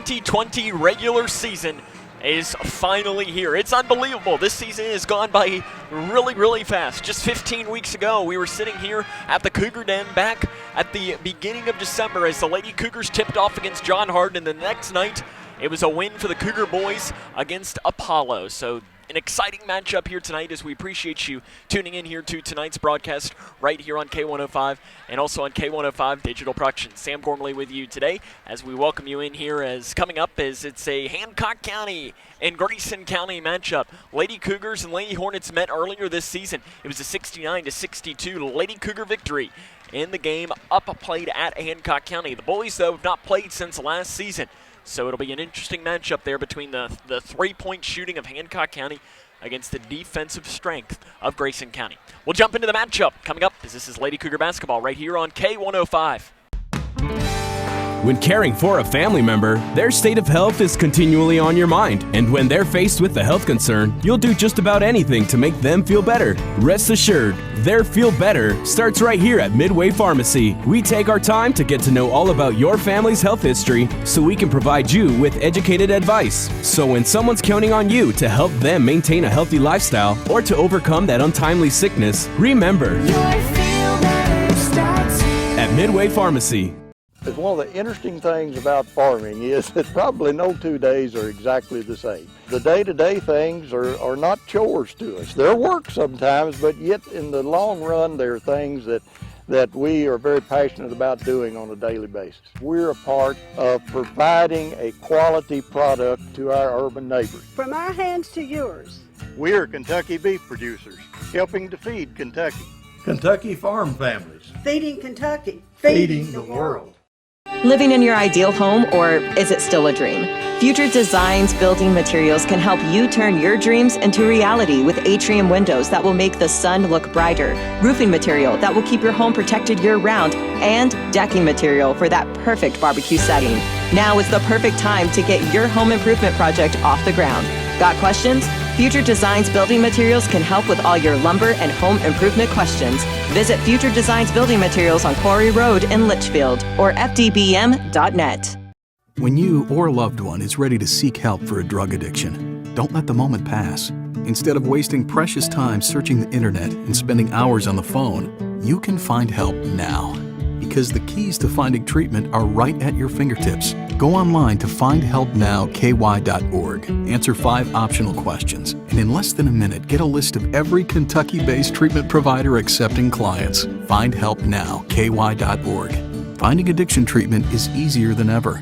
2020 regular season is finally here. It's unbelievable. This season has gone by really, really fast. Just 15 weeks ago, we were sitting here at the Cougar Den back at the beginning of December as the Lady Cougars tipped off against John Hart, and the next night, it was a win for the Cougar boys against Apollo. So an exciting matchup here tonight as we appreciate you tuning in here to tonight's broadcast right here on K105 and also on K105 Digital Productions. Sam Gormley with you today as we welcome you in here as coming up as it's a Hancock County and Grayson County matchup. Lady Cougars and Lady Hornets met earlier this season. It was a 69-62 Lady Cougar victory in the game played at Hancock County. The boys, though, have not played since last season. So it'll be an interesting matchup there between the three-point shooting of Hancock County against the defensive strength of Grayson County. We'll jump into the matchup coming up as this is Lady Cougar basketball right here on K105. When caring for a family member, their state of health is continually on your mind. And when they're faced with a health concern, you'll do just about anything to make them feel better. Rest assured, their feel better starts right here at Midway Pharmacy. We take our time to get to know all about your family's health history so we can provide you with educated advice. So when someone's counting on you to help them maintain a healthy lifestyle or to overcome that untimely sickness, remember, your feel better starts here at Midway Pharmacy. It's one of the interesting things about farming is that probably no 2 days are exactly the same. The day-to-day things are not chores to us. They're work sometimes, but yet in the long run, they're things that we are very passionate about doing on a daily basis. We're a part of providing a quality product to our urban neighbors. From our hands to yours. We are Kentucky beef producers, helping to feed Kentucky. Kentucky farm families. Feeding Kentucky. Feeding the world. Living in your ideal home, or is it still a dream? Future Designs Building Materials can help you turn your dreams into reality with atrium windows that will make the sun look brighter, roofing material that will keep your home protected year-round, and decking material for that perfect barbecue setting. Now is the perfect time to get your home improvement project off the ground. Got questions? Future Designs Building Materials can help with all your lumber and home improvement questions. Visit Future Designs Building Materials on Quarry Road in Litchfield or fdbm.net. When you or a loved one is ready to seek help for a drug addiction, don't let the moment pass. Instead of wasting precious time searching the internet and spending hours on the phone, you can find help now. Because the keys to finding treatment are right at your fingertips. Go online to findhelpnowky.org. Answer 5 optional questions, and in less than a minute, get a list of every Kentucky-based treatment provider accepting clients. Findhelpnowky.org. Finding addiction treatment is easier than ever.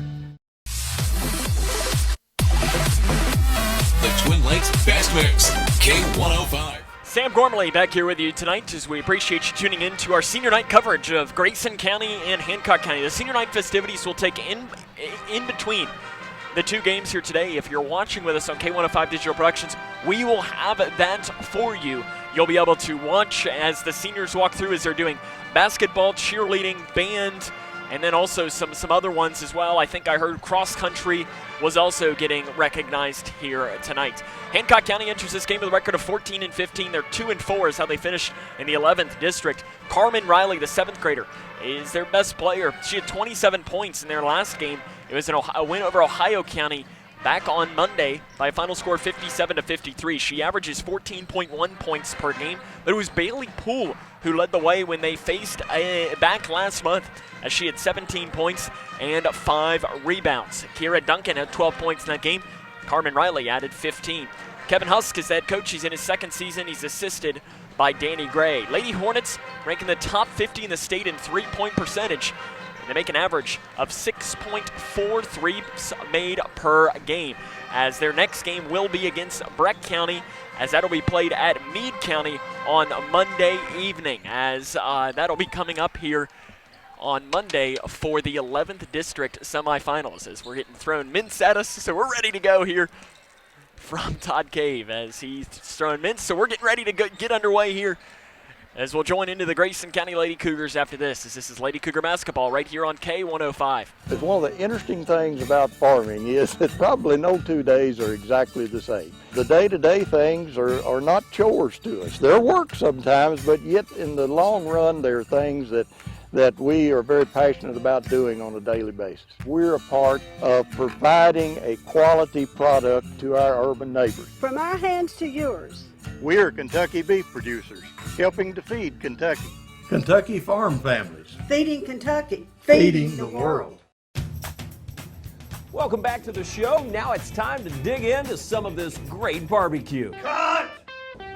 The Twin Lakes Best Mix, K105. Sam Gormley back here with you tonight as we appreciate you tuning in to our senior night coverage of Grayson County and Hancock County. The senior night festivities will take in between the two games here today. If you're watching with us on K105 Digital Productions, we will have that for you. You'll be able to watch as the seniors walk through as they're doing basketball, cheerleading, band, and then also some other ones as well. I think I heard cross country was also getting recognized here tonight. Hancock County enters this game with a record of 14-15. They're 2-4 is how they finished in the 11th district. Carmen Riley, the 7th grader, is their best player. She had 27 points in their last game. It was a win over Ohio County back on Monday by a final score of 57-53. She averages 14.1 points per game, but it was Bailey Poole who led the way when they faced back last month, as she had 17 points and 5 rebounds. Kira Duncan had 12 points in that game. Carmen Riley added 15. Kevin Husk is the head coach. He's in his second season. He's assisted by Danny Gray. Lady Hornets ranking the top 50 in the state in three-point percentage. They make an average of 6.4 threes made per game, as their next game will be against Breck County, as that'll be played at Meade County on Monday evening, as that'll be coming up here on Monday for the 11th District semifinals, as we're getting thrown mints at us, so we're ready to go here from Todd Cave as he's throwing mints, so we're getting ready to get underway here as we'll join into the Grayson County Lady Cougars after this, as this is Lady Cougar basketball right here on K105. It's one of the interesting things about farming is that probably no 2 days are exactly the same. The day-to-day things are not chores to us. They're work sometimes, but yet in the long run, they're things that we are very passionate about doing on a daily basis. We're a part of providing a quality product to our urban neighbors. From our hands to yours. We are Kentucky beef producers, helping to feed Kentucky. Kentucky farm families. Feeding Kentucky. Feeding the world. Welcome back to the show. Now it's time to dig into some of this great barbecue. Cut!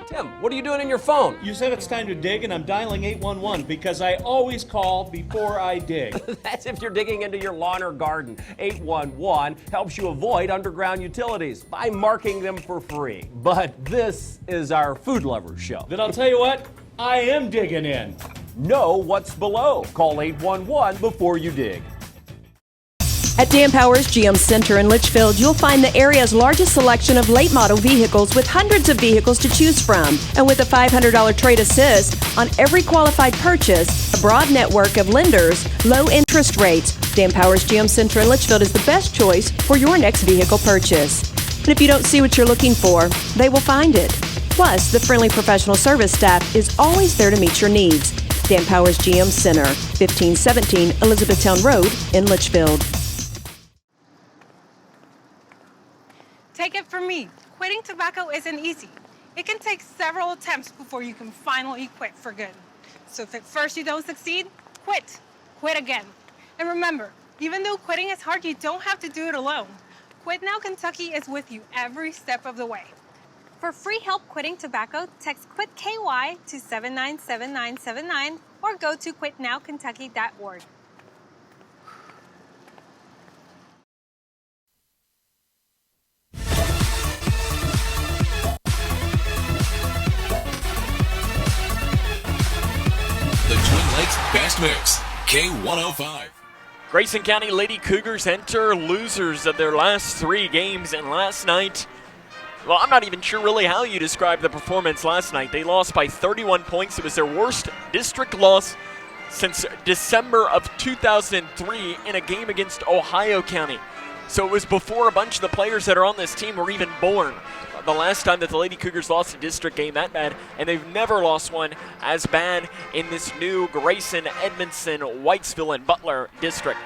Tim, what are you doing in your phone? You said it's time to dig, and I'm dialing 811 because I always call before I dig. That's if you're digging into your lawn or garden. 811 helps you avoid underground utilities by marking them for free. But this is our food lovers show. Then I'll tell you what, I am digging in. Know what's below. Call 811 before you dig. At Dan Powers GM Center in Litchfield, you'll find the area's largest selection of late model vehicles with hundreds of vehicles to choose from. And with a $500 trade assist on every qualified purchase, a broad network of lenders, low interest rates, Dan Powers GM Center in Litchfield is the best choice for your next vehicle purchase. And if you don't see what you're looking for, they will find it. Plus, the friendly professional service staff is always there to meet your needs. Dan Powers GM Center, 1517 Elizabethtown Road in Litchfield. Take it from me, quitting tobacco isn't easy. It can take several attempts before you can finally quit for good. So if at first you don't succeed, quit. Quit again. And remember, even though quitting is hard, you don't have to do it alone. Quit Now Kentucky is with you every step of the way. For free help quitting tobacco, text QUIT KY to 797979 or go to quitnowkentucky.org. The Twin Lakes Best Mix, K105. Grayson County Lady Cougars enter losers of their last 3 games, and last night, well, I'm not even sure really how you describe the performance last night. They lost by 31 points. It was their worst district loss since December of 2003 in a game against Ohio County. So it was before a bunch of the players that are on this team were even born. The last time that the Lady Cougars lost a district game that bad, and they've never lost one as bad in this new Grayson, Edmondson, Whitesville, and Butler district.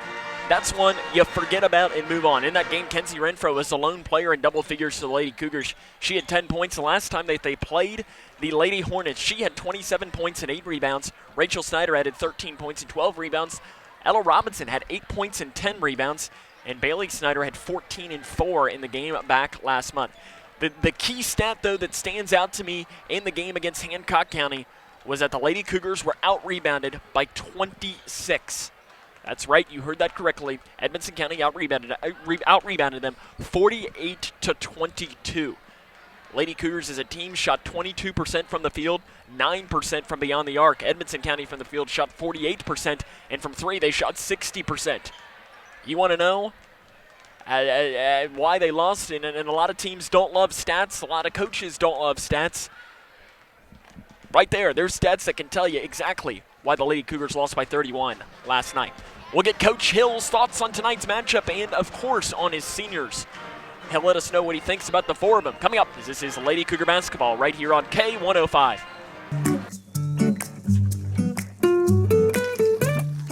That's one you forget about and move on. In that game, Kenzie Renfro was the lone player in double figures for the Lady Cougars. She had 10 points the last time that they played the Lady Hornets. She had 27 points and 8 rebounds. Rachel Snyder added 13 points and 12 rebounds. Ella Robinson had 8 points and 10 rebounds. And Bailey Snyder had 14 and 4 in the game back last month. The key stat, though, that stands out to me in the game against Hancock County was that the Lady Cougars were out-rebounded by 26. That's right, you heard that correctly. Edmondson County out-rebounded them 48-22. Lady Cougars as a team shot 22% from the field, 9% from beyond the arc. Edmondson County from the field shot 48%, and from 3 they shot 60%. You want to know why they lost? And a lot of teams don't love stats. A lot of coaches don't love stats. Right there, there's stats that can tell you exactly why the Lady Cougars lost by 31 last night. We'll get Coach Hill's thoughts on tonight's matchup and, of course, on his seniors. He'll let us know what he thinks about the 4 of them. Coming up, this is Lady Cougar basketball right here on K105.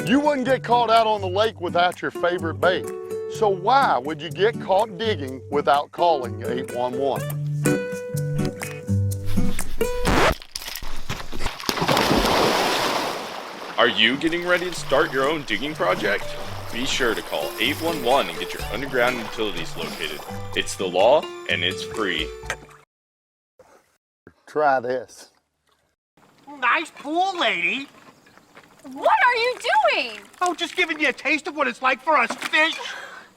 You wouldn't get caught out on the lake without your favorite bait. So why would you get caught digging without calling 811? Are you getting ready to start your own digging project? Be sure to call 811 and get your underground utilities located. It's the law and it's free. Try this. Nice pool, lady. What are you doing? Oh, just giving you a taste of what it's like for us fish.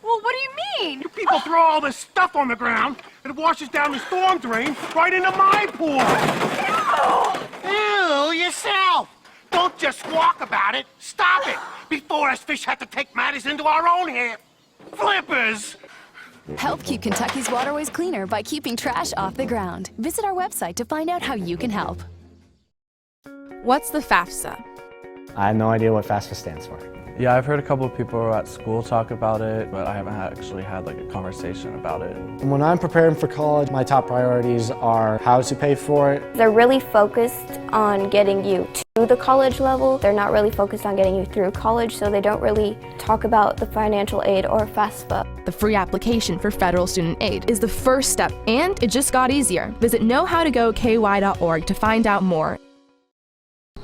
Well, what do you mean? You people throw all this stuff on the ground, and it washes down the storm drain right into my pool. Ew, yourself. Don't just walk about it. Stop it before us fish have to take matters into our own hands. Flippers! Help keep Kentucky's waterways cleaner by keeping trash off the ground. Visit our website to find out how you can help. What's the FAFSA? I have no idea what FAFSA stands for. Yeah, I've heard a couple of people at school talk about it, but I haven't actually had like a conversation about it. When I'm preparing for college, my top priorities are how to pay for it. They're really focused on getting you The college level, they're not really focused on getting you through college, so they don't really talk about the financial aid or FAFSA. The free application for federal student aid is the first step, and it just got easier. Visit knowhowtogoky.org to find out more.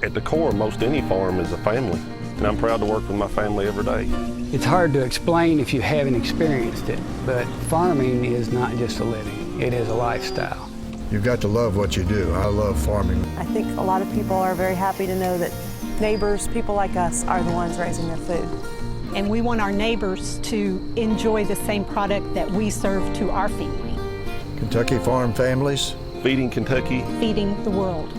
At the core of most any farm is a family, and I'm proud to work with my family every day. It's hard to explain if you haven't experienced it, but farming is not just a living, it is a lifestyle. You've got to love what you do. I love farming. I think a lot of people are very happy to know that neighbors, people like us, are the ones raising their food. And we want our neighbors to enjoy the same product that we serve to our family. Kentucky Farm Families. Feeding Kentucky. Feeding the world.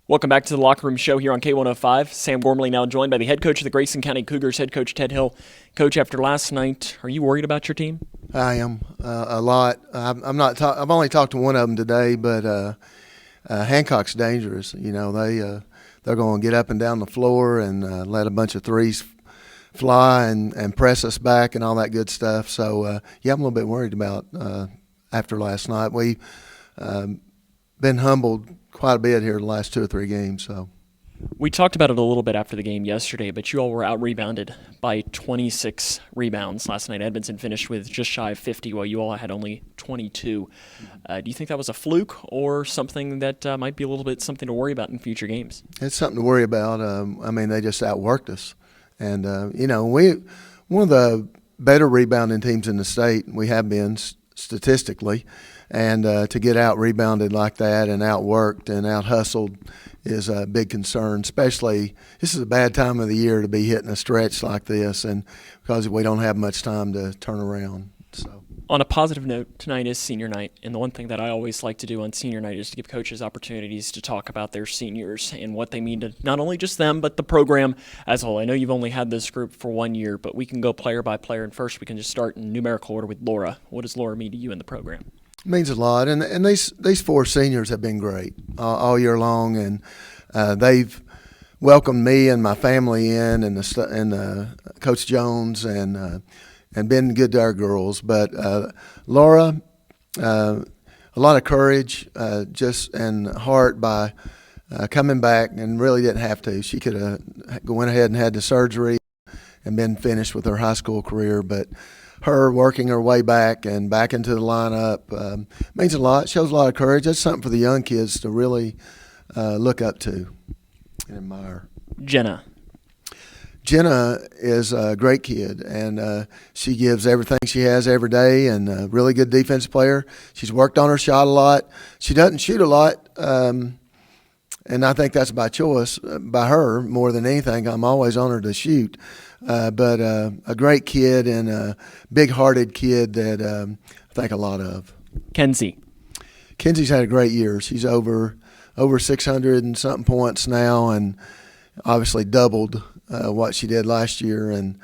Welcome back to the Locker Room Show here on K105. Sam Gormley now joined by the head coach of the Grayson County Cougars, head coach Ted Hill. Coach, after last night, are you worried about your team? I am a lot. I've only talked to one of them today, but Hancock's dangerous. You know, they're going to get up and down the floor and let a bunch of threes fly and press us back and all that good stuff. So yeah, I'm a little bit worried about after last night. We've been humbled quite a bit here the last 2 or 3 games. So we talked about it a little bit after the game yesterday, but you all were out-rebounded by 26 rebounds last night. Edmonton finished with just shy of 50, while you all had only 22. Do you think that was a fluke or something that might be a little bit something to worry about in future games? It's something to worry about. I mean, they just outworked us. And, you know, one of the better rebounding teams in the state, we have been statistically, and to get out-rebounded like that and outworked and out-hustled is a big concern, especially this is a bad time of the year to be hitting a stretch like this, and because we don't have much time to turn around. So, on a positive note, tonight is senior night, and the one thing that I always like to do on senior night is to give coaches opportunities to talk about their seniors and what they mean to not only just them, but the program as a whole. I know you've only had this group for 1 year, but we can go player by player, and first we can just start in numerical order with Laura. What does Laura mean to you in the program? It means a lot, and these 4 seniors have been great all year long, and they've welcomed me and my family in, and Coach Jones, and been good to our girls. But Laura, a lot of courage, and heart by coming back, and really didn't have to. She could have went ahead and had the surgery and been finished with her high school career, but her working her way back and back into the lineup means a lot. Shows a lot of courage. That's something for the young kids to really look up to and admire. Jenna is a great kid, and she gives everything she has every day, and a really good defensive player. She's worked on her shot a lot. She doesn't shoot a lot, and I think that's by choice by her more than anything. I'm always on her to shoot. But a great kid and a big-hearted kid that I think a lot of. Kenzie's had a great year. She's over 600 and something points now, and obviously doubled what she did last year, and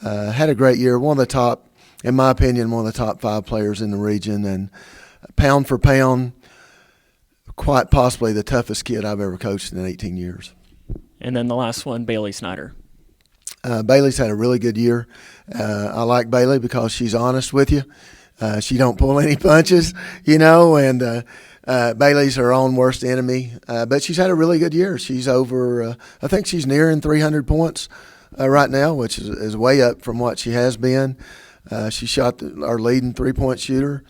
had a great year. One of the top, in my opinion, one of the top 5 players in the region, and pound for pound, quite possibly the toughest kid I've ever coached in 18 years. And then the last one, Bailey Snyder. Bailey's had a really good year. I like Bailey because she's honest with you. She don't pull any punches, you know, and Bailey's her own worst enemy. But she's had a really good year. She's over, I think she's nearing 300 points right now, which is way up from what she has been. She shot our leading three-point shooter,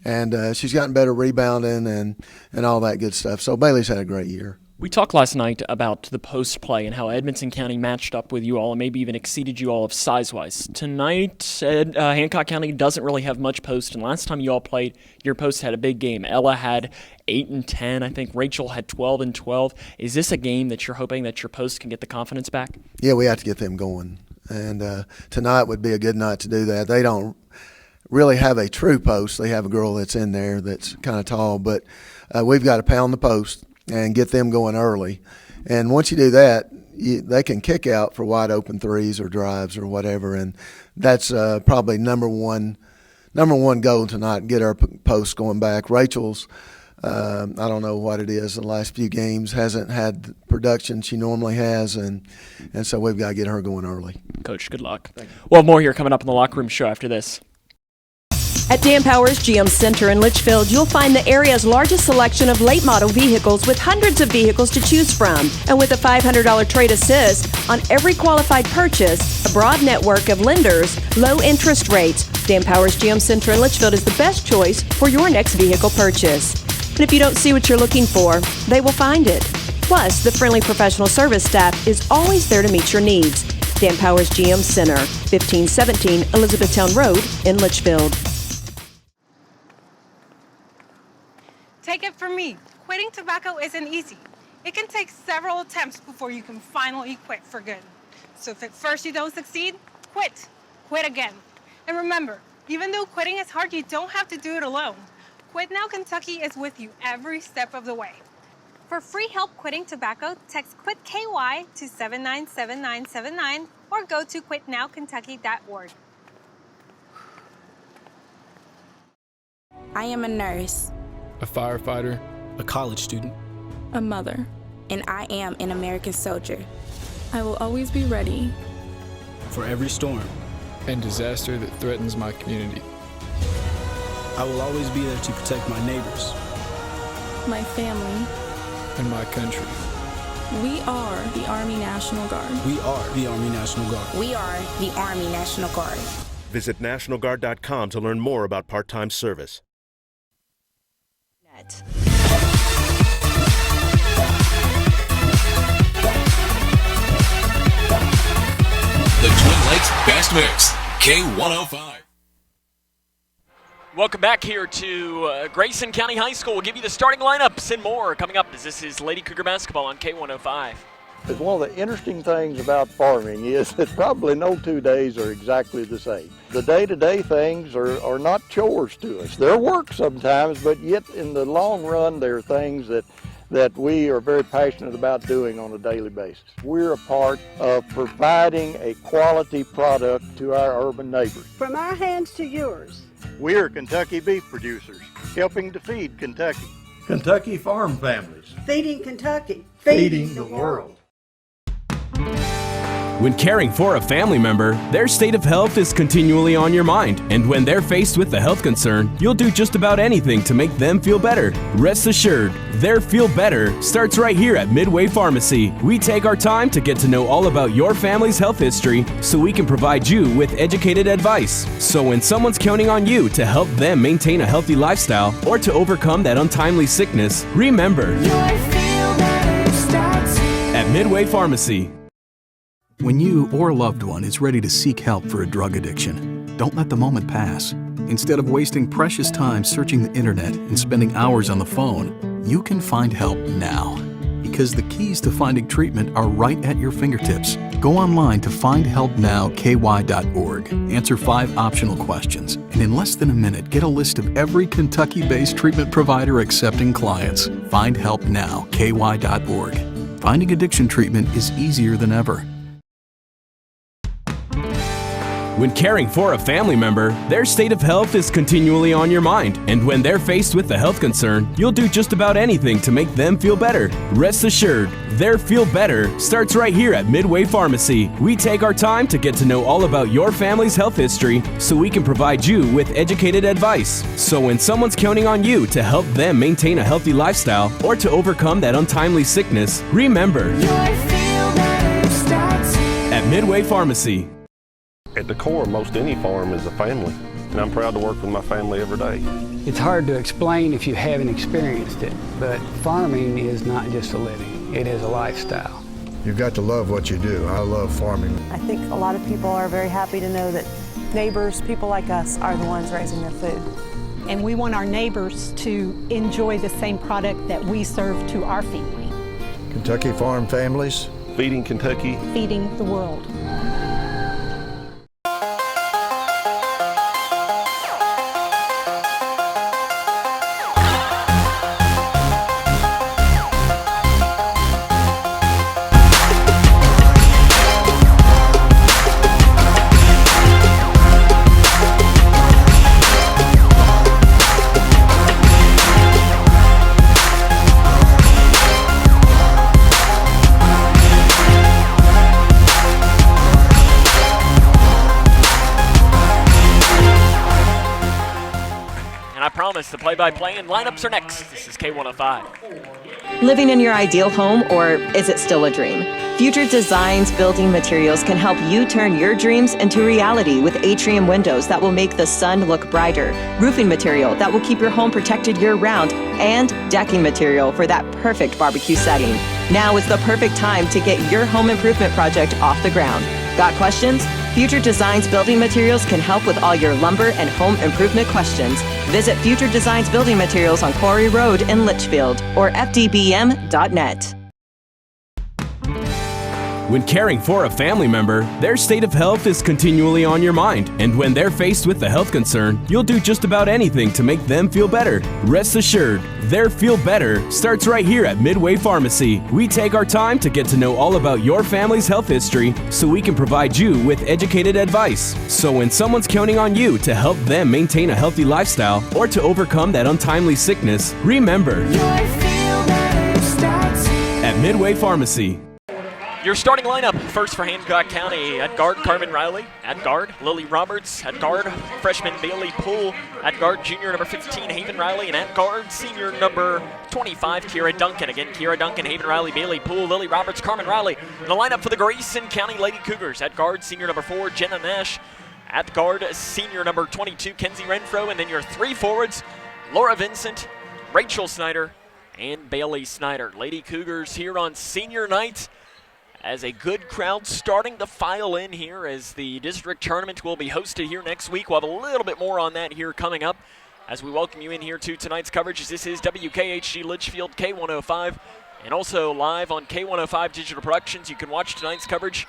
and she's gotten better rebounding and all that good stuff. So Bailey's had a great year. We talked last night about the post play and how Edmonton County matched up with you all and maybe even exceeded you all of size-wise. Tonight, Hancock County doesn't really have much post, and last time you all played, your post had a big game. Ella had 8 and 10. I think Rachel had 12 and 12. Is this a game that you're hoping that your post can get the confidence back? Yeah, we have to get them going, and tonight would be a good night to do that. They don't really have a true post. They have a girl that's in there that's kind of tall, but we've got to pound the post and get them going early. And once you do that, they can kick out for wide open threes or drives or whatever, and that's probably number one goal tonight, get our post going back. Rachel's I don't know what it is in the last few games. Hasn't had the production she normally has, and so we've got to get her going early. Coach, good luck. We'll have more here coming up in the locker room show after this. At Dan Powers GM Center in Litchfield, you'll find the area's largest selection of late model vehicles with hundreds of vehicles to choose from. And with a $500 trade assist on every qualified purchase, a broad network of lenders, low interest rates, Dan Powers GM Center in Litchfield is the best choice for your next vehicle purchase. And if you don't see what you're looking for, they will find it. Plus, the friendly professional service staff is always there to meet your needs. Dan Powers GM Center, 1517 Elizabethtown Road in Litchfield. Take it from me, quitting tobacco isn't easy. It can take several attempts before you can finally quit for good. So if at first you don't succeed, quit. Quit again. And remember, even though quitting is hard, you don't have to do it alone. Quit Now Kentucky is with you every step of the way. For free help quitting tobacco, text QUIT KY to 797979 or go to quitnowkentucky.org. I am a nurse, a firefighter, a college student, a mother, and I am an American soldier. I will always be ready for every storm and disaster that threatens my community. I will always be there to protect my neighbors, my family, and my country. We are the Army National Guard. We are the Army National Guard. We are the Army National Guard. Visit nationalguard.com to learn more about part-time service. The Twin Lakes Best Mix, K105. Welcome back here to Grayson County High School. We'll give you the starting lineups and more coming up as this is Lady Cougar basketball on K105. But one of the interesting things about farming is that probably no 2 days are exactly the same. The day-to-day things are not chores to us. They're work sometimes, but yet in the long run, they're things that we are very passionate about doing on a daily basis. We're a part of providing a quality product to our urban neighbors. From our hands to yours. We're Kentucky beef producers, helping to feed Kentucky. Kentucky farm families. Feeding Kentucky. Feeding the world. When caring for a family member, their state of health is continually on your mind. And when they're faced with a health concern, you'll do just about anything to make them feel better. Rest assured, their feel better starts right here at Midway Pharmacy. We take our time to get to know all about your family's health history so we can provide you with educated advice. So when someone's counting on you to help them maintain a healthy lifestyle or to overcome that untimely sickness, remember, your feel better starts here at Midway Pharmacy. When you or a loved one is ready to seek help for a drug addiction, don't let the moment pass. Instead of wasting precious time searching the internet and spending hours on the phone, you can find help now. Because the keys to finding treatment are right at your fingertips. Go online to findhelpnowky.org, answer 5 optional questions, and in less than a minute, get a list of every Kentucky-based treatment provider accepting clients. Findhelpnowky.org. Finding addiction treatment is easier than ever. When caring for a family member, their state of health is continually on your mind. And when they're faced with a health concern, you'll do just about anything to make them feel better. Rest assured, their feel better starts right here at Midway Pharmacy. We take our time to get to know all about your family's health history so we can provide you with educated advice. So when someone's counting on you to help them maintain a healthy lifestyle or to overcome that untimely sickness, remember, your feel better starts here at Midway Pharmacy. At the core of most any farm is a family, and I'm proud to work with my family every day. It's hard to explain if you haven't experienced it, but farming is not just a living, it is a lifestyle. You've got to love what you do. I love farming. I think a lot of people are very happy to know that neighbors, people like us, are the ones raising their food. And we want our neighbors to enjoy the same product that we serve to our family. Kentucky farm families. Feeding Kentucky. Feeding the world. Thomas, the play-by-play, and lineups are next. This is K105. Living in your ideal home, or is it still a dream? Future Designs Building Materials can help you turn your dreams into reality with atrium windows that will make the sun look brighter, roofing material that will keep your home protected year-round, and decking material for that perfect barbecue setting. Now is the perfect time to get your home improvement project off the ground. Got questions? Future Designs Building Materials can help with all your lumber and home improvement questions. Visit Future Designs Building Materials on Quarry Road in Litchfield or fdbm.net. When caring for a family member, their state of health is continually on your mind. And when they're faced with a health concern, you'll do just about anything to make them feel better. Rest assured, their feel better starts right here at Midway Pharmacy. We take our time to get to know all about your family's health history so we can provide you with educated advice. So when someone's counting on you to help them maintain a healthy lifestyle or to overcome that untimely sickness, remember, at Midway Pharmacy. Your starting lineup, first for Hancock County. At guard, Carmen Riley. At guard, Lily Roberts. At guard, freshman Bailey Poole. At guard, junior number 15, Haven Riley. And at guard, senior number 25, Kira Duncan. Again, Kira Duncan, Haven Riley, Bailey Poole, Lily Roberts, Carmen Riley. And the lineup for the Grayson County Lady Cougars. At guard, senior number 4, Jenna Nash. At guard, senior number 22, Kenzie Renfro. And then your three forwards, Laura Vincent, Rachel Snyder, and Bailey Snyder. Lady Cougars here on senior night, as a good crowd starting to file in here as the district tournament will be hosted here next week. We'll have a little bit more on that here coming up as we welcome you in here to tonight's coverage. This is WKHG Litchfield K105 and also live on K105 Digital Productions. You can watch tonight's coverage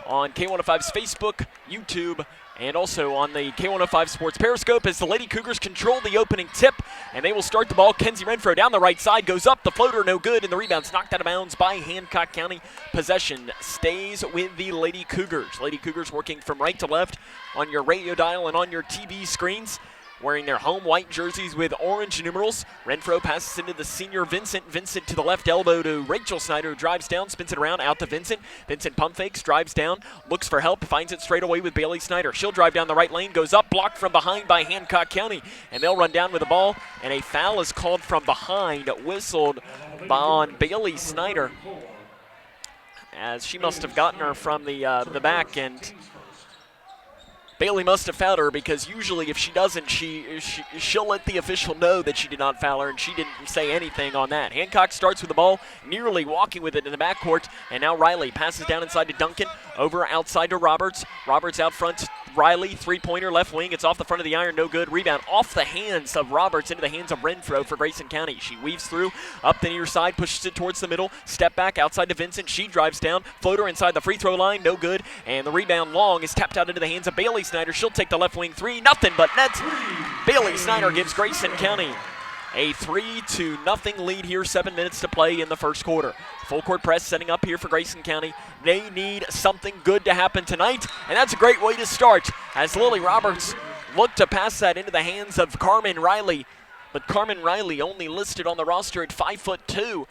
on K105's Facebook, YouTube, and also on the K105 Sports Periscope as the Lady Cougars control the opening tip, and they will start the ball. Kenzie Renfro down the right side, goes up, the floater no good, and the rebound's knocked out of bounds by Hancock County. Possession stays with the Lady Cougars. Lady Cougars working from right to left on your radio dial and on your TV screens, wearing their home white jerseys with orange numerals. Renfro passes into the senior Vincent. Vincent to the left elbow to Rachel Snyder, who drives down, spins it around, out to Vincent. Vincent pump fakes, drives down, looks for help, finds it straight away with Bailey Snyder. She'll drive down the right lane, goes up, blocked from behind by Hancock County, and they'll run down with the ball, and a foul is called from behind, whistled on Bailey Snyder, as she must have gotten her from the back, and Bailey must have fouled her, because usually if she doesn't, she'll let the official know that she did not foul her, and she didn't say anything on that. Hancock starts with the ball, nearly walking with it in the backcourt, and now Riley passes down inside to Duncan, over outside to Roberts. Roberts out front, Riley, three-pointer, left wing. It's off the front of the iron, no good. Rebound off the hands of Roberts into the hands of Renfro for Grayson County. She weaves through, up the near side, pushes it towards the middle, step back outside to Vincent. She drives down, floater inside the free throw line, no good. And the rebound long is tapped out into the hands of Bailey Snyder. She'll take the left wing three, nothing but net. Bailey Snyder gives Grayson County a 3-0 lead here, 7 minutes to play in the first quarter. Full court press setting up here for Grayson County. They need something good to happen tonight, and that's a great way to start as Lily Roberts looked to pass that into the hands of Carmen Riley, but Carmen Riley only listed on the roster at 5'2",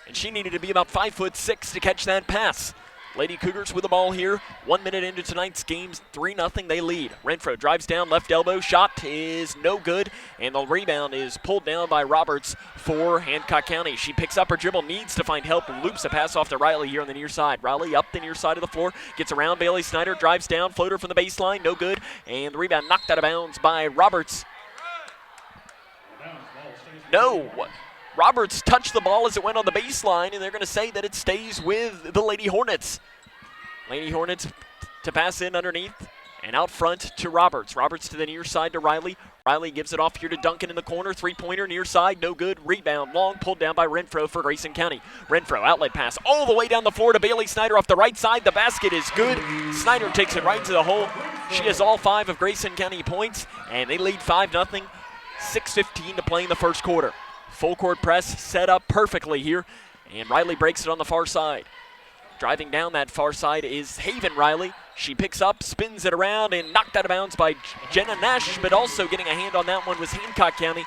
and she needed to be about 5'6" to catch that pass. Lady Cougars with the ball here. 1 minute into tonight's game, 3-0, they lead. Renfro drives down, left elbow, shot is no good, and the rebound is pulled down by Roberts for Hancock County. She picks up her dribble, needs to find help, loops a pass off to Riley here on the near side. Riley up the near side of the floor, gets around Bailey Snyder, drives down, floater from the baseline, no good, and the rebound knocked out of bounds by Roberts. No, Roberts touched the ball as it went on the baseline, and they're going to say that it stays with the Lady Hornets. Lady Hornets to pass in underneath and out front to Roberts. Roberts to the near side to Riley. Riley gives it off here to Duncan in the corner. Three-pointer near side, no good. Rebound long, pulled down by Renfro for Grayson County. Renfro, outlet pass all the way down the floor to Bailey Snyder off the right side. The basket is good. Snyder takes it right to the hole. She has all 5 of Grayson County points, and they lead 5-0. 6:15 to play in the first quarter. Full court press set up perfectly here, and Riley breaks it on the far side. Driving down that far side is Haven Riley. She picks up, spins it around, and knocked out of bounds by Jenna Nash, but also getting a hand on that one was Hancock County.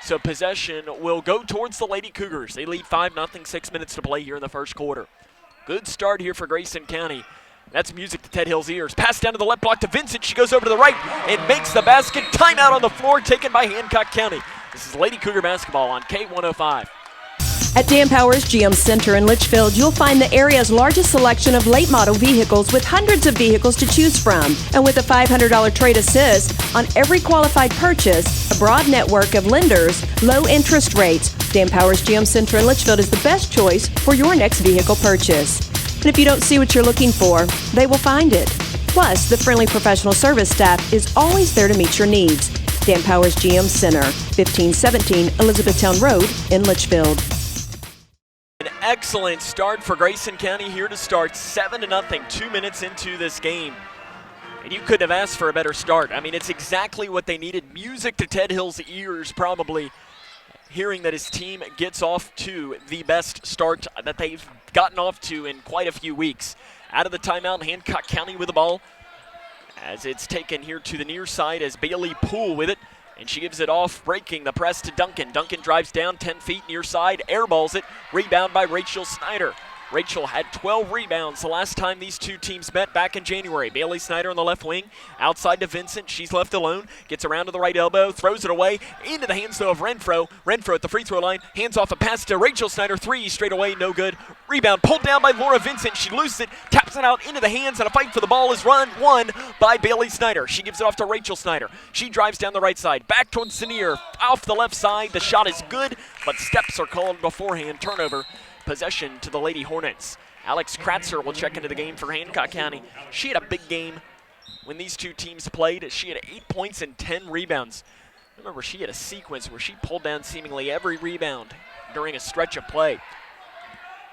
So possession will go towards the Lady Cougars. They lead 5-0, 6 minutes to play here in the first quarter. Good start here for Grayson County. That's music to Ted Hill's ears. Pass down to the left block to Vincent. She goes over to the right and makes the basket. Timeout on the floor taken by Hancock County. This is Lady Cougar basketball on K105. At Dan Powers GM Center in Litchfield, you'll find the area's largest selection of late model vehicles with hundreds of vehicles to choose from. And with a $500 trade assist on every qualified purchase, a broad network of lenders, low interest rates, Dan Powers GM Center in Litchfield is the best choice for your next vehicle purchase. And if you don't see what you're looking for, they will find it. Plus, the friendly professional service staff is always there to meet your needs. Dan Powers GM Center, 1517 Elizabethtown Road in Litchfield. An excellent start for Grayson County here to start 7-0, 2 minutes into this game. And you couldn't have asked for a better start. I mean, it's exactly what they needed. Music to Ted Hill's ears, probably, hearing that his team gets off to the best start that they've gotten off to in quite a few weeks. Out of the timeout, Hancock County with the ball as it's taken here to the near side as Bailey Poole with it. And she gives it off, breaking the press to Duncan. Duncan drives down 10 feet near side, airballs it. Rebound by Rachel Snyder. Rachel had 12 rebounds the last time these two teams met back in January. Bailey Snyder on the left wing, outside to Vincent. She's left alone, gets around to the right elbow, throws it away, into the hands, though, of Renfro. Renfro at the free throw line, hands off a pass to Rachel Snyder. Three straight away, no good. Rebound pulled down by Laura Vincent. She loses it, taps it out into the hands, and a fight for the ball is won by Bailey Snyder. She gives it off to Rachel Snyder. She drives down the right side, back towards Senior, off the left side. The shot is good, but steps are called beforehand. Turnover. Possession to the Lady Hornets. Alex Kratzer will check into the game for Hancock County. She had a big game when these two teams played. She had 8 points and 10 rebounds. Remember, she had a sequence where she pulled down seemingly every rebound during a stretch of play.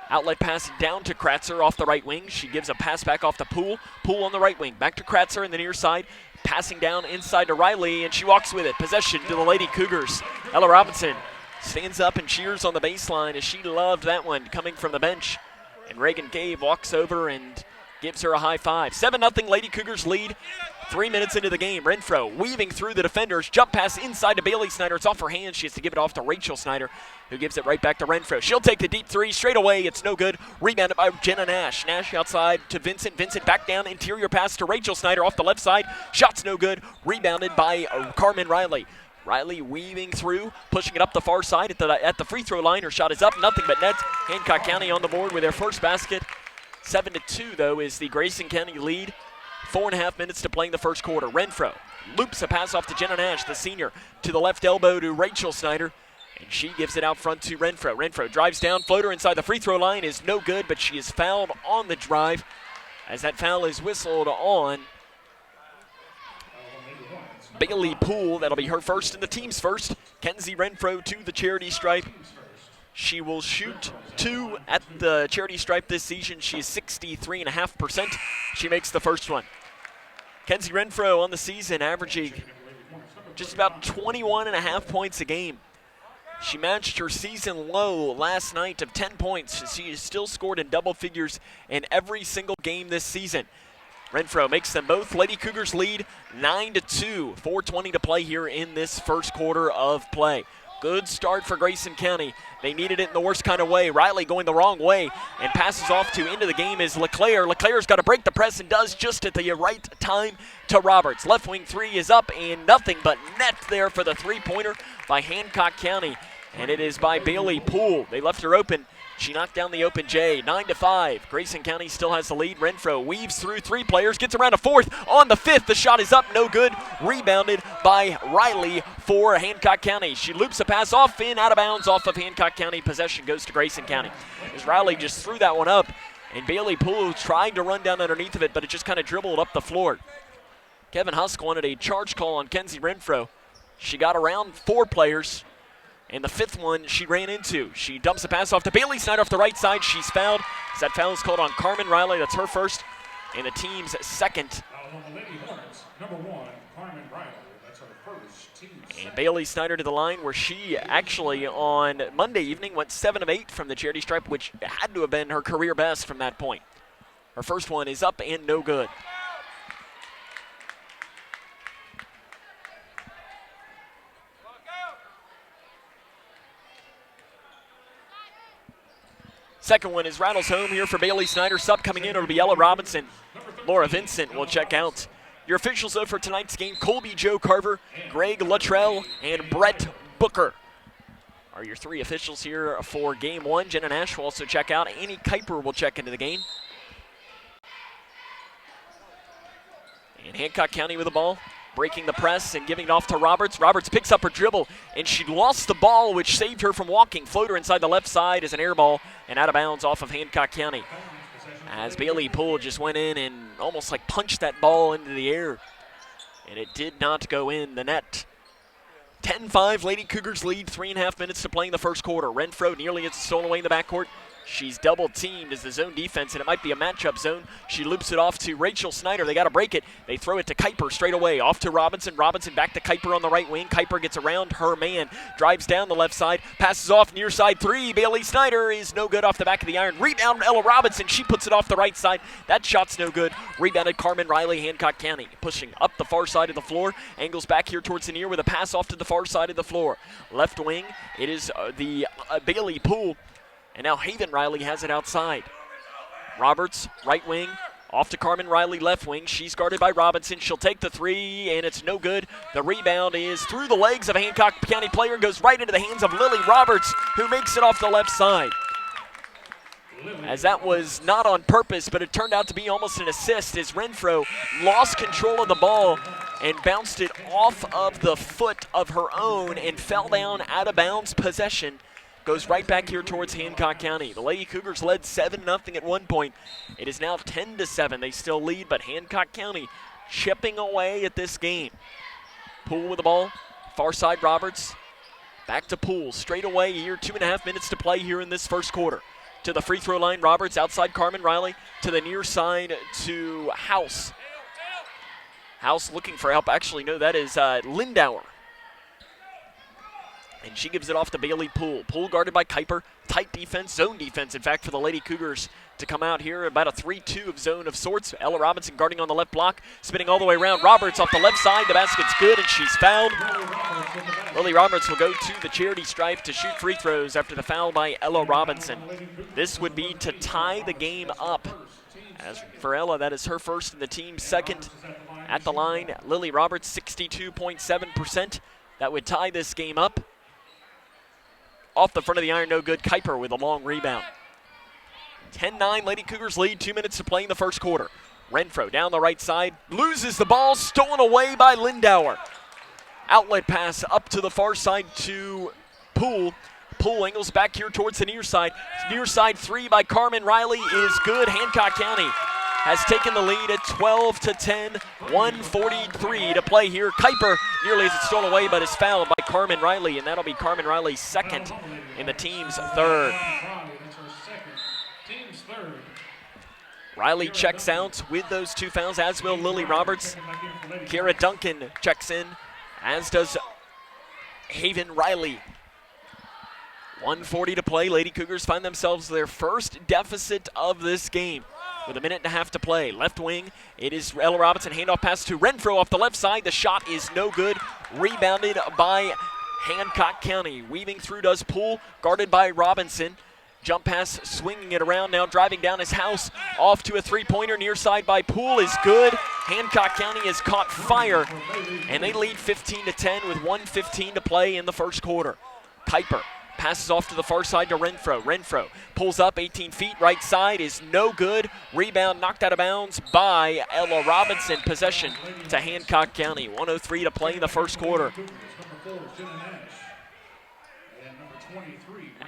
Outlet pass down to Kratzer off the right wing. She gives a pass back off to Poole. Poole on the right wing. Back to Kratzer in the near side. Passing down inside to Riley, and she walks with it. Possession to the Lady Cougars. Ella Robinson stands up and cheers on the baseline as she loved that one coming from the bench. And Reagan Gabe walks over and gives her a high five. 7-0 Lady Cougars lead. 3 minutes into the game. Renfro weaving through the defenders. Jump pass inside to Bailey Snyder. It's off her hands. She has to give it off to Rachel Snyder, who gives it right back to Renfro. She'll take the deep three straight away. It's no good. Rebounded by Jenna Nash. Nash outside to Vincent. Vincent back down. Interior pass to Rachel Snyder off the left side. Shot's no good. Rebounded by Carmen Riley. Riley weaving through, pushing it up the far side at the free throw line. Her shot is up, nothing but net. Hancock County on the board with their first basket. 7-2, though, is the Grayson County lead. 4.5 minutes to play in the first quarter. Renfro loops a pass off to Jenna Nash, the senior, to the left elbow to Rachel Snyder, and she gives it out front to Renfro. Renfro drives down, floater inside the free throw line is no good, but she is fouled on the drive as that foul is whistled on Bailey Poole. That'll be her first and the team's first. Kenzie Renfro to the charity stripe. She will shoot 2 at the charity stripe this season. She is 63.5%. She makes the first one. Kenzie Renfro on the season averaging just about 21.5 points a game. She matched her season low last night of 10 points. She has still scored in double figures in every single game this season. Renfro makes them both. Lady Cougars lead 9-2. 4:20 to play here in this first quarter of play. Good start for Grayson County. They needed it in the worst kind of way. Riley going the wrong way and passes off to into the game is LeClaire. LeClaire's got to break the press and does just at the right time to Roberts. Left wing three is up and nothing but net there for the three-pointer by Hancock County. And it is by Bailey Poole. They left her open. She knocked down the open J. 9-5. Grayson County still has the lead. Renfro weaves through three players, gets around a fourth. On the fifth, the shot is up, no good. Rebounded by Riley for Hancock County. She loops a pass off in, out of bounds off of Hancock County. Possession goes to Grayson County. As Riley just threw that one up, and Bailey Poole tried to run down underneath of it, but it just kind of dribbled up the floor. Kevin Husk wanted a charge call on Kenzie Renfro. She got around four players. And the fifth one she ran into. She dumps a pass off to Bailey Snyder off the right side. She's fouled. As that foul is called on Carmen Riley. That's her first and the team's second. Number 1, Carmen Riley. That's her first team. And Bailey Snyder to the line where she actually on Monday evening went 7 of 8 from the charity stripe, which had to have been her career best from that point. Her first one is up and no good. Second one is rattles home here for Bailey Snyder. Sub coming in, it'll be Ella Robinson. Laura Vincent will check out. Your officials, though, for tonight's game, Colby Joe Carver, Greg Luttrell, and Brett Booker are your 3 officials here for game 1. Jenna Nash will also check out. Annie Kuiper will check into the game. And Hancock County with the ball, breaking the press and giving it off to Roberts. Roberts picks up her dribble, and she lost the ball, which saved her from walking. Floater inside the left side is an air ball and out of bounds off of Hancock County. As Bailey Poole just went in and almost like punched that ball into the air, and it did not go in the net. 10-5, Lady Cougars lead, 3.5 minutes to play in the first quarter. Renfro nearly gets stolen away in the backcourt. She's double teamed as the zone defense, and it might be a matchup zone. She loops it off to Rachel Snyder. They got to break it. They throw it to Kuiper straight away. Off to Robinson. Robinson back to Kuiper on the right wing. Kuiper gets around her man, drives down the left side, passes off near side 3. Bailey Snyder is no good off the back of the iron. Rebound Ella Robinson. She puts it off the right side. That shot's no good. Rebounded Carmen Riley, Hancock County. Pushing up the far side of the floor. Angles back here towards the near with a pass off to the far side of the floor. Left wing, it is the Bailey Poole. And now Haven Riley has it outside. Roberts, right wing, off to Carmen Riley, left wing. She's guarded by Robinson. She'll take the 3, and it's no good. The rebound is through the legs of a Hancock County player, goes right into the hands of Lily Roberts, who makes it off the left side. As that was not on purpose, but it turned out to be almost an assist as Renfro lost control of the ball and bounced it off of the foot of her own and fell down out of bounds. Possession goes right back here towards Hancock County. The Lady Cougars led 7-0 at one point. It is now 10-7. They still lead, but Hancock County chipping away at this game. Poole with the ball. Far side Roberts. Back to Poole. Straight away here. 2.5 minutes to play here in this first quarter. To the free throw line, Roberts outside Carmen Riley. To the near side to House. House looking for help. Actually, no, that is Lindauer. And she gives it off to Bailey Poole. Poole guarded by Kuiper. Tight defense, zone defense, in fact, for the Lady Cougars to come out here. About a 3-2 of zone of sorts. Ella Robinson guarding on the left block, spinning all the way around. Roberts off the left side. The basket's good, and she's fouled. Lily Roberts will go to the charity stripe to shoot free throws after the foul by Ella Robinson. This would be to tie the game up. As for Ella, that is her first and the team's second. At the line, Lily Roberts, 62.7%. That would tie this game up. Off the front of the iron, no good. Kuiper with a long rebound. 10-9, Lady Cougars lead, 2 minutes to play in the first quarter. Renfro down the right side, loses the ball, stolen away by Lindauer. Outlet pass up to the far side to Poole. Poole angles back here towards the near side. Near side 3 by Carmen Riley is good. Hancock County has taken the lead at 12-10, 1:43 to play here. Kuiper nearly has it stolen away, but is fouled by Carmen Riley, and that'll be Carmen Riley's second and the team's third. Riley checks out with those 2 fouls, as will Lily Roberts. Kira Duncan checks in, as does Haven Riley. 1:40 to play. Lady Cougars find themselves their first deficit of this game. With 1.5 minutes to play. Left wing, it is Ella Robinson. Handoff pass to Renfro off the left side. The shot is no good. Rebounded by Hancock County. Weaving through does Poole, guarded by Robinson. Jump pass, swinging it around now, driving down his house. Off to a three-pointer near side by Poole is good. Hancock County has caught fire, and they lead 15-10 with 1:15 to play in the first quarter. Kuiper passes off to the far side to Renfro. Renfro pulls up 18 feet, right side is no good. Rebound knocked out of bounds by Ella Robinson. Possession to Hancock County. 1:03 to play in the first quarter.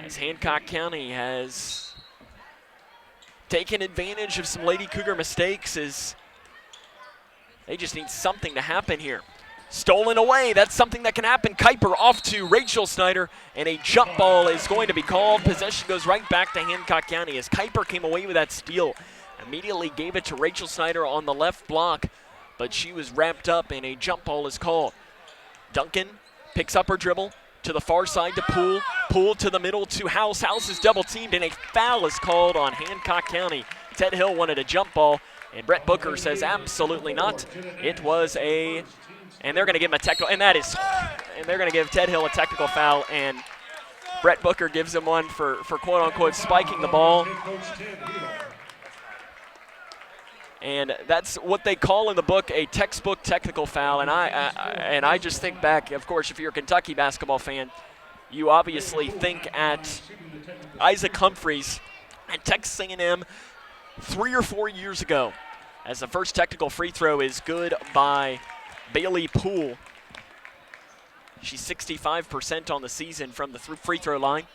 As Hancock County has taken advantage of some Lady Cougar mistakes, as they just need something to happen here. Stolen away, that's something that can happen. Kuiper off to Rachel Snyder, and a jump ball is going to be called. Possession goes right back to Hancock County as Kuiper came away with that steal. Immediately gave it to Rachel Snyder on the left block, but she was wrapped up and a jump ball is called. Duncan picks up her dribble to the far side to Poole. Poole to the middle to House. House is double teamed, and a foul is called on Hancock County. Ted Hill wanted a jump ball, and Brett Booker says absolutely not. It was a... And they're going to give him a technical, and they're going to give Ted Hill a technical foul, and Brett Booker gives him one for quote-unquote spiking the ball. And that's what they call in the book a textbook technical foul. And I just think back, of course, if you're a Kentucky basketball fan, you obviously think at Isaac Humphreys at Texas A&M 3 or 4 years ago, as the first technical free throw is good by Bailey Poole. She's 65% on the season from the free throw line,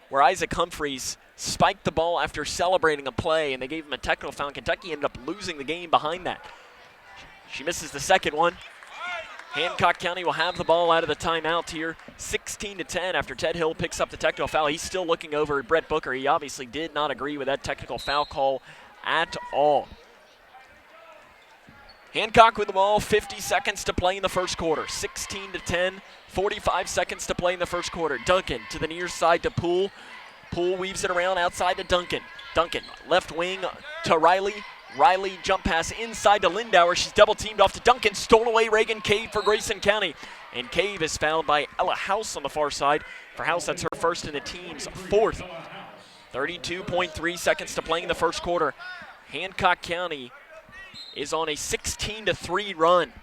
where Isaac Humphreys spiked the ball after celebrating a play, and they gave him a technical foul. Kentucky ended up losing the game behind that. She misses the second one. Hancock County will have the ball out of the timeout here, 16-10 after Ted Hill picks up the technical foul. He's still looking over at Brett Booker. He obviously did not agree with that technical foul call at all. Hancock with the ball, 50 seconds to play in the first quarter. 16-10, 45 seconds to play in the first quarter. Duncan to the near side to Poole. Poole weaves it around outside to Duncan. Duncan, left wing to Riley. Riley jump pass inside to Lindauer. She's double teamed off to Duncan. Stolen away Reagan Cave for Grayson County. And Cave is fouled by Ella House on the far side. For House, that's her first in the team's fourth. 32.3 seconds to play in the first quarter. Hancock County is on a 16-3 run.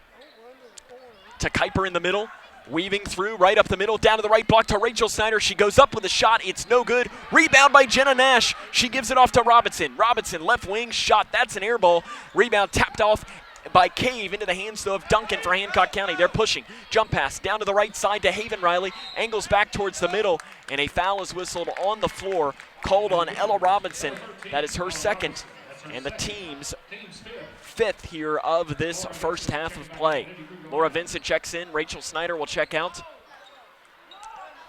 To Kuiper in the middle. Weaving through, right up the middle, down to the right block to Rachel Snyder. She goes up with a shot. It's no good. Rebound by Jenna Nash. She gives it off to Robinson. Robinson, left wing shot. That's an air ball. Rebound tapped off by Cave into the hands, though, of Duncan for Hancock County. They're pushing. Jump pass down to the right side to Haven Riley. Angles back towards the middle, and a foul is whistled on the floor, called on Ella Robinson. That is her second, and the team's fifth here of this first half of play. Laura Vincent checks in. Rachel Snyder will check out.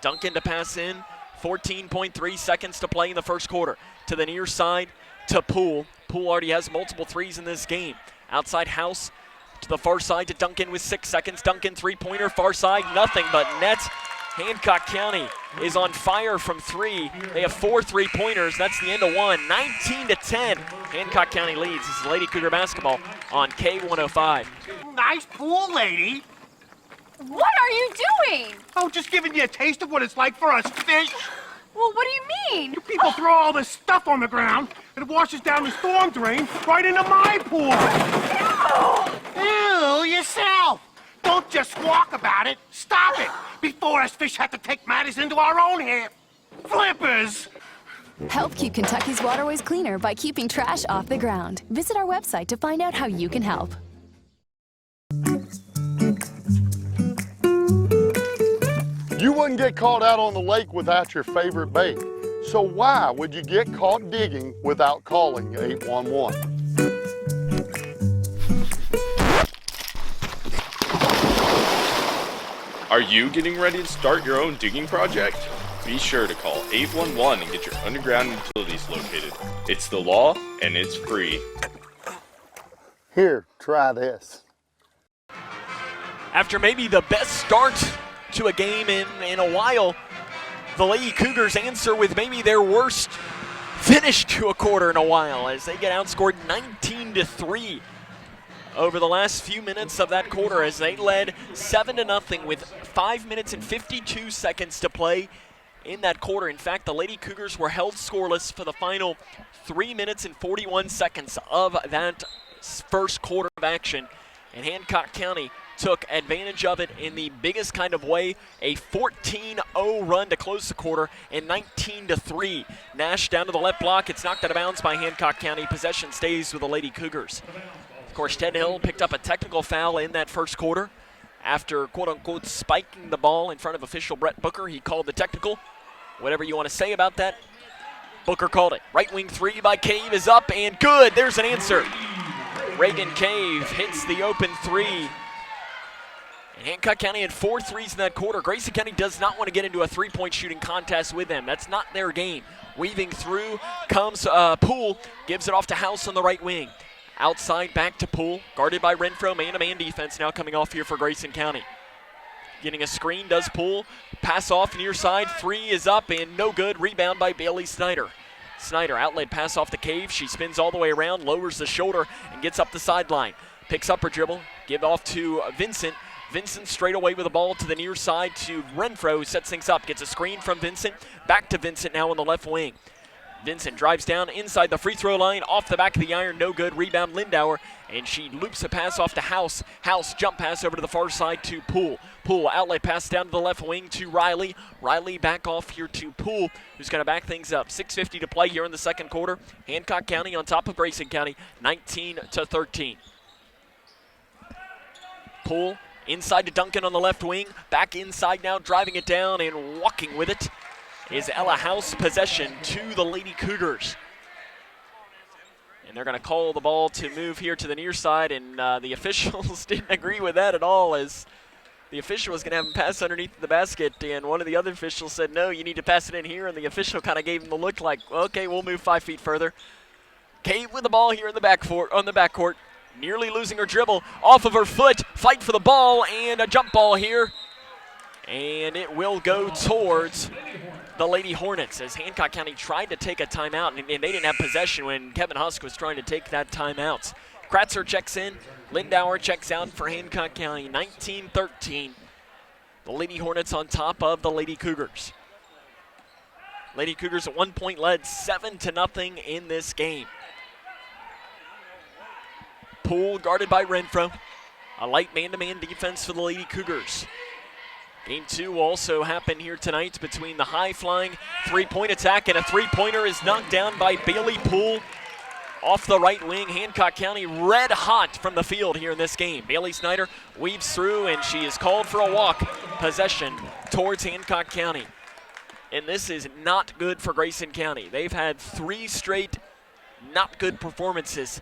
Duncan to pass in. 14.3 seconds to play in the first quarter. To the near side to Poole. Poole already has multiple threes in this game. Outside House to the far side to Duncan with 6 seconds. Duncan three-pointer, far side, nothing but net. Hancock County is on fire from three. They have 4 3-pointers. That's the end of one. 19-10. Hancock County leads. This is Lady Cougar basketball on K105. Nice pool, lady. What are you doing? Oh, just giving you a taste of what it's like for us fish. Well, what do you mean? You people throw all this stuff on the ground, and it washes down the storm drain right into my pool. Ew, yourself. Don't just walk about it. Stop it before us fish have to take matters into our own hands. Flippers! Help keep Kentucky's waterways cleaner by keeping trash off the ground. Visit our website to find out how you can help. You wouldn't get caught out on the lake without your favorite bait. So why would you get caught digging without calling 811? Are you getting ready to start your own digging project? Be sure to call 811 and get your underground utilities located. It's the law and it's free. Here, try this. After maybe the best start to a game in a while, the Lady Cougars answer with maybe their worst finish to a quarter in a while as they get outscored 19-3 over the last few minutes of that quarter as they led 7-0 with 5 minutes and 52 seconds to play in that quarter. In fact, the Lady Cougars were held scoreless for the final 3 minutes and 41 seconds of that first quarter of action, and Hancock County took advantage of it in the biggest kind of way, a 14-0 run to close the quarter and 19-3. Nash down to the left block. It's knocked out of bounds by Hancock County. Possession stays with the Lady Cougars. Of course, Ted Hill picked up a technical foul in that first quarter after, quote-unquote, spiking the ball in front of official Brett Booker. He called the technical. Whatever you want to say about that, Booker called it. Right wing three by Cave is up and good. There's an answer. Reagan Cave hits the open three. And Hancock County had 4 threes in that quarter. Grayson County does not want to get into a three-point shooting contest with them. That's not their game. Weaving through comes Poole, gives it off to House on the right wing. Outside back to Poole, guarded by Renfro. Man-to-man defense now coming off here for Grayson County. Getting a screen, does Poole. Pass off near side, three is up and no good. Rebound by Bailey Snyder. Snyder, outlet pass off the Cave. She spins all the way around, lowers the shoulder, and gets up the sideline. Picks up her dribble, give off to Vincent. Vincent straight away with the ball to the near side to Renfro, who sets things up. Gets a screen from Vincent, back to Vincent now on the left wing. Vincent drives down inside the free throw line, off the back of the iron, no good. Rebound Lindauer, and she loops a pass off to House. House jump pass over to the far side to Poole. Poole outlet pass down to the left wing to Riley. Riley back off here to Poole, who's going to back things up. 6:50 to play here in the second quarter. Hancock County on top of Grayson County, 19-13. Poole inside to Duncan on the left wing. Back inside now, driving it down and walking with it is Ella House. Possession to the Lady Cougars. And they're going to call the ball to move here to the near side, and the officials didn't agree with that at all, as the official was going to have him pass underneath the basket, and one of the other officials said, no, you need to pass it in here, and the official kind of gave him the look like, okay, we'll move 5 feet further. Cave with the ball here in the backcourt, nearly losing her dribble, off of her foot, fight for the ball, and a jump ball here, and it will go towards the Lady Hornets, as Hancock County tried to take a timeout, and they didn't have possession when Kevin Husk was trying to take that timeout. Kratzer checks in, Lindauer checks out for Hancock County, 19-13. The Lady Hornets on top of the Lady Cougars. Lady Cougars at 1 point led, 7-0 in this game. Poole guarded by Renfro. A light man-to-man defense for the Lady Cougars. Game 2 will also happen here tonight between the high-flying three-point attack, and a three-pointer is knocked down by Bailey Poole off the right wing. Hancock County red hot from the field here in this game. Bailey Snyder weaves through, and she is called for a walk. Possession towards Hancock County. And this is not good for Grayson County. They've had 3 straight not good performances.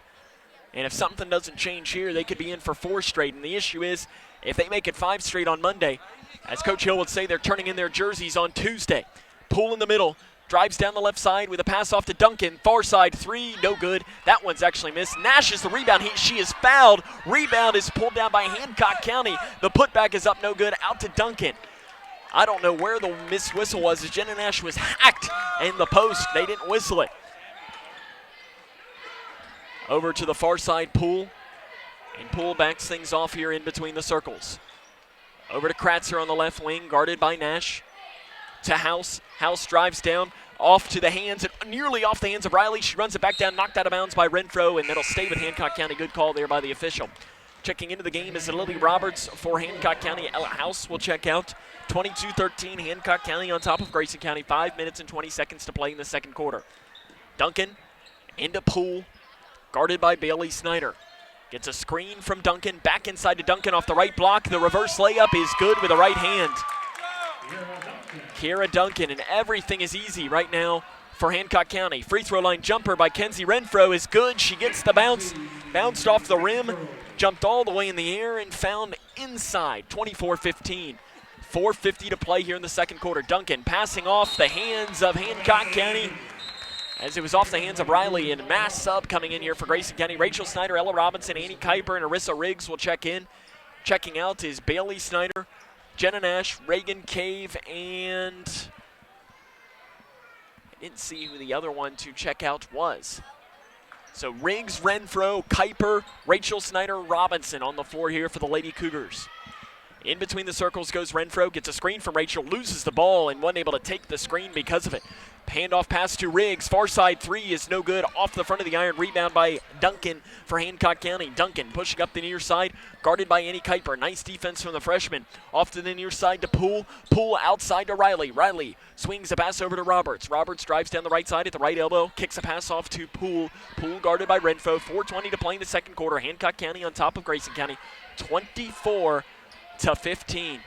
And if something doesn't change here, they could be in for 4 straight. And the issue is, if they make it 5 straight on Monday, as Coach Hill would say, they're turning in their jerseys on Tuesday. Poole in the middle, drives down the left side with a pass off to Duncan. Far side 3, no good. That one's actually missed. Nash is the rebound. She is fouled. Rebound is pulled down by Hancock County. The putback is up, no good. Out to Duncan. I don't know where the missed whistle was, as Jenna Nash was hacked in the post. They didn't whistle it. Over to the far side, Poole. And Poole backs things off here in between the circles. Over to Kratzer on the left wing, guarded by Nash. To House. House drives down, off to the hands, nearly off the hands of Riley. She runs it back down, knocked out of bounds by Renfro, and that'll stay with Hancock County. Good call there by the official. Checking into the game is Lily Roberts for Hancock County. Ella House will check out. 22-13, Hancock County on top of Grayson County. 5 minutes and 20 seconds to play in the second quarter. Duncan into Poole, guarded by Bailey Snyder. Gets a screen from Duncan, back inside to Duncan off the right block. The reverse layup is good with the right hand. Kira Duncan, and everything is easy right now for Hancock County. Free throw line jumper by Kenzie Renfro is good. She gets the bounce, bounced off the rim, jumped all the way in the air and found inside. 24-15. 4:50 to play here in the second quarter. Duncan passing off the hands of Hancock County, as it was off the hands of Riley, and mass sub coming in here for Grayson County. Rachel Snyder, Ella Robinson, Annie Kuiper, and Arissa Riggs will check in. Checking out is Bailey Snyder, Jenna Nash, Reagan Cave, and I didn't see who the other one to check out was. So Riggs, Renfro, Kuiper, Rachel Snyder, Robinson on the floor here for the Lady Cougars. In between the circles goes Renfro, gets a screen from Rachel, loses the ball, and wasn't able to take the screen because of it. Handoff pass to Riggs. Far side 3 is no good. Off the front of the iron. Rebound by Duncan for Hancock County. Duncan pushing up the near side. Guarded by Annie Kuiper. Nice defense from the freshman. Off to the near side to Poole. Poole outside to Riley. Riley swings a pass over to Roberts. Roberts drives down the right side at the right elbow. Kicks a pass off to Poole. Poole guarded by Renfro. 4:20 to play in the second quarter. Hancock County on top of Grayson County. 24-15.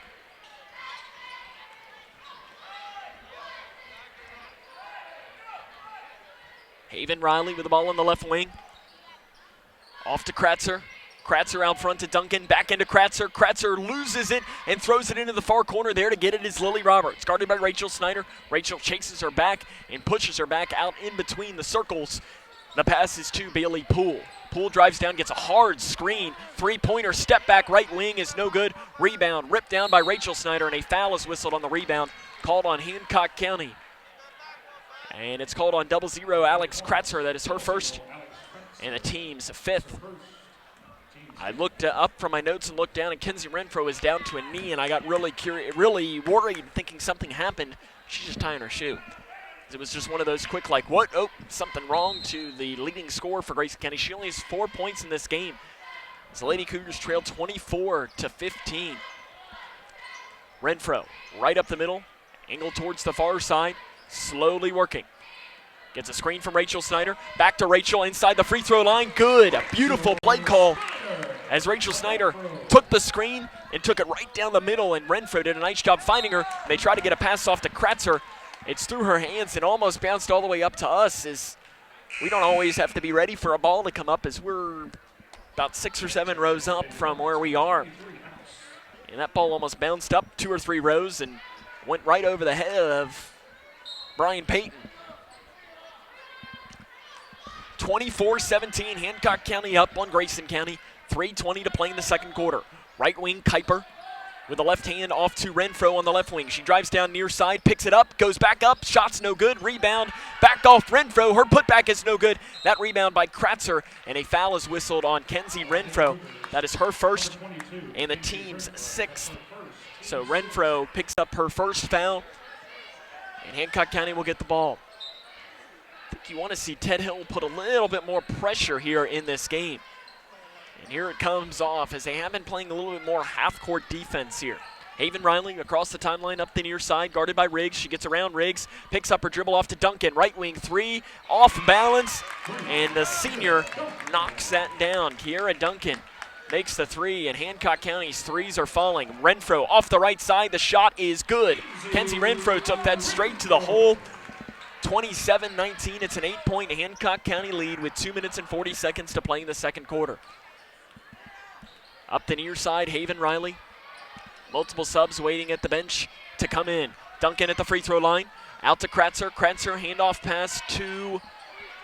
Haven Riley with the ball on the left wing. Off to Kratzer. Kratzer out front to Duncan. Back into Kratzer. Kratzer loses it and throws it into the far corner. There to get it is Lily Roberts. Guarded by Rachel Snyder. Rachel chases her back and pushes her back out in between the circles. The pass is to Bailey Poole. Poole drives down, gets a hard screen. Three-pointer, step back, right wing is no good. Rebound, ripped down by Rachel Snyder, and a foul is whistled on the rebound. Called on Hancock County. And it's called on 0-0 Alex Kratzer. That is her first and the team's 5th. I looked up from my notes and looked down, and Kenzie Renfro is down to a knee, and I got really worried, thinking something happened. She's just tying her shoe. It was just one of those quick, like, what? Oh, something wrong to the leading scorer for Grayson County. She only has 4 points in this game. So Lady Cougars trail 24-15. Renfro right up the middle, angled towards the far side, slowly working. Gets a screen from Rachel Snyder. Back to Rachel inside the free throw line. Good. A beautiful play call as Rachel Snyder took the screen and took it right down the middle, and Renfro did a nice job finding her. They tried to get a pass off to Kratzer. It's through her hands and almost bounced all the way up to us, as we don't always have to be ready for a ball to come up, as we're about 6 or 7 rows up from where we are. And that ball almost bounced up 2 or 3 rows and went right over the head of Brian Payton. 24-17, Hancock County up on Grayson County. 3:20 to play in the second quarter. Right wing, Kuiper with the left hand off to Renfro on the left wing. She drives down near side, picks it up, goes back up, shot's no good, rebound, back off Renfro, her putback is no good. That rebound by Kratzer, and a foul is whistled on Kenzie Renfro. That is her first and the team's 6th. So Renfro picks up her first foul, and Hancock County will get the ball. I think you want to see Ted Hill put a little bit more pressure here in this game. And here it comes off, as they have been playing a little bit more half-court defense here. Haven Riley across the timeline up the near side, guarded by Riggs. She gets around Riggs, picks up her dribble off to Duncan. Right wing 3, off balance, and the senior knocks that down. Kiera Duncan makes the 3, and Hancock County's 3s are falling. Renfro off the right side, the shot is good. Kenzie Renfro took that straight to the hole. 27-19, it's an 8-point Hancock County lead with 2 minutes and 40 seconds to play in the second quarter. Up the near side, Haven Riley. Multiple subs waiting at the bench to come in. Duncan at the free throw line. Out to Kratzer. Kratzer handoff pass to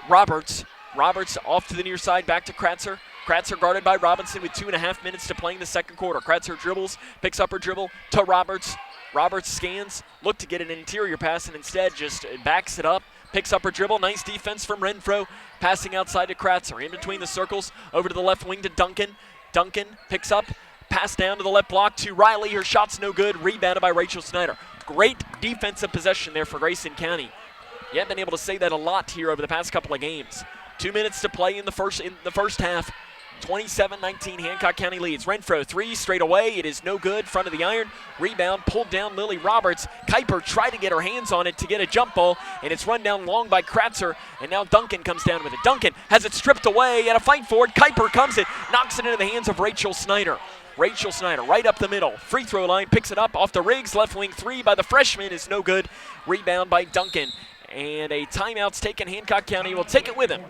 Roberts. Roberts off to the near side, back to Kratzer. Kratzer guarded by Robinson with 2.5 minutes to play in the second quarter. Kratzer dribbles, picks up her dribble to Roberts. Roberts scans, looked to get an interior pass, and instead just backs it up. Picks up her dribble, nice defense from Renfro. Passing outside to Kratzer. In between the circles, over to the left wing to Duncan. Duncan picks up, pass down to the left block to Riley. Her shot's no good, rebounded by Rachel Snyder. Great defensive possession there for Grayson County. You haven't been able to say that a lot here over the past couple of games. 2 minutes to play in the first half. 27-19, Hancock County leads. Renfro 3 straight away. It is no good. Front of the iron. Rebound pulled down Lily Roberts. Kuiper tried to get her hands on it to get a jump ball, and it's run down long by Kratzer, and now Duncan comes down with it. Duncan has it stripped away and a fight for it. Kuiper comes it, knocks it into the hands of Rachel Snyder. Rachel Snyder right up the middle. Free throw line, picks it up off the Riggs. Left wing 3 by the freshman is no good. Rebound by Duncan. And a timeout's taken. Hancock County will take it with him.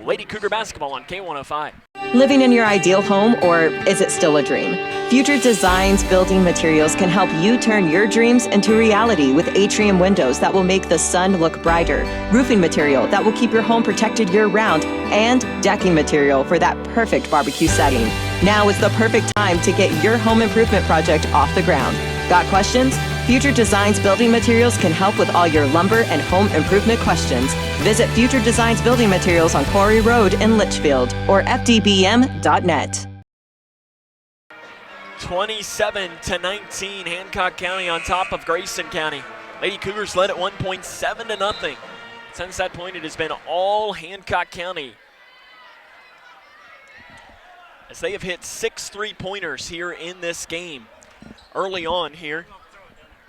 Lady Cougar basketball on K105. Living in your ideal home, or is it still a dream? Future Designs Building Materials can help you turn your dreams into reality with atrium windows that will make the sun look brighter, roofing material that will keep your home protected year-round, and decking material for that perfect barbecue setting. Now is the perfect time to get your home improvement project off the ground. Got questions? Future Designs Building Materials can help with all your lumber and home improvement questions. Visit Future Designs Building Materials on Quarry Road in Litchfield or fdbm.net. 27-19, Hancock County on top of Grayson County. Lady Cougars led at 7-0. Since that point, it has been all Hancock County, as they have hit 6 3-pointers here in this game early on here,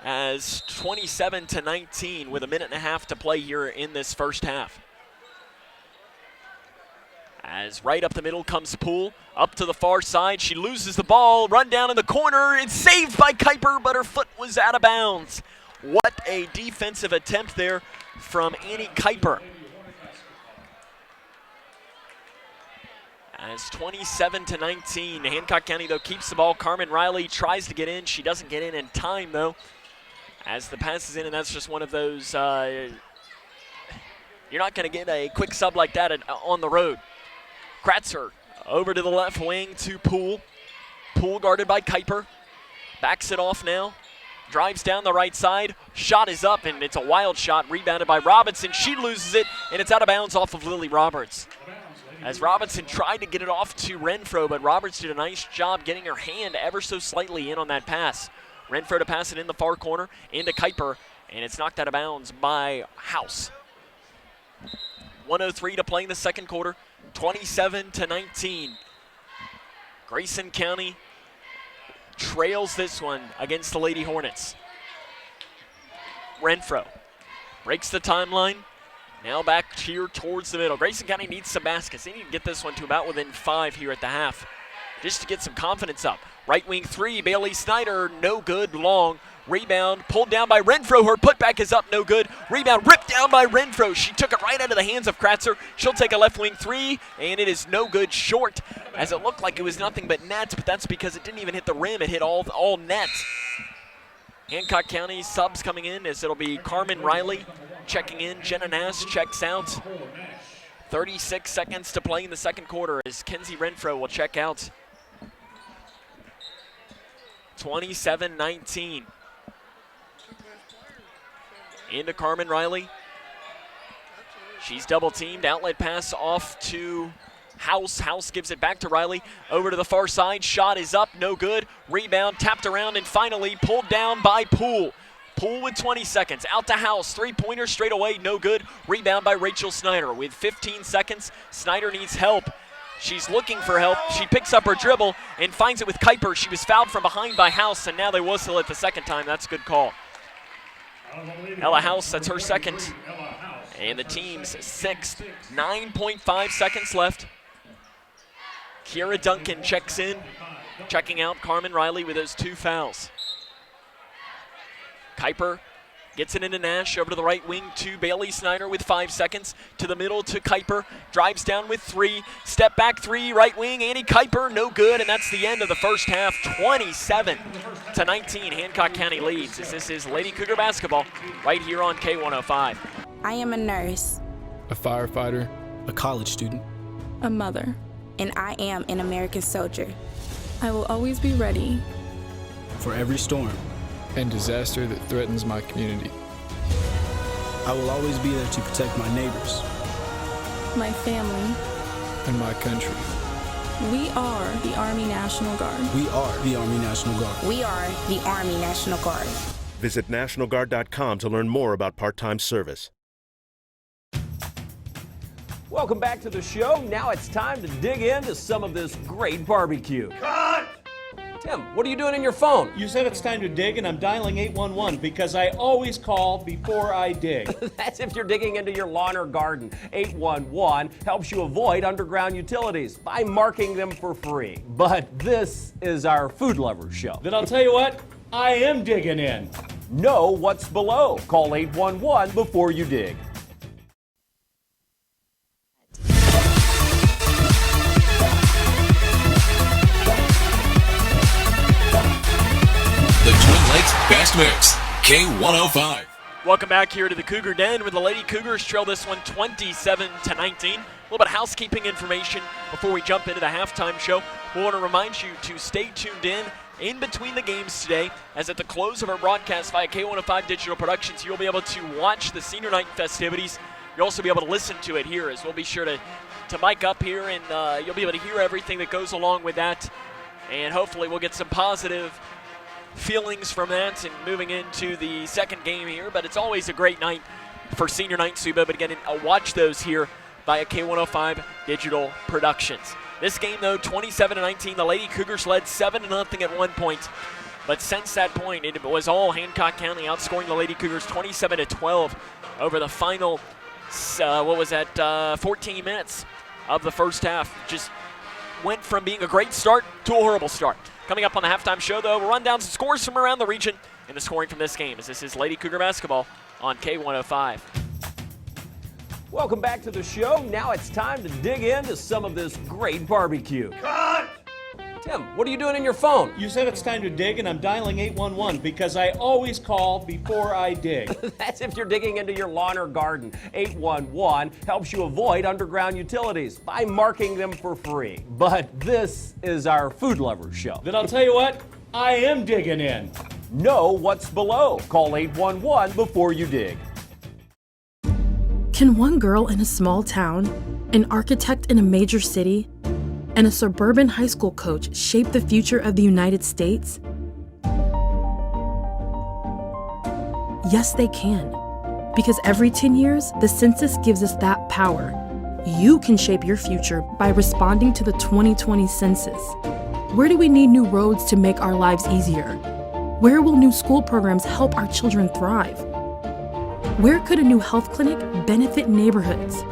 as 27-19 with 1.5 minutes to play here in this first half. As right up the middle comes Poole, up to the far side. She loses the ball, run down in the corner. It's saved by Kuiper, but her foot was out of bounds. What a defensive attempt there from Annie Kuiper. As 27-19, Hancock County, though, keeps the ball. Carmen Riley tries to get in. She doesn't get in time, though, as the pass is in, and that's just one of those, you're not going to get a quick sub like that on the road. Kratzer over to the left wing to Poole. Poole guarded by Kuiper. Backs it off now. Drives down the right side. Shot is up, and it's a wild shot. Rebounded by Robinson. She loses it, and it's out of bounds off of Lily Roberts. As Robinson tried to get it off to Renfro, but Roberts did a nice job getting her hand ever so slightly in on that pass. Renfro to pass it in the far corner into Kuiper, and it's knocked out of bounds by House. 1:03 to play in the second quarter, 27-19. Grayson County trails this one against the Lady Hornets. Renfro breaks the timeline. Now back here towards the middle. Grayson County needs some baskets. They need to get this one to about within 5 here at the half just to get some confidence up. Right wing three, Bailey Snyder, no good, long. Rebound pulled down by Renfro. Her putback is up, no good. Rebound ripped down by Renfro. She took it right out of the hands of Kratzer. She'll take a left wing three, and it is no good, short, as it looked like it was nothing but net, but that's because it didn't even hit the rim. It hit all net. Hancock County subs coming in as it'll be Carmen Riley checking in. Jenna Nass checks out. 36 seconds to play in the second quarter as Kenzie Renfro will check out. 27-19. Into Carmen Riley. She's double teamed. Outlet pass off to House. House gives it back to Riley. Over to the far side. Shot is up. No good. Rebound tapped around and finally pulled down by Poole. Poole with 20 seconds. Out to House. Three-pointer straight away. No good. Rebound by Rachel Snyder. With 15 seconds, Snyder needs help. She's looking for help. She picks up her dribble and finds it with Kuiper. She was fouled from behind by House, and now they whistle it the second time. That's a good call. Ella House, that's her second. And the team's sixth. 9.5 seconds left. Kiera Duncan checks in, checking out Carmen Riley with those two fouls. Kuiper gets it into Nash, over to the right wing to Bailey Snyder with 5 seconds. To the middle to Kuiper, drives down with 3. Step back 3, right wing, Annie Kuiper, no good, and that's the end of the first half. 27-19, Hancock County leads as this is Lady Cougar basketball right here on K105. I am a nurse, a firefighter, a college student, a mother, and I am an American soldier. I will always be ready for every storm and disaster that threatens my community. I will always be there to protect my neighbors, my family, and my country. We are the Army National Guard. We are the Army National Guard. We are the Army National Guard. Visit nationalguard.com to learn more about part-time service. Welcome back to the show. Now it's time to dig into some of this great barbecue. Cut! Tim, what are you doing in your phone? You said it's time to dig, and I'm dialing 811 because I always call before I dig. That's if you're digging into your lawn or garden. 811 helps you avoid underground utilities by marking them for free. But this is our food lovers show. Then I'll tell you what, I am digging in. Know what's below. Call 811 before you dig. The Twin Lakes Best Mix, K105. Welcome back here to the Cougar Den, where the Lady Cougars trail this one 27-19. A little bit of housekeeping information before we jump into the halftime show. We want to remind you to stay tuned in between the games today, as at the close of our broadcast via K105 Digital Productions, you'll be able to watch the senior night festivities. You'll also be able to listen to it here, as we'll be sure to mic up here, and you'll be able to hear everything that goes along with that. And hopefully we'll get some positive feelings from that and moving into the second game here. But it's always a great night for senior night, so you'll be able to get in, watch those here via K105 Digital Productions. This game, though, 27-19. The Lady Cougars led 7-0 at one point. But since that point, it was all Hancock County outscoring the Lady Cougars 27-12 over the final, 14 minutes of the first half. Just went from being a great start to a horrible start. Coming up on the halftime show, though, we'll run down some scores from around the region and the scoring from this game, as this is Lady Cougar basketball on K105. Welcome back to the show. Now it's time to dig into some of this great barbecue. Cut! Tim, what are you doing in your phone? You said it's time to dig, and I'm dialing 811 because I always call before I dig. That's if you're digging into your lawn or garden. 811 helps you avoid underground utilities by marking them for free. But this is our food lovers show. Then I'll tell you what, I am digging in. Know what's below. Call 811 before you dig. Can one girl in a small town, an architect in a major city, and a suburban high school coach shape the future of the United States? Yes, they can. Because every 10 years, the census gives us that power. You can shape your future by responding to the 2020 census. Where do we need new roads to make our lives easier? Where will new school programs help our children thrive? Where could a new health clinic benefit neighborhoods?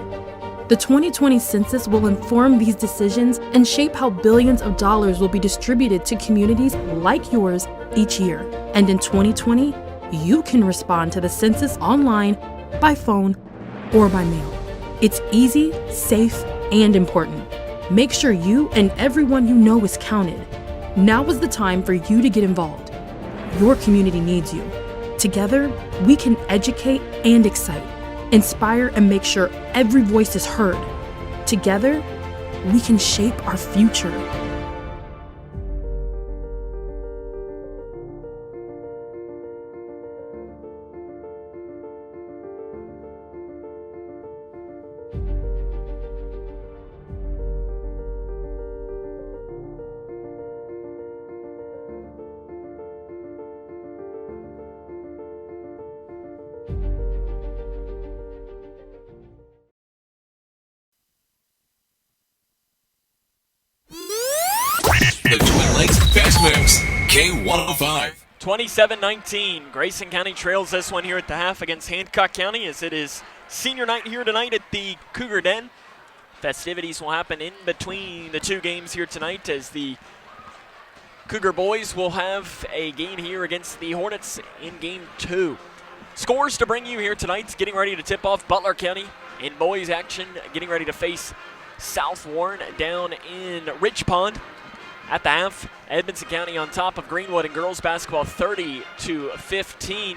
The 2020 census will inform these decisions and shape how billions of dollars will be distributed to communities like yours each year. And in 2020, you can respond to the census online, by phone, or by mail. It's easy, safe, and important. Make sure you and everyone you know is counted. Now is the time for you to get involved. Your community needs you. Together, we can educate and excite, inspire and make sure every voice is heard. Together, we can shape our future. The Twin Lakes Best Mix, K105. 27-19. Grayson County trails this one here at the half against Hancock County, as it is senior night here tonight at the Cougar Den. Festivities will happen in between the two games here tonight, as the Cougar boys will have a game here against the Hornets in game 2. Scores to bring you here tonight, getting ready to tip off Butler County in boys action, getting ready to face South Warren down in Ridge Pond. At the half, Edmonson County on top of Greenwood in girls basketball 30-15.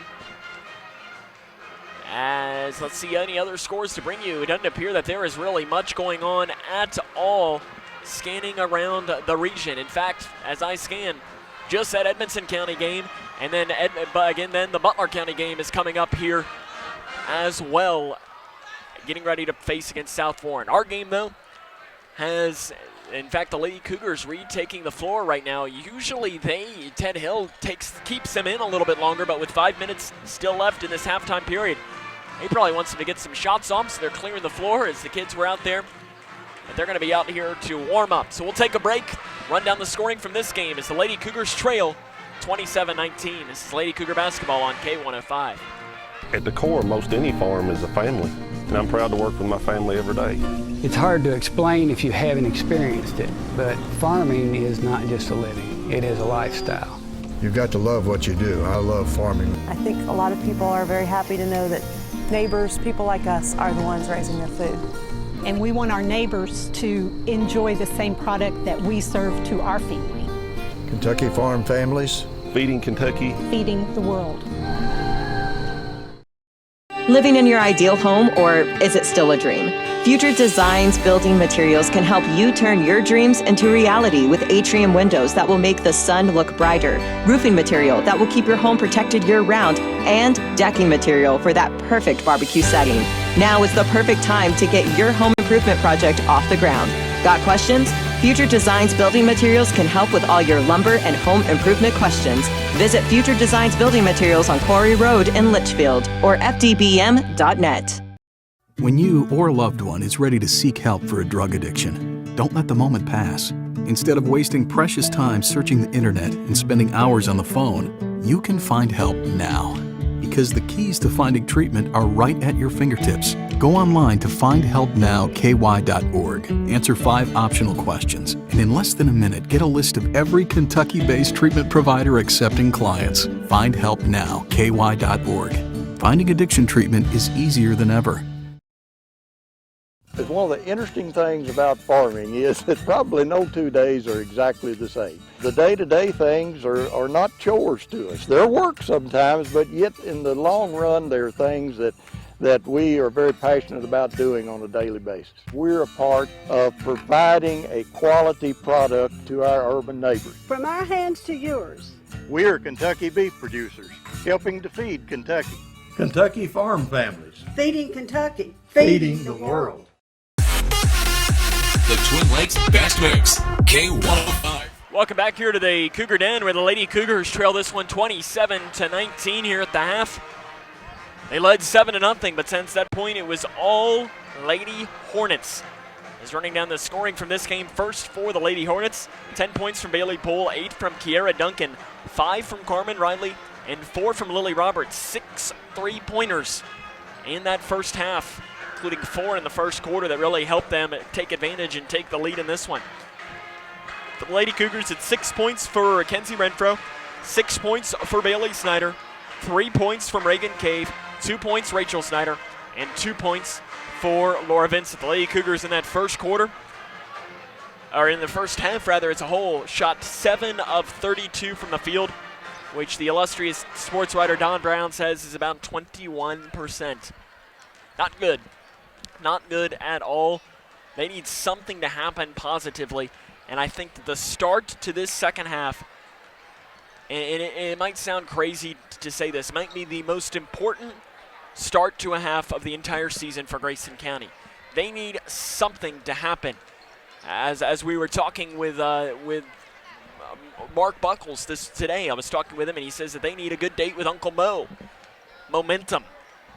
As let's see any other scores to bring you. It doesn't appear that there is really much going on at all scanning around the region. In fact, as I scan, just that Edmonson County game, and then then the Butler County game is coming up here as well, getting ready to face against South Warren. Our game, though, has, in fact, the Lady Cougars retaking the floor right now. Usually Ted Hill keeps them in a little bit longer, but with 5 minutes still left in this halftime period, he probably wants them to get some shots on, so they're clearing the floor as the kids were out there. But they're going to be out here to warm up. So we'll take a break, run down the scoring from this game as the Lady Cougars trail 27-19. This is Lady Cougar basketball on K105. At the core of most any farm is a family, and I'm proud to work with my family every day. It's hard to explain if you haven't experienced it, but farming is not just a living, it is a lifestyle. You've got to love what you do. I love farming. I think a lot of people are very happy to know that neighbors, people like us, are the ones raising their food. And we want our neighbors to enjoy the same product that we serve to our family. Kentucky Farm Families. Feeding Kentucky. Feeding the world. Living in your ideal home, or is it still a dream? Future Designs Building Materials can help you turn your dreams into reality with atrium windows that will make the sun look brighter, roofing material that will keep your home protected year-round, and decking material for that perfect barbecue setting. Now is the perfect time to get your home improvement project off the ground. Got questions? Future Designs Building Materials can help with all your lumber and home improvement questions. Visit Future Designs Building Materials on Quarry Road in Litchfield or fdbm.net. When you or a loved one is ready to seek help for a drug addiction, don't let the moment pass. Instead of wasting precious time searching the internet and spending hours on the phone, you can find help now. Because the keys to finding treatment are right at your fingertips. Go online to findhelpnowky.org. Answer 5 optional questions, and in less than a minute, get a list of every Kentucky-based treatment provider accepting clients. Findhelpnowky.org. Finding addiction treatment is easier than ever. It's one of the interesting things about farming is that probably no 2 days are exactly the same. The day-to-day things are not chores to us. They're work sometimes, but yet in the long run, they're things that we are very passionate about doing on a daily basis. We're a part of providing a quality product to our urban neighbors. From our hands to yours. We're Kentucky beef producers, helping to feed Kentucky. Kentucky Farm Families. Feeding Kentucky. Feeding the world. The Twin Lakes Best Mix, K105. Welcome back here to the Cougar Den, where the Lady Cougars trail this one 27-19 here at the half. They led 7-0, but since that point, it was all Lady Hornets. Is running down the scoring from this game first for the Lady Hornets. 10 points from Bailey Poole, 8 from Kiera Duncan, 5 from Carmen Riley, and 4 from Lily Roberts. 6 3-pointers in that first half, including 4 in the first quarter that really helped them take advantage and take the lead in this one. The Lady Cougars had 6 points for Kenzie Renfro, 6 points for Bailey Snyder, 3 points from Reagan Cave, 2 points Rachel Snyder, and 2 points for Laura Vincent. The Lady Cougars in that first quarter, or in the first half rather as a whole, shot 7 of 32 from the field, which the illustrious sports writer Don Brown says is about 21%. Not good. Not good at all. They need something to happen positively, and I think that the start to this second half, and it might sound crazy to say this, might be the most important start to a half of the entire season for Grayson County. They need something to happen. As we were talking with Mark Buckles today, I was talking with him, and he says that they need a good date with Uncle Mo. Momentum.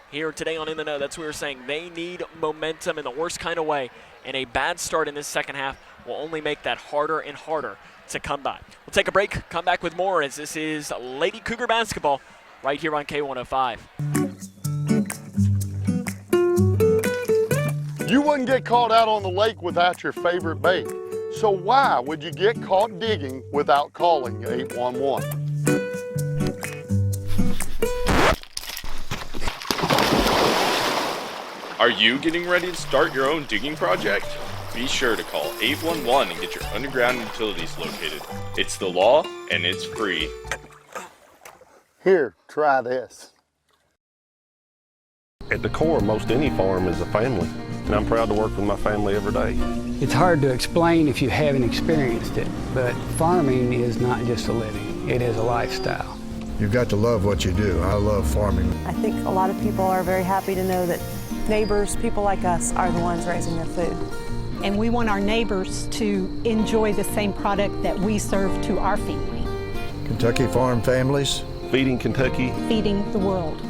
Here today on In the Know, that's what we were saying. They need momentum in the worst kind of way, and a bad start in this second half will only make that harder and harder to come by. We'll take a break, come back with more, as this is Lady Cougar basketball right here on K105. You wouldn't get caught out on the lake without your favorite bait. So why would you get caught digging without calling 811? Are you getting ready to start your own digging project? Be sure to call 811 and get your underground utilities located. It's the law and it's free. Here, try this. At the core, most any farm is a family, and I'm proud to work with my family every day. It's hard to explain if you haven't experienced it, but farming is not just a living, it is a lifestyle. You've got to love what you do. I love farming. I think a lot of people are very happy to know that neighbors, people like us, are the ones raising their food. And we want our neighbors to enjoy the same product that we serve to our family. Kentucky Farm Families. Feeding Kentucky. Feeding the world.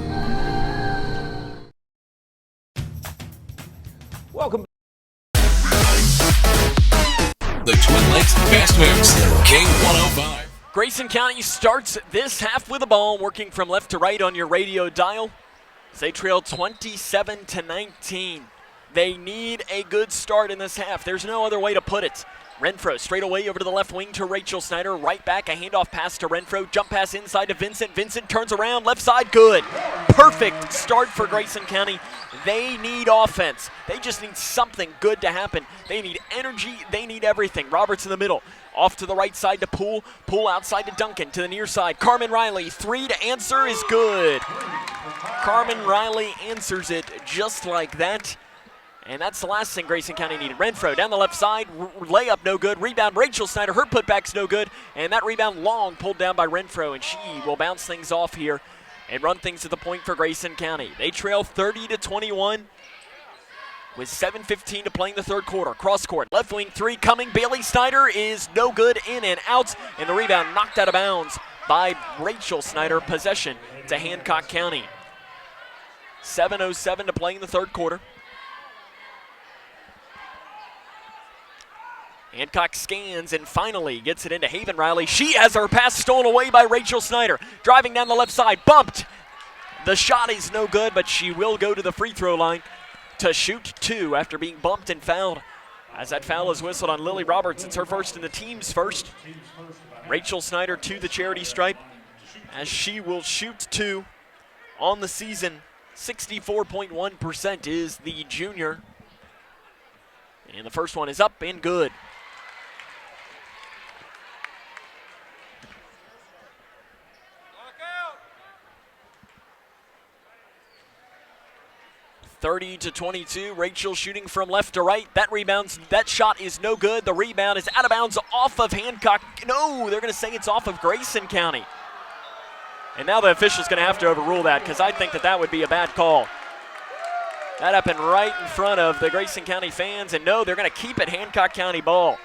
Welcome. The Twin Lakes Fast Mix, K105. Grayson County starts this half with the ball, working from left to right on your radio dial. They trail 27-19. They need a good start in this half. There's no other way to put it. Renfro straight away over to the left wing to Rachel Snyder. Right back, a handoff pass to Renfro. Jump pass inside to Vincent. Vincent turns around, left side, good. Perfect start for Grayson County. They need offense. They just need something good to happen. They need energy. They need everything. Roberts in the middle. Off to the right side to Poole. Poole outside to Duncan. To the near side. Carmen Riley. 3 to answer is good. Carmen Riley answers it just like that. And that's the last thing Grayson County needed. Renfro down the left side, layup no good. Rebound, Rachel Snyder, her putback's no good. And that rebound long pulled down by Renfro, and she will bounce things off here and run things to the point for Grayson County. They trail 30-21 with 7:15 to play in the third quarter. Cross court, left wing 3 coming. Bailey Snyder is no good, in and out. And the rebound knocked out of bounds by Rachel Snyder. Possession to Hancock County. 7:07 to play in the third quarter. Hancock scans and finally gets it into Haven Riley. She has her pass stolen away by Rachel Snyder. Driving down the left side, bumped. The shot is no good, but she will go to the free throw line to shoot 2 after being bumped and fouled. As that foul is whistled on Lily Roberts, it's her first and the team's first. Rachel Snyder to the charity stripe as she will shoot 2 on the season. 64.1% is the junior. And the first one is up and good. 30-22. Rachel shooting from left to right. That shot is no good. The rebound is out of bounds off of Hancock. No, they're going to say it's off of Grayson County. And now the official's going to have to overrule that, because I think that would be a bad call. That happened right in front of the Grayson County fans, and no, they're going to keep it Hancock County ball.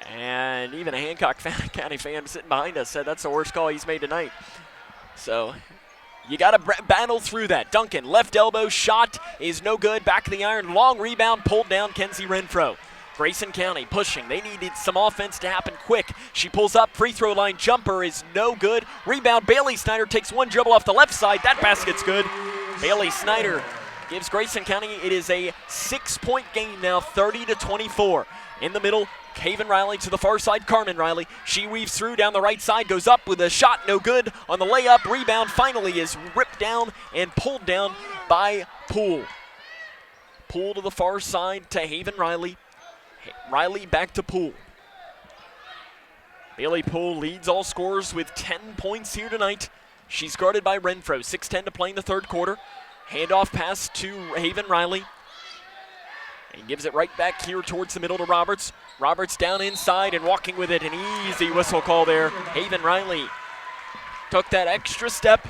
And even a Hancock County fan sitting behind us said that's the worst call he's made tonight. So you got to battle through that. Duncan, left elbow shot is no good. Back of the iron, long rebound, pulled down Kenzie Renfro. Grayson County pushing. They needed some offense to happen quick. She pulls up. Free throw line jumper is no good. Rebound, Bailey Snyder takes one dribble off the left side. That basket's good. Bailey Snyder gives Grayson County, it is a 6-point game now, 30-24. In the middle, Haven Riley to the far side, Carmen Riley. She weaves through down the right side, goes up with a shot, no good. On the layup, rebound finally is ripped down and pulled down by Poole. Poole to the far side to Haven Riley. Riley back to Poole. Bailey Poole leads all scorers with 10 points here tonight. She's guarded by Renfro. 6:10 to play in the third quarter. Handoff pass to Haven Riley. And gives it right back here towards the middle to Roberts. Roberts down inside and walking with it. An easy whistle call there. Haven Riley took that extra step.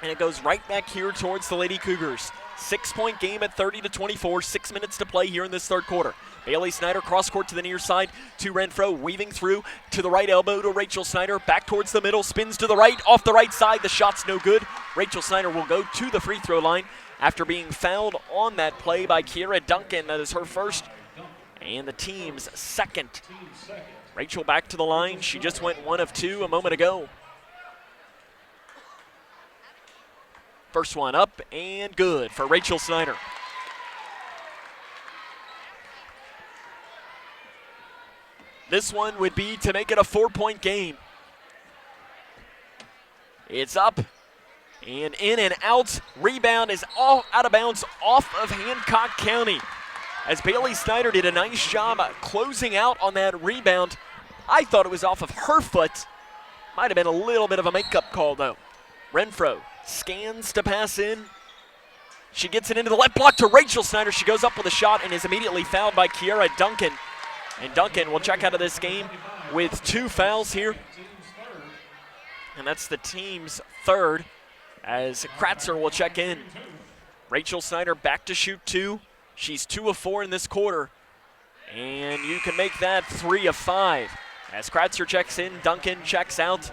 And it goes right back here towards the Lady Cougars. 6-point game at 30-24, 6 minutes to play here in this third quarter. Bailey Snyder cross court to the near side to Renfro, weaving through to the right elbow to Rachel Snyder, back towards the middle, spins to the right, off the right side, the shot's no good. Rachel Snyder will go to the free throw line after being fouled on that play by Kiera Duncan. That is her first and the team's second. Rachel back to the line. She just went 1 of 2 a moment ago. First one up and good for Rachel Snyder. This one would be to make it a 4-point game. It's up and in and out. Rebound is all out of bounds off of Hancock County. As Bailey Snyder did a nice job closing out on that rebound. I thought it was off of her foot. Might have been a little bit of a makeup call though. Renfro scans to pass in. She gets it into the left block to Rachel Snyder. She goes up with a shot and is immediately fouled by Kiera Duncan. And Duncan will check out of this game with 2 fouls here. And that's the team's third as Kratzer will check in. Rachel Snyder back to shoot 2. She's 2 of 4 in this quarter. And you can make that 3 of 5. As Kratzer checks in, Duncan checks out.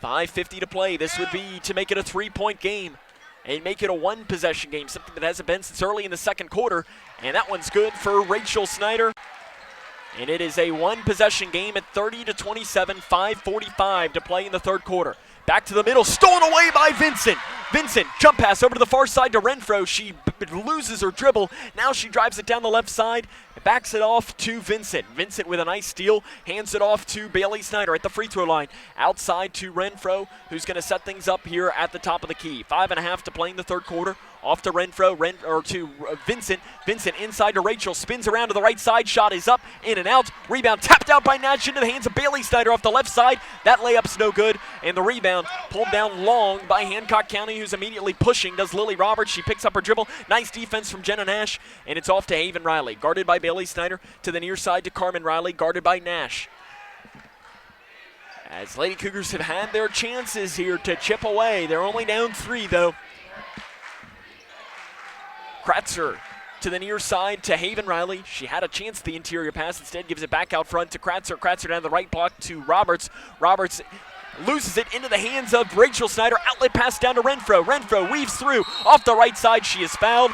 5:50 to play. This would be to make it a 3-point game and make it a 1-possession game, something that hasn't been since early in the second quarter. And that one's good for Rachel Snyder. And it is a 1-possession game at 30-27, 5:45 to play in the third quarter. Back to the middle, stolen away by Vincent. Vincent, jump pass over to the far side to Renfro. She loses her dribble. Now she drives it down the left side, backs it off to Vincent. Vincent with a nice steal, hands it off to Bailey Snyder at the free throw line. Outside to Renfro, who's going to set things up here at the top of the key. 5.5 to play in the third quarter. Off to Renfro, to Vincent. Vincent inside to Rachel, spins around to the right side. Shot is up, in and out. Rebound tapped out by Nash into the hands of Bailey Snyder off the left side. That layup's no good, and the rebound pulled down long by Hancock County, who's immediately pushing. Does Lily Roberts. She picks up her dribble. Nice defense from Jenna Nash, and it's off to Haven Riley. Guarded by Bailey Snyder to the near side to Carmen Riley, guarded by Nash. As Lady Cougars have had their chances here to chip away. They're only down 3, though. Kratzer to the near side to Haven Riley. She had a chance at the interior pass. Instead gives it back out front to Kratzer. Kratzer down the right block to Roberts. Roberts loses it into the hands of Rachel Snyder. Outlet pass down to Renfro. Renfro weaves through. Off the right side, she is fouled.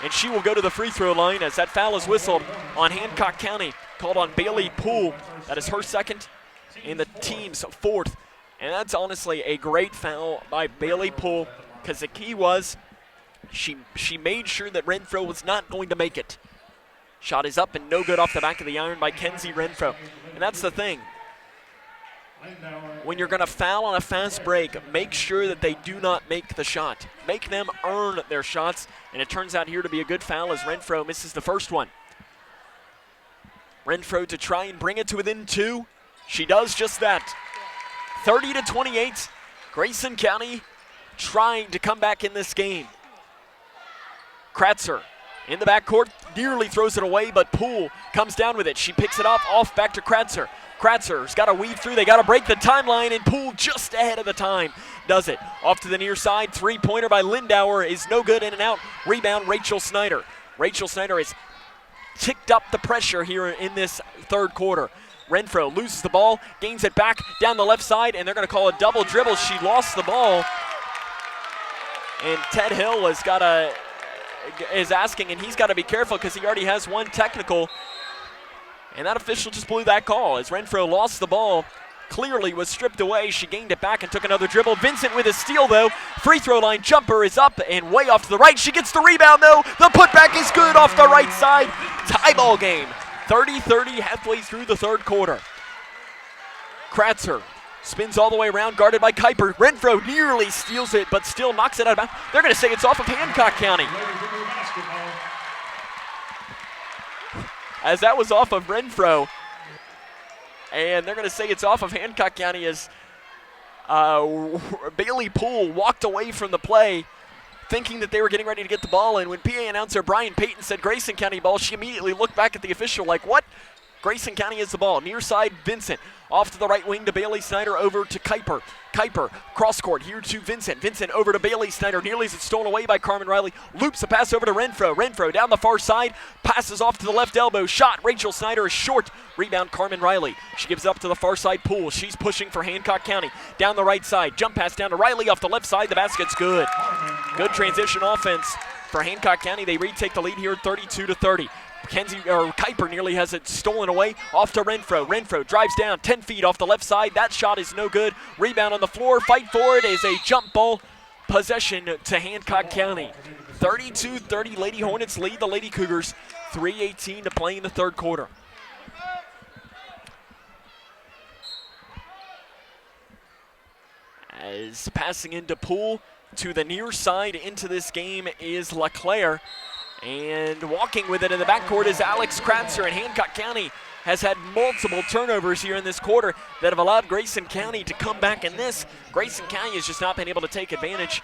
And she will go to the free throw line as that foul is whistled on Hancock County. Called on Bailey Poole. That is her second and the team's 4th. And that's honestly a great foul by Bailey Poole, because the key was she made sure that Renfro was not going to make it. Shot is up and no good off the back of the iron by Kenzie Renfro. And that's the thing. When you're going to foul on a fast break, make sure that they do not make the shot. Make them earn their shots. And it turns out here to be a good foul as Renfro misses the first one. Renfro to try and bring it to within 2. She does just that. 30-28. Grayson County trying to come back in this game. Kratzer in the backcourt, nearly throws it away, but Poole comes down with it. She picks it off back to Kratzer. Kratzer's got to weave through. They got to break the timeline, and Poole just ahead of the time does it. Off to the near side, 3-pointer by Lindauer is no good, in and out. Rebound, Rachel Snyder. Rachel Snyder has ticked up the pressure here in this third quarter. Renfro loses the ball, gains it back down the left side, and they're going to call a double dribble. She lost the ball. And Ted Hill is asking, and he's got to be careful because he already has one technical. And that official just blew that call as Renfro lost the ball. Clearly was stripped away. She gained it back and took another dribble. Vincent with a steal, though. Free throw line jumper is up and way off to the right. She gets the rebound, though. The putback is good off the right side. Tie ball game. 30-30 halfway through the third quarter. Kratzer spins all the way around, guarded by Kuiper. Renfro nearly steals it, but still knocks it out of bounds. They're going to say it's off of Hancock County. As that was off of Renfro. And they're going to say it's off of Hancock County as Bailey Poole walked away from the play thinking that they were getting ready to get the ball. And when PA announcer Brian Payton said Grayson County ball, she immediately looked back at the official like, what? Grayson County has the ball. Near side, Vincent. Off to the right wing to Bailey Snyder, over to Kuiper. Kuiper, cross court, here to Vincent. Vincent over to Bailey Snyder. Nearly is stolen away by Carmen Riley. Loops a pass over to Renfro. Renfro down the far side. Passes off to the left elbow. Shot. Rachel Snyder is short. Rebound Carmen Riley. She gives it up to the far side Pool. She's pushing for Hancock County. Down the right side. Jump pass down to Riley off the left side. The basket's good. Good transition offense for Hancock County. They retake the lead here 32-30. Kuiper nearly has it stolen away. Off to Renfro. Renfro drives down 10 feet off the left side. That shot is no good. Rebound on the floor. Fight for it is a jump ball. Possession to Hancock County. 32-30 Lady Hornets lead the Lady Cougars. 3:18 to play in the third quarter. As passing into Poole to the near side into this game is LeClaire. And walking with it in the backcourt is Alex Kratzer, and Hancock County has had multiple turnovers here in this quarter that have allowed Grayson County to come back in this. Grayson County has just not been able to take advantage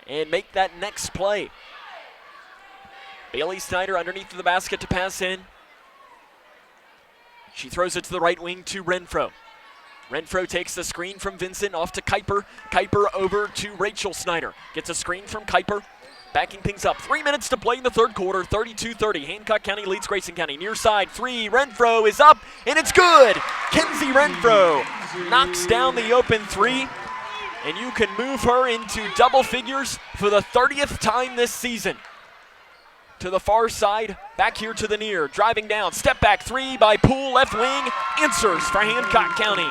and make that next play. Bailey Snyder underneath the basket to pass in. She throws it to the right wing to Renfro. Renfro takes the screen from Vincent off to Kuiper. Kuiper over to Rachel Snyder. Gets a screen from Kuiper. Backing things up. 3 minutes to play in the third quarter. 32-30. Hancock County leads Grayson County. Near side, three. Renfro is up, and it's good. Kenzie Renfro knocks down the open three, and you can move her into double figures for the 30th time this season. To the far side, back here to the near. Driving down, step back three by Poole, left wing. Answers for Hancock County.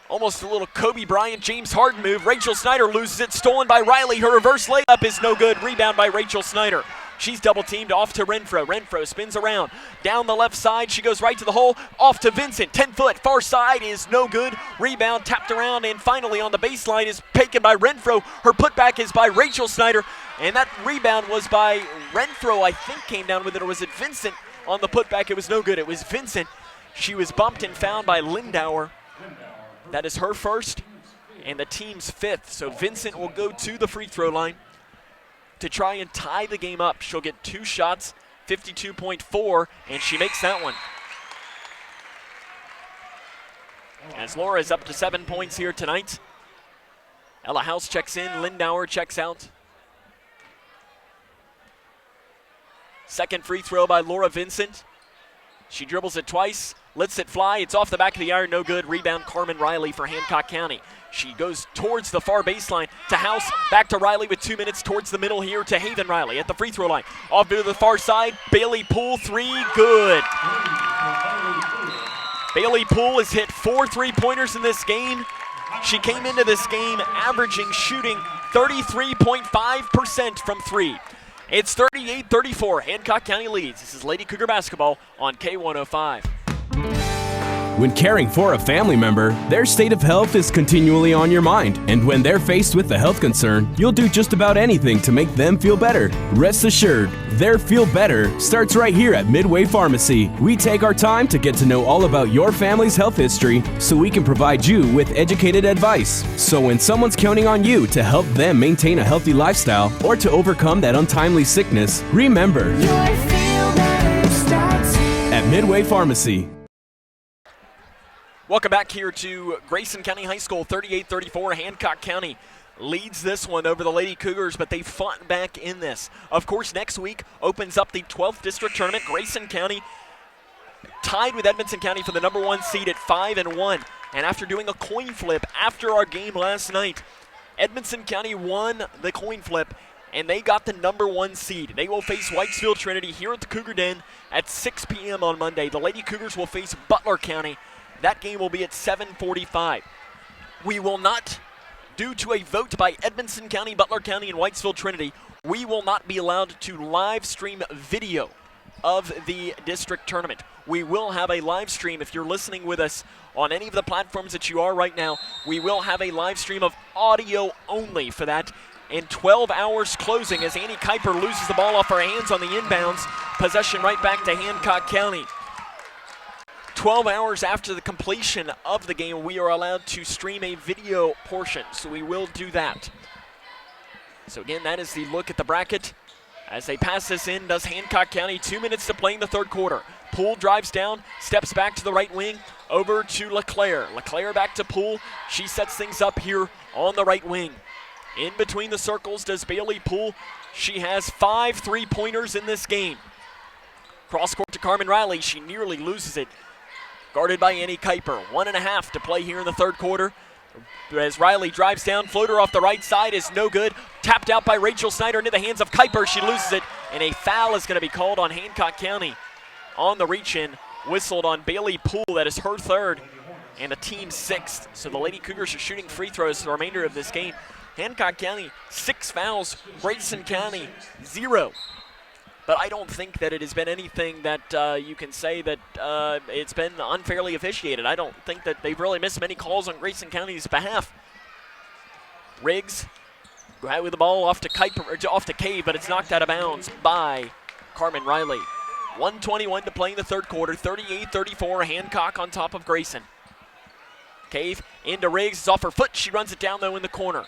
Almost a little Kobe Bryant, James Harden move. Rachel Snyder loses it, stolen by Riley. Her reverse layup is no good. Rebound by Rachel Snyder. She's double teamed off to Renfro. Renfro spins around. Down the left side, she goes right to the hole. Off to Vincent, 10 foot, far side is no good. Rebound tapped around, and finally on the baseline is taken by Renfro. Her putback is by Rachel Snyder, and that rebound was by Renfro, I think came down with it, or was it Vincent on the putback? It was no good, it was Vincent. She was bumped and found by Lindauer. That is her first and the team's fifth. So Vincent will go to the free throw line to try and tie the game up. She'll get two shots, 52.4, and she makes that one. As Laura is up to 7 points here tonight. Ella House checks in, Lindauer checks out. Second free throw by Laura Vincent. She dribbles it twice, lets it fly. It's off the back of the iron, no good. Rebound Carmen Riley for Hancock County. She goes towards the far baseline to House, back to Riley with 2 minutes towards the middle here to Haven Riley at the free throw line. Off to the far side, Bailey Poole, three, good. Bailey Poole has hit 4 3-pointers in this game. She came into this game averaging shooting 33.5% from three. It's 38-34. Hancock County leads. This is Lady Cougar basketball on K105. When caring for a family member, their state of health is continually on your mind. And when they're faced with a health concern, you'll do just about anything to make them feel better. Rest assured, their feel better starts right here at Midway Pharmacy. We take our time to get to know all about your family's health history so we can provide you with educated advice. So when someone's counting on you to help them maintain a healthy lifestyle or to overcome that untimely sickness, remember, your feel better starts here at Midway Pharmacy. Welcome back here to Grayson County High School, 38-34. Hancock County leads this one over the Lady Cougars, but they fought back in this. Of course, next week opens up the 12th district tournament. Grayson County tied with Edmonson County for the number 1 seed at 5-1. And after doing a coin flip after our game last night, Edmonson County won the coin flip, and they got the number 1 seed. They will face Whitesville Trinity here at the Cougar Den at 6 p.m. on Monday. The Lady Cougars will face Butler County. That game will be at 7:45. We will not, due to a vote by Edmonson County, Butler County, and Whitesville Trinity, we will not be allowed to live stream video of the district tournament. We will have a live stream. If you're listening with us on any of the platforms that you are right now, we will have a live stream of audio only for that. And 12 hours closing as Annie Kuiper loses the ball off her hands on the inbounds. Possession right back to Hancock County. 12 hours after the completion of the game, we are allowed to stream a video portion, so we will do that. So again, that is the look at the bracket. As they pass this in, does Hancock County. 2 minutes to play in the third quarter. Poole drives down, steps back to the right wing, over to LeClaire. LeClaire back to Poole. She sets things up here on the right wing. In between the circles does Bailey Poole. She has 5 3-pointers in this game. Cross court to Carmen Riley. She nearly loses it. Guarded by Annie Kuiper. 1.5 to play here in the third quarter. As Riley drives down, floater off the right side is no good. Tapped out by Rachel Snyder into the hands of Kuiper. She loses it, and a foul is going to be called on Hancock County. On the reach-in, whistled on Bailey Poole. That is her third, and the team's 6th. So the Lady Cougars are shooting free throws for the remainder of this game. Hancock County, 6 fouls. Grayson County, 0. But I don't think that it has been anything that you can say that it's been unfairly officiated. I don't think that they've really missed many calls on Grayson County's behalf. Riggs with the ball off to Kuiper, off to Cave, but it's knocked out of bounds by Carmen Riley. 1:21 to play in the third quarter. 38-34. Hancock on top of Grayson. Cave into Riggs. It's off her foot. She runs it down though in the corner.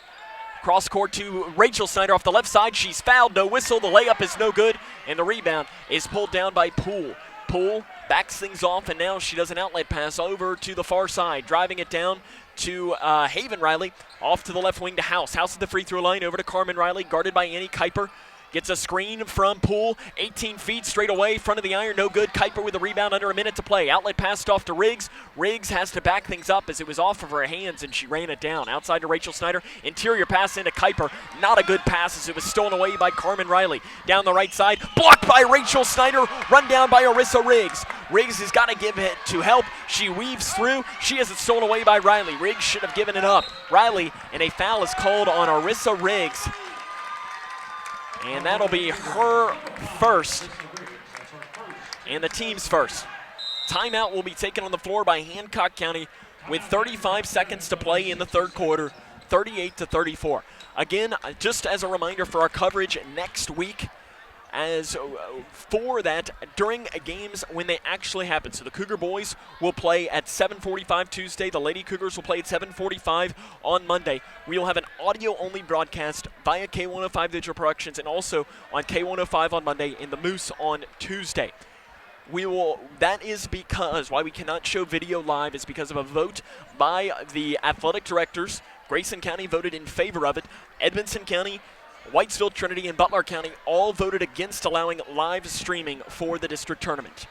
Cross court to Rachel Snyder off the left side. She's fouled. No whistle. The layup is no good. And the rebound is pulled down by Poole. Poole backs things off, and now she does an outlet pass over to the far side. Driving it down to Haven Riley. Off to the left wing to House. House at the free throw line. Over to Carmen Riley. Guarded by Annie Kuiper. Gets a screen from Poole. 18 feet straight away. Front of the iron. No good. Kuiper with a rebound under a minute to play. Outlet passed off to Riggs. Riggs has to back things up as it was off of her hands and she ran it down. Outside to Rachel Snyder. Interior pass into Kuiper. Not a good pass as it was stolen away by Carmen Riley. Down the right side. Blocked by Rachel Snyder. Run down by Arissa Riggs. Riggs has got to give it to help. She weaves through. She has it stolen away by Riley. Riggs should have given it up. Riley, and a foul is called on Arissa Riggs. And that'll be her first, and the team's first. Timeout will be taken on the floor by Hancock County with 35 seconds to play in the third quarter, 38-34. Again, just as a reminder for our coverage next week, as for that during games when they actually happen. So the Cougar boys will play at 7:45 Tuesday. The Lady Cougars will play at 7:45 on Monday. We will have an audio-only broadcast via K105 Digital Productions and also on K105 on Monday and the Moose on Tuesday. That is because why we cannot show video live is because of a vote by the athletic directors. Grayson County voted in favor of it. Edmonson County, Whitesville Trinity, and Butler County all voted against allowing live streaming for the district tournament.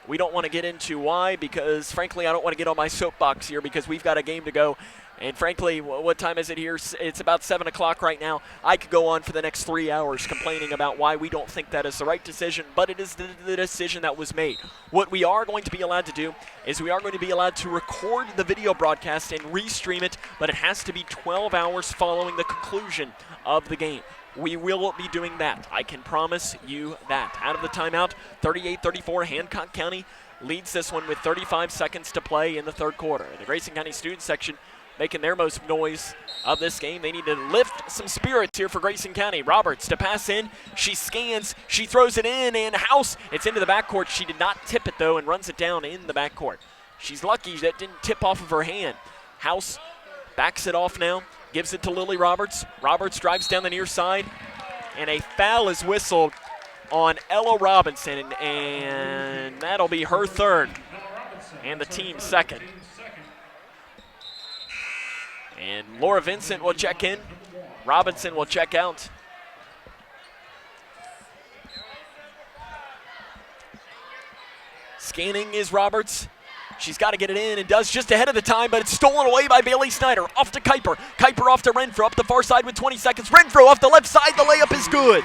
We don't want to get into why, because frankly I don't want to get on my soapbox here because we've got a game to go. And frankly, what time is it here? It's about 7 o'clock right now. I could go on for the next 3 hours complaining about why we don't think that is the right decision, but it is the decision that was made. What we are going to be allowed to do is we are going to be allowed to record the video broadcast and restream it, but it has to be 12 hours following the conclusion of the game. We will be doing that. I can promise you that. Out of the timeout, 38-34, Hancock County leads this one with 35 seconds to play in the third quarter. The Grayson County student section making their most noise of this game. They need to lift some spirits here for Grayson County. Roberts to pass in. She scans. She throws it in, and House, it's into the backcourt. She did not tip it, though, and runs it down in the backcourt. She's lucky that didn't tip off of her hand. House backs it off now. Gives it to Lily Roberts. Roberts drives down the near side, and a foul is whistled on Ella Robinson, and that'll be her third and the team's second. And Laura Vincent will check in. Robinson will check out. Scanning is Roberts. She's got to get it in and does just ahead of the time, but it's stolen away by Bailey Snyder. Off to Kuiper. Kuiper off to Renfro. Up the far side with 20 seconds. Renfro off the left side. The layup is good.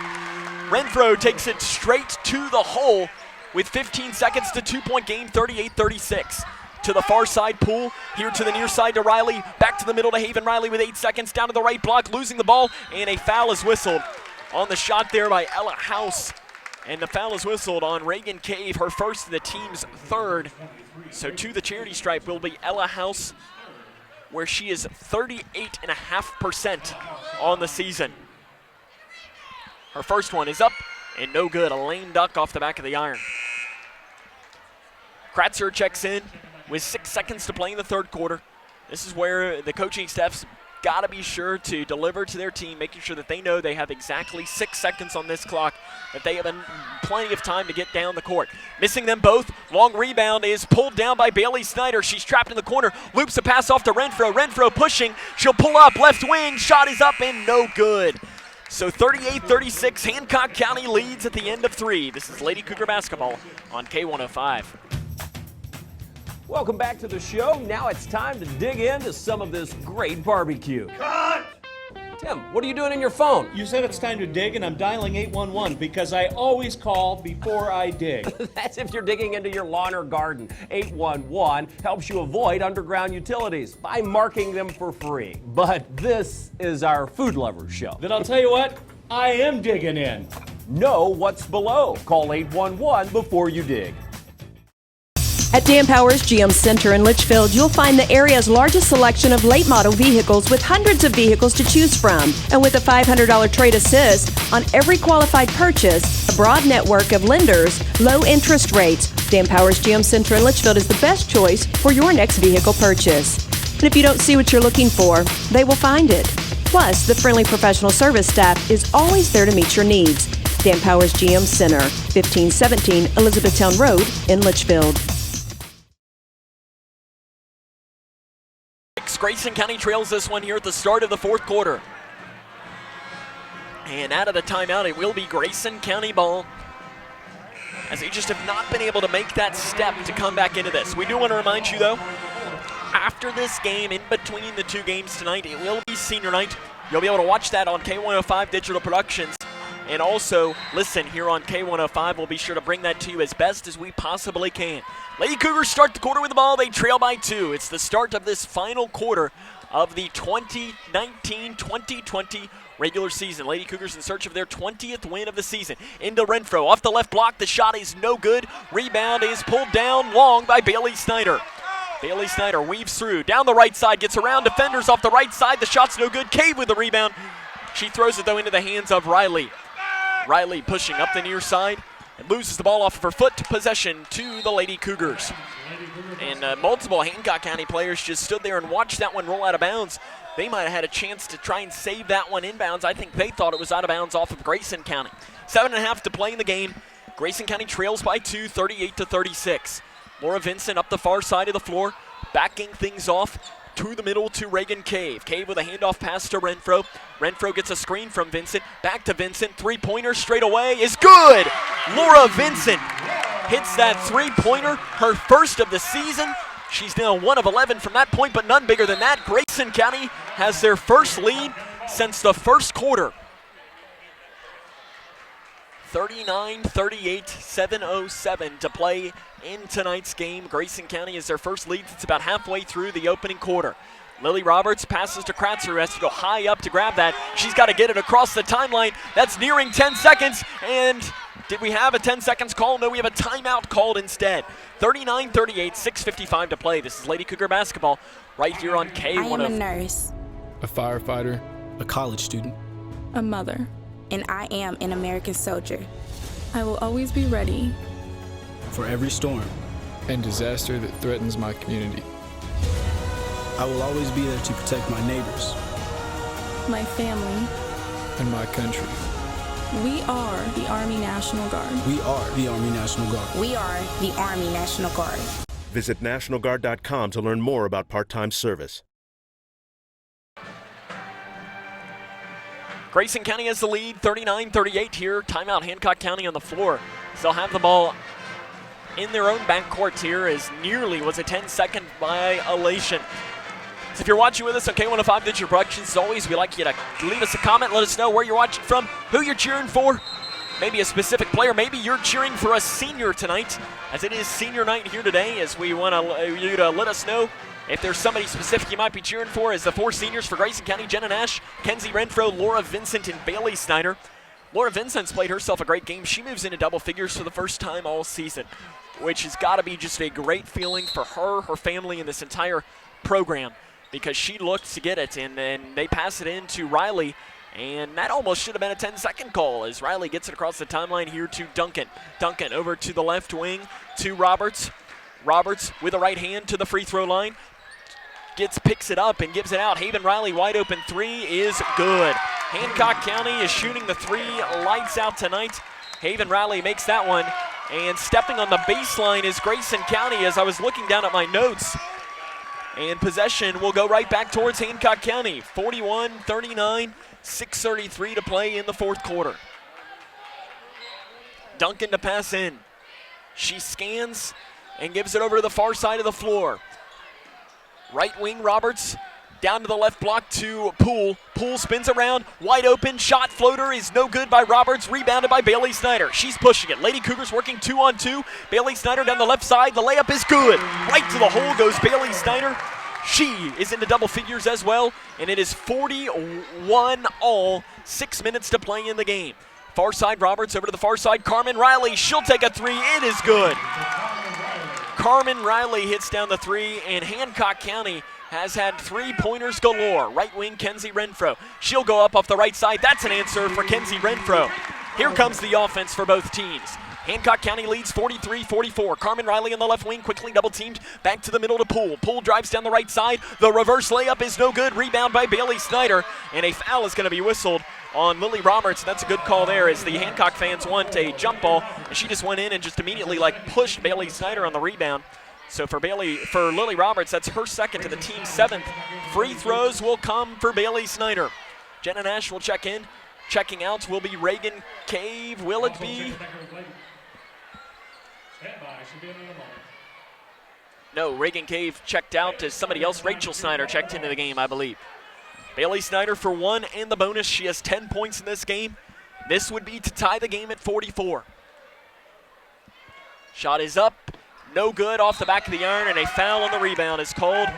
Renfro takes it straight to the hole with 15 seconds to 2-point game, 38-36. To the far side, Poole. Here to the near side to Riley. Back to the middle to Haven Riley with 8 seconds. Down to the right block, losing the ball, and a foul is whistled on the shot there by Ella House. And the foul is whistled on Reagan Cave, her first and the team's third. So to the charity stripe will be Ella House, where she is 38.5% on the season. Her first one is up and no good. A lame duck off the back of the iron. Kratzer checks in with 6 seconds to play in the third quarter. This is where the coaching staff's got to be sure to deliver to their team, making sure that they know they have exactly 6 seconds on this clock, that they have plenty of time to get down the court. Missing them both. Long rebound is pulled down by Bailey Snyder. She's trapped in the corner. Loops a pass off to Renfro. Renfro pushing. She'll pull up. Left wing. Shot is up and no good. So 38-36, Hancock County leads at the end of 3. This is Lady Cougar basketball on K105. Welcome back to the show. Now it's time to dig into some of this great barbecue. Cut! Tim, what are you doing in your phone? You said it's time to dig, and I'm dialing 811 because I always call before I dig. That's if you're digging into your lawn or garden. 811 helps you avoid underground utilities by marking them for free. But this is our food lovers show. Then I'll tell you what, I am digging in. Know what's below. Call 811 before you dig. At Dan Powers GM Center in Litchfield, you'll find the area's largest selection of late model vehicles with hundreds of vehicles to choose from. And with a $500 trade assist on every qualified purchase, a broad network of lenders, low interest rates, Dan Powers GM Center in Litchfield is the best choice for your next vehicle purchase. And if you don't see what you're looking for, they will find it. Plus, the friendly professional service staff is always there to meet your needs. Dan Powers GM Center, 1517 Elizabethtown Road in Litchfield. Grayson County trails this one here at the start of the fourth quarter. And out of the timeout, it will be Grayson County ball, as they just have not been able to make that step to come back into this. We do want to remind you, though, after this game, in between the two games tonight, it will be senior night. You'll be able to watch that on K105 Digital Productions. And also, listen here on K105. We'll be sure to bring that to you as best as we possibly can. Lady Cougars start the quarter with the ball. They trail by 2. It's the start of this final quarter of the 2019-2020 regular season. Lady Cougars in search of their 20th win of the season. Into Renfro. Off the left block. The shot is no good. Rebound is pulled down long by Bailey Snyder. Bailey Snyder weaves through. Down the right side. Gets around defenders off the right side. The shot's no good. Cave with the rebound. She throws it, though, into the hands of Riley. Riley pushing up the near side and loses the ball off of her foot. Possession to the Lady Cougars. And multiple Hancock County players just stood there and watched that one roll out of bounds. They might have had a chance to try and save that one inbounds. I think they thought it was out of bounds off of Grayson County. 7.5 to play in the game. Grayson County trails by 2, 38-36. Laura Vincent up the far side of the floor, backing things off to the middle to Reagan Cave. Cave with a handoff pass to Renfro. Renfro gets a screen from Vincent. Back to Vincent. Three-pointer straight away is good. Laura Vincent hits that three-pointer, her first of the season. She's now 1 of 11 from that point, but none bigger than that. Grayson County has their first lead since the first quarter. 39-38, 7:07 to play in tonight's game. Grayson County is their first lead. It's about halfway through the opening quarter. Lily Roberts passes to Kratzer, who has to go high up to grab that. She's got to get it across the timeline. That's nearing 10 seconds. And did we have a 10 seconds call? No, we have a timeout called instead. 39-38, 6:55 to play. This is Lady Cougar basketball right here on K105. I am a nurse, a firefighter, a college student, a mother, and I am an American soldier. I will always be ready for every storm and disaster that threatens my community. I will always be there to protect my neighbors, my family, and my country. We are the Army National Guard. We are the Army National Guard. We are the Army National Guard. Visit nationalguard.com to learn more about part-time service. Grayson County has the lead, 39-38 here. Timeout, Hancock County on the floor. They'll have the ball in their own backcourt here as nearly was a 10-second violation. So if you're watching with us on K105 Digital Productions, as always, we'd like you to leave us a comment. Let us know where you're watching from, who you're cheering for, maybe a specific player. Maybe you're cheering for a senior tonight, as it is senior night here today, as we want you to let us know if there's somebody specific you might be cheering for. As the 4 seniors for Grayson County: Jenna Nash, Kenzie Renfro, Laura Vincent, and Bailey Snyder. Laura Vincent's played herself a great game. She moves into double figures for the first time all season, which has got to be just a great feeling for her, her family, and this entire program, because she looked to get it, and then they pass it in to Riley, and that almost should have been a 10-second call as Riley gets it across the timeline here to Duncan. Duncan over to the left wing to Roberts. Roberts with a right hand to the free throw line. Picks it up and gives it out. Haven Riley wide open three is good. Hancock County is shooting the three lights out tonight. Haven Riley makes that one, and stepping on the baseline is Grayson County, as I was looking down at my notes. And possession will go right back towards Hancock County. 41-39, 6:33 to play in the fourth quarter. Duncan to pass in. She scans and gives it over to the far side of the floor. Right wing Roberts down to the left block to Poole. Poole spins around, wide open, shot floater is no good by Roberts, rebounded by Bailey Snyder. She's pushing it. Lady Cougars working 2-on-2. Bailey Snyder down the left side. The layup is good. Right to the hole goes Bailey Snyder. She is into double figures as well, and it is 41 all, 6 minutes to play in the game. Far side Roberts over to the far side. Carmen Riley, she'll take a three. It is good. Carmen Riley hits down the three, and Hancock County has had 3-pointers galore. Right wing Kenzie Renfro. She'll go up off the right side. That's an answer for Kenzie Renfro. Here comes the offense for both teams. Hancock County leads 43-44. Carmen Riley on the left wing, quickly double teamed. Back to the middle to Poole. Poole drives down the right side. The reverse layup is no good. Rebound by Bailey Snyder. And a foul is going to be whistled on Lily Roberts. That's a good call there, as the Hancock fans want a jump ball. And she just went in and just immediately pushed Bailey Snyder on the rebound. So for Lily Roberts, that's her second to the team's 7th. Free throws will come for Bailey Snyder. Jenna Nash will check in. Checking out will be Reagan Cave. Will it be? No, Reagan Cave checked out as somebody else. Rachel Snyder checked into the game, I believe. Bailey Snyder for 1 and the bonus. She has 10 points in this game. This would be to tie the game at 44. Shot is up. No good off the back of the iron, and a foul on the rebound is called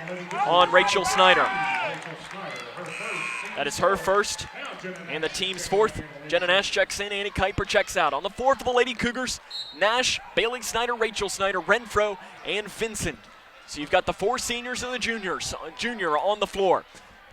on Rachel Snyder. That is her first and the team's 4th. Jenna Nash checks in, Annie Kuiper checks out. On the floor for the Lady Cougars, Nash, Bailey Snyder, Rachel Snyder, Renfro, and Vincent. So you've got the 4 seniors and the junior on the floor.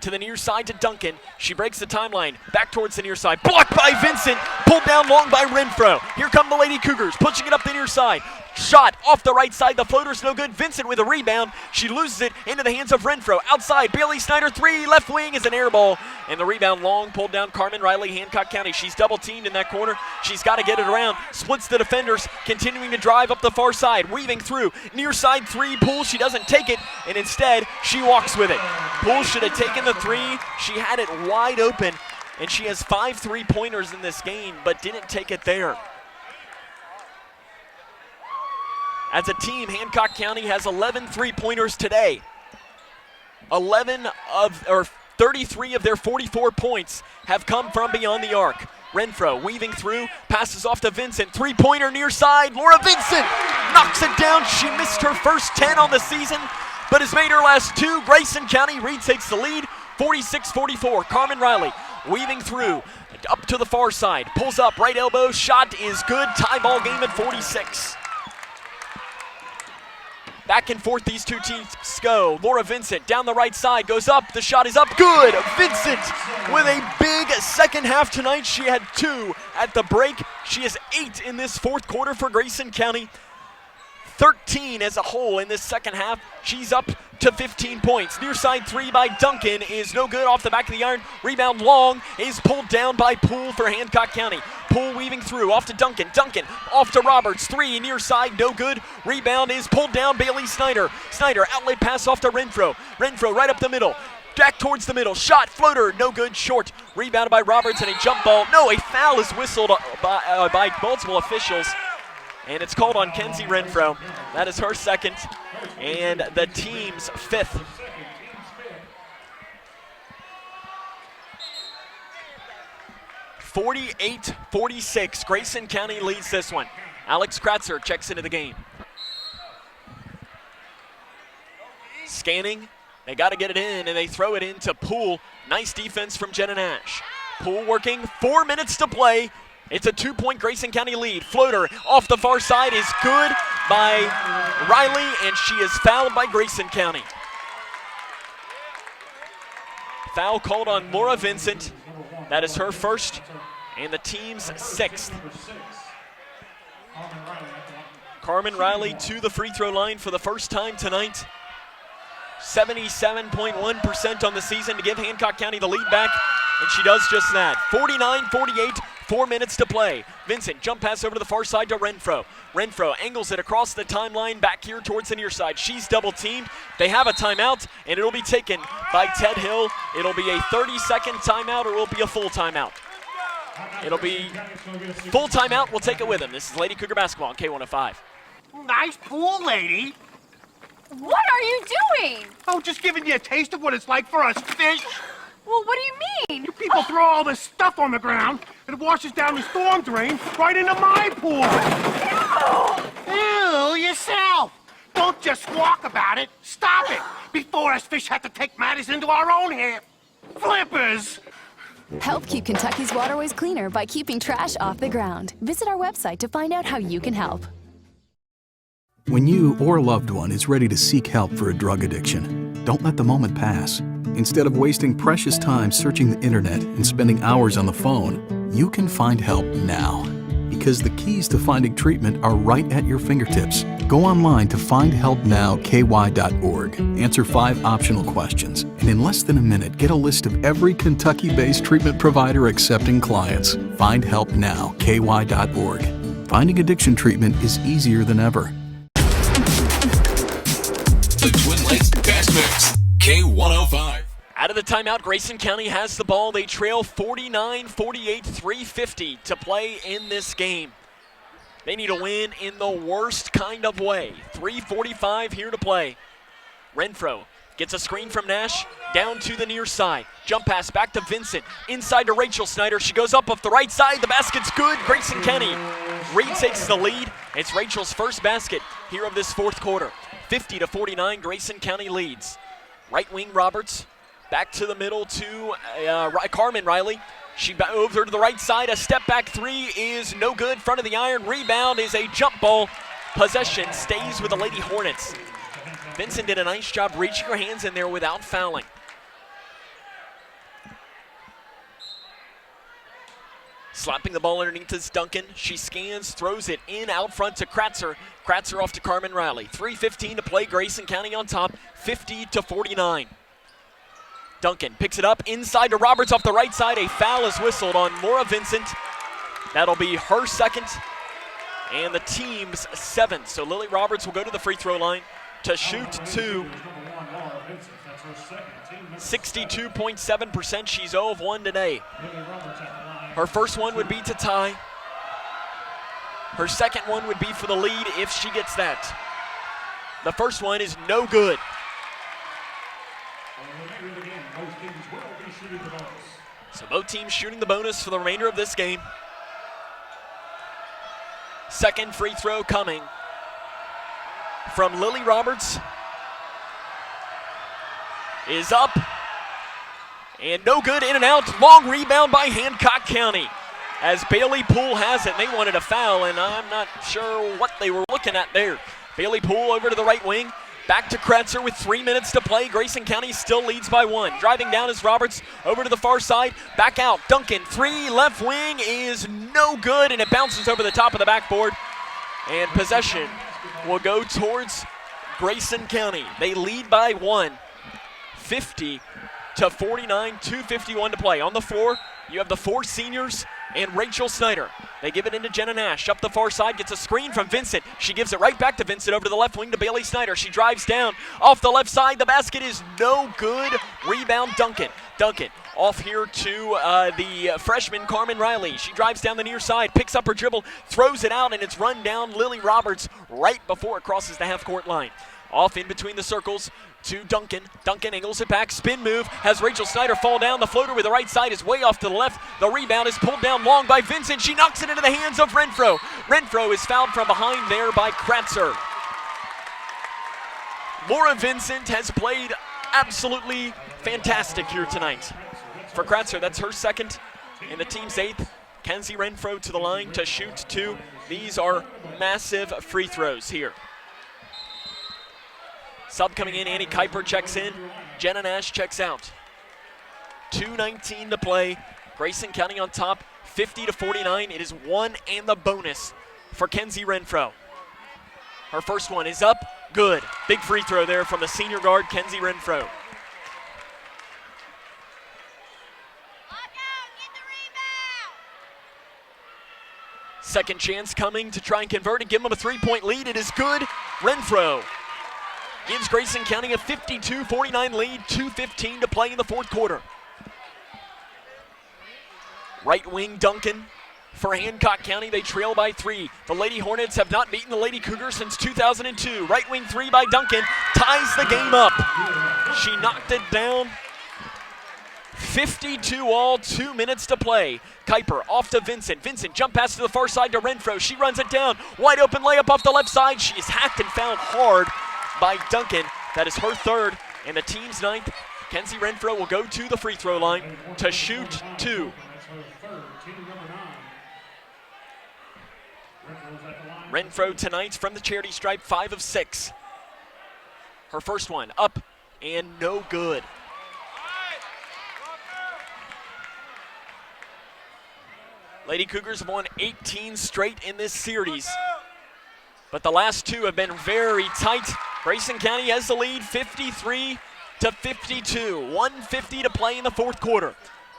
To the near side to Duncan. She breaks the timeline. Back towards the near side. Blocked by Vincent. Pulled down long by Renfro. Here come the Lady Cougars. Pushing it up the near side. Shot off the right side. The floater's no good. Vincent with a rebound. She loses it into the hands of Renfro. Outside. Bailey Snyder 3. Left wing is an air ball. And the rebound long. Pulled down Carmen Riley, Hancock County. She's double teamed in that corner. She's got to get it around. Splits the defenders. Continuing to drive up the far side. Weaving through. Near side 3. Poole. She doesn't take it. And instead, she walks with it. Poole should have taken the 3. She had it wide open. And she has 5 3-pointers in this game, but didn't take it there. As a team, Hancock County has 11 3-pointers today. 33 of their 44 points have come from beyond the arc. Renfro weaving through, passes off to Vincent. 3-pointer near side. Laura Vincent knocks it down. She missed her first 10 on the season, but has made her last 2. Grayson County retakes the lead, 46-44. Carmen Riley weaving through, up to the far side. Pulls up, right elbow, shot is good. Tie ball game at 46. Back and forth these two teams go. Laura Vincent down the right side, goes up, the shot is up, good! Vincent with a big second half tonight. She had 2 at the break. She has 8 in this fourth quarter for Grayson County. 13 as a whole in this second half. She's up to 15 points. Near side 3 by Duncan is no good off the back of the iron. Rebound long is pulled down by Poole for Hancock County. Poole weaving through, off to Duncan. Duncan off to Roberts. 3 near side, no good. Rebound is pulled down, Bailey Snyder. Snyder outlet pass off to Renfro. Renfro right up the middle. Back towards the middle. Shot, floater, no good, short. Rebounded by Roberts and a jump ball. No, a foul is whistled by multiple officials. and it's called on Kenzie Renfro. That is her second, and the team's fifth. (48-46). Grayson County leads this one. Alex Kratzer checks into the game. Scanning. They got to get it in, and they throw it into Poole. Nice defense from Jenna Nash. Poole working, 4 minutes to play. It's a 2-point Grayson County lead. Floater off the far side is good by Riley, and she is fouled by Grayson County. Foul called on Maura Vincent. That is her first, and the team's sixth. Carmen Riley to the free throw line for the first time tonight. 77.1% on the season to give Hancock County the lead back, and she does just that. 49-48, 4 minutes to play. Vincent, jump pass over to the far side to Renfro. Renfro angles it across the timeline back here towards the near side. She's double teamed. They have a timeout, and it'll be taken by Ted Hill. It'll be a 30-second timeout, or it'll be a full timeout. It'll be full timeout. We'll take it with him. This is Lady Cougar basketball on K105. Nice pool, lady. What are you doing? Oh, just giving you a taste of what it's like for us fish. Well, what do you mean? You people throw all this stuff on the ground, and it washes down the storm drain right into my pool. Ew, yourself. Don't just squawk about it. Stop it before us fish have to take matters into our own hands. Flippers. Help keep Kentucky's waterways cleaner by keeping trash off the ground. Visit our website to find out how you can help. When you or a loved one is ready to seek help for a drug addiction, don't let the moment pass. Instead of wasting precious time searching the internet and spending hours on the phone, you can find help now. Because the keys to finding treatment are right at your fingertips. Go online to findhelpnowky.org. Answer 5 optional questions, and in less than a minute, get a list of every Kentucky-based treatment provider accepting clients. Findhelpnowky.org. Finding addiction treatment is easier than ever. The Twin Lakes Fast Mix, K105. Out of the timeout, Grayson County has the ball. They trail 49-48, 3:50 to play in this game. They need a win in the worst kind of way. 3:45 here to play. Renfro gets a screen from Nash down to the near side. Jump pass back to Vincent. Inside to Rachel Snyder. She goes up off the right side. The basket's good. Grayson County retakes the lead. It's Rachel's first basket here of this fourth quarter. 50-49, Grayson County leads. Right wing Roberts. Back to the middle to Carmen Riley. She over to the right side. A step back three is no good. Front of the iron. Rebound is a jump ball. Possession stays with the Lady Hornets. Vincent did a nice job reaching her hands in there without fouling. Slapping the ball underneath is Duncan. She scans, throws it in out front to Kratzer. Kratzer off to Carmen Riley. 3:15 to play. Grayson County on top, 50-49. Duncan picks it up inside to Roberts off the right side. A foul is whistled on Maura Vincent. That'll be her second and the team's seventh. So Lily Roberts will go to the free throw line to shoot two. 62.7%. She's 0 of 1 today. Her first one would be to tie. Her second one would be for the lead if she gets that. The first one is no good. So both teams shooting the bonus for the remainder of this game. Second free throw coming from Lily Roberts. Is up. And no good, in and out. Long rebound by Hancock County. As Bailey Poole has it, they wanted a foul, and I'm not sure what they were looking at there. Bailey Poole over to the right wing. Back to Kratzer with 3 minutes to play. Grayson County still leads by 1. Driving down is Roberts over to the far side. Back out. Duncan, 3, left wing is no good, and it bounces over the top of the backboard. And possession will go towards Grayson County. They lead by 1. 50-49, 2:51 to play. On the floor, you have the 4 seniors and Rachel Snyder. They give it into Jenna Nash. Up the far side, gets a screen from Vincent. She gives it right back to Vincent over to the left wing to Bailey Snyder. She drives down off the left side. The basket is no good. Rebound Duncan. Duncan Off here to the freshman, Carmen Riley. She drives down the near side, picks up her dribble, throws it out, and it's run down Lily Roberts right before it crosses the half-court line. Off in between the circles to Duncan. Duncan angles it back, spin move, has Rachel Snyder fall down. The floater with the right side is way off to the left. The rebound is pulled down long by Vincent. She knocks it into the hands of Renfro. Renfro is fouled from behind there by Kratzer. Laura Vincent has played absolutely fantastic here tonight. For Kratzer, that's her second and the team's 8th. Kenzie Renfro to the line to shoot 2. These are massive free throws here. Sub coming in, Annie Kuiper checks in. Jenna Nash checks out. 2:19 to play. Grayson County on top, 50-49. It is 1 and the bonus for Kenzie Renfro. Her first one is up, good. Big free throw there from the senior guard, Kenzie Renfro. Second chance coming to try and convert and give them a 3-point lead. It is good. Renfro gives Grayson County a 52-49 lead, 2:15 to play in the fourth quarter. Right wing Duncan for Hancock County. They trail by 3. The Lady Hornets have not beaten the Lady Cougars since 2002. Right wing 3 by Duncan ties the game up. She knocked it down. 52 all, 2 minutes to play. Kuiper off to Vincent. Vincent jump pass to the far side to Renfro. She runs it down. Wide open layup off the left side. She is hacked and fouled hard by Duncan. That is her 3rd and the team's 9th. Kenzie Renfro will go to the free throw line to shoot 2. Renfro tonight from the charity stripe, 5 of 6. Her first one up and no good. Lady Cougars have won 18 straight in this series, but the last 2 have been very tight. Grayson County has the lead, 53-52. 1:50 to play in the fourth quarter.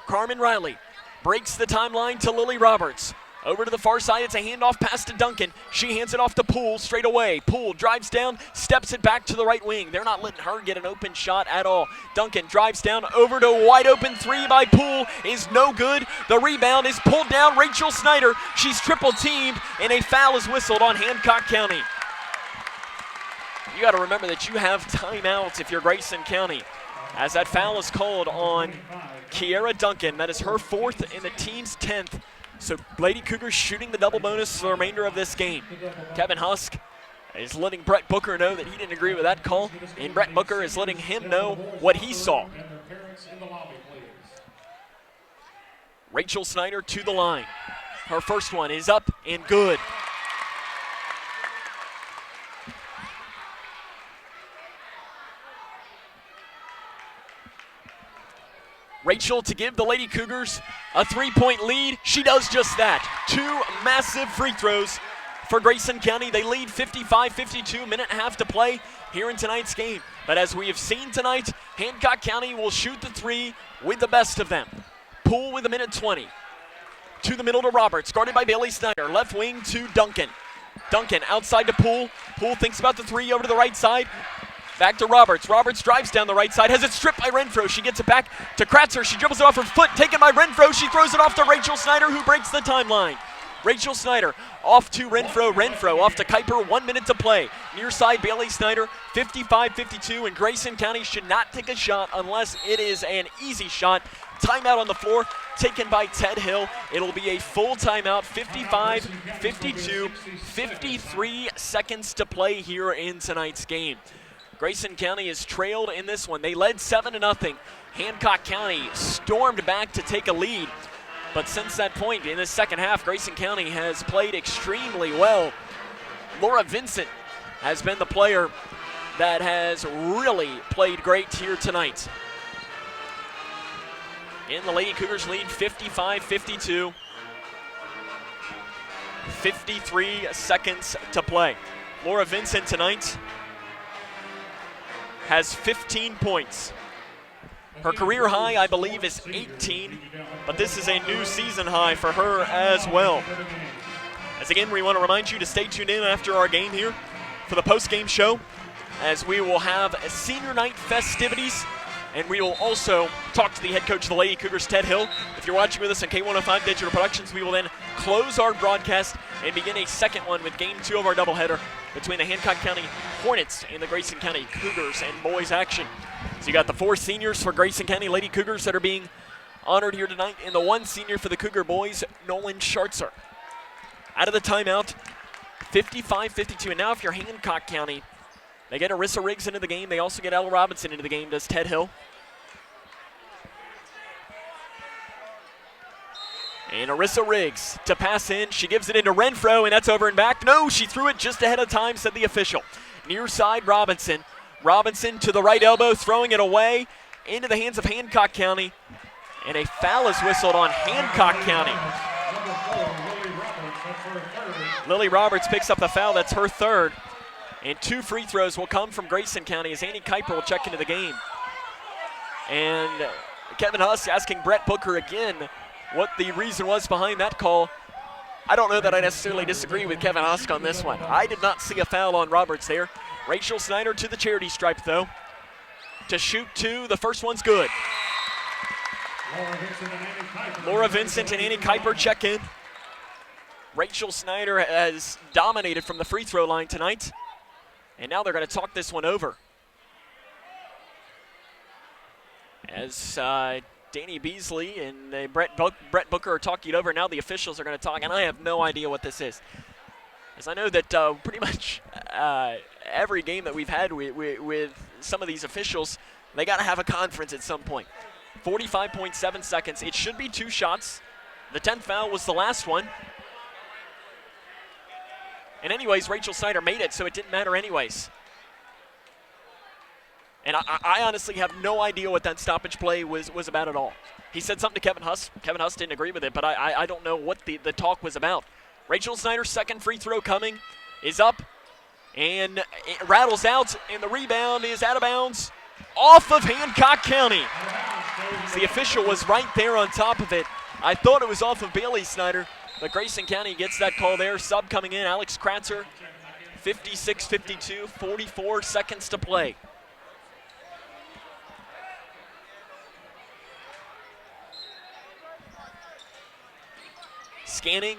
Carmen Riley breaks the timeline to Lily Roberts. Over to the far side, it's a handoff pass to Duncan. She hands it off to Poole straight away. Poole drives down, steps it back to the right wing. They're not letting her get an open shot at all. Duncan drives down over to a wide open 3 by Poole is no good. The rebound is pulled down. Rachel Snyder, she's triple teamed, and a foul is whistled on Hancock County. You got to remember that you have timeouts if you're Grayson County, as that foul is called on Kiera Duncan. That is her 4th and the team's 10th. So Lady Cougars shooting the double bonus for the remainder of this game. Kevin Husk is letting Brett Booker know that he didn't agree with that call, and Brett Booker is letting him know what he saw. Rachel Snyder to the line. Her first one is up and good. Rachel to give the Lady Cougars a 3-point lead. She does just that. 2 massive free throws for Grayson County. They lead 55-52, minute and a half to play here in tonight's game. But as we have seen tonight, Hancock County will shoot the 3 with the best of them. Poole with a minute 20. To the middle to Roberts, guarded by Bailey Snyder. Left wing to Duncan. Duncan outside to Poole. Poole thinks about the 3 over to the right side. Back to Roberts. Roberts drives down the right side, has it stripped by Renfro. She gets it back to Kratzer. She dribbles it off her foot, taken by Renfro. She throws it off to Rachel Snyder, who breaks the timeline. Rachel Snyder off to Renfro. Renfro off to Kuiper, 1 minute to play. Near side, Bailey Snyder, 55-52, and Grayson County should not take a shot unless it is an easy shot. Timeout on the floor, taken by Ted Hill. It'll be a full timeout, 55-52, 53 seconds to play here in tonight's game. Grayson County is trailed in this one. They led 7-0. Hancock County stormed back to take a lead. But since that point in the second half, Grayson County has played extremely well. Laura Vincent has been the player that has really played great here tonight. And the Lady Cougars lead 55-52. 53 seconds to play. Laura Vincent tonight has 15 points. Her career high, I believe, is 18, but this is a new season high for her as well. As again, we want to remind you to stay tuned in after our game here for the post-game show, as we will have senior night festivities And we will also talk to the head coach of the Lady Cougars, Ted Hill. If you're watching with us on K105 Digital Productions, we will then close our broadcast and begin a second one with Game 2 of our doubleheader between the Hancock County Hornets and the Grayson County Cougars and boys action. So you got the 4 seniors for Grayson County Lady Cougars that are being honored here tonight, and the 1 senior for the Cougar boys, Nolan Schartzer. Out of the timeout, 55-52. And now if you're Hancock County, they get Arissa Riggs into the game. They also get Ella Robinson into the game, does Ted Hill. And Arissa Riggs to pass in. She gives it into Renfro, and that's over and back. No, she threw it just ahead of time, said the official. Near side, Robinson. Robinson to the right elbow, throwing it away into the hands of Hancock County. And a foul is whistled on Hancock County. Lily Roberts picks up the foul. That's her 3rd. And 2 free throws will come from Grayson County as Annie Kuiper will check into the game. And Kevin Huss asking Brett Booker again what the reason was behind that call. I don't know that I necessarily disagree with Kevin Husk on this one. I did not see a foul on Roberts there. Rachel Snyder to the charity stripe, though. To shoot 2, the first one's good. Laura Vincent and Annie Kuiper check in. Rachel Snyder has dominated from the free throw line tonight. And now they're going to talk this one over. As Danny Beasley and Brett Booker are talking it over, now the officials are going to talk, and I have no idea what this is. As I know that pretty much every game that we've had with some of these officials, they got to have a conference at some point. 45.7 seconds. It should be 2 shots. The 10th foul was the last one. And anyways, Rachel Snyder made it, so it didn't matter anyways. And I honestly have no idea what that stoppage play was about at all. He said something to Kevin Huss. Kevin Huss didn't agree with it, but I don't know what the talk was about. Rachel Snyder's 2nd free throw coming is up, and it rattles out, and the rebound is out of bounds off of Hancock County. The official was right there on top of it. I thought it was off of Bailey Snyder, but Grayson County gets that call there. Sub coming in, Alex Kratzer, 56-52, 44 seconds to play. Scanning,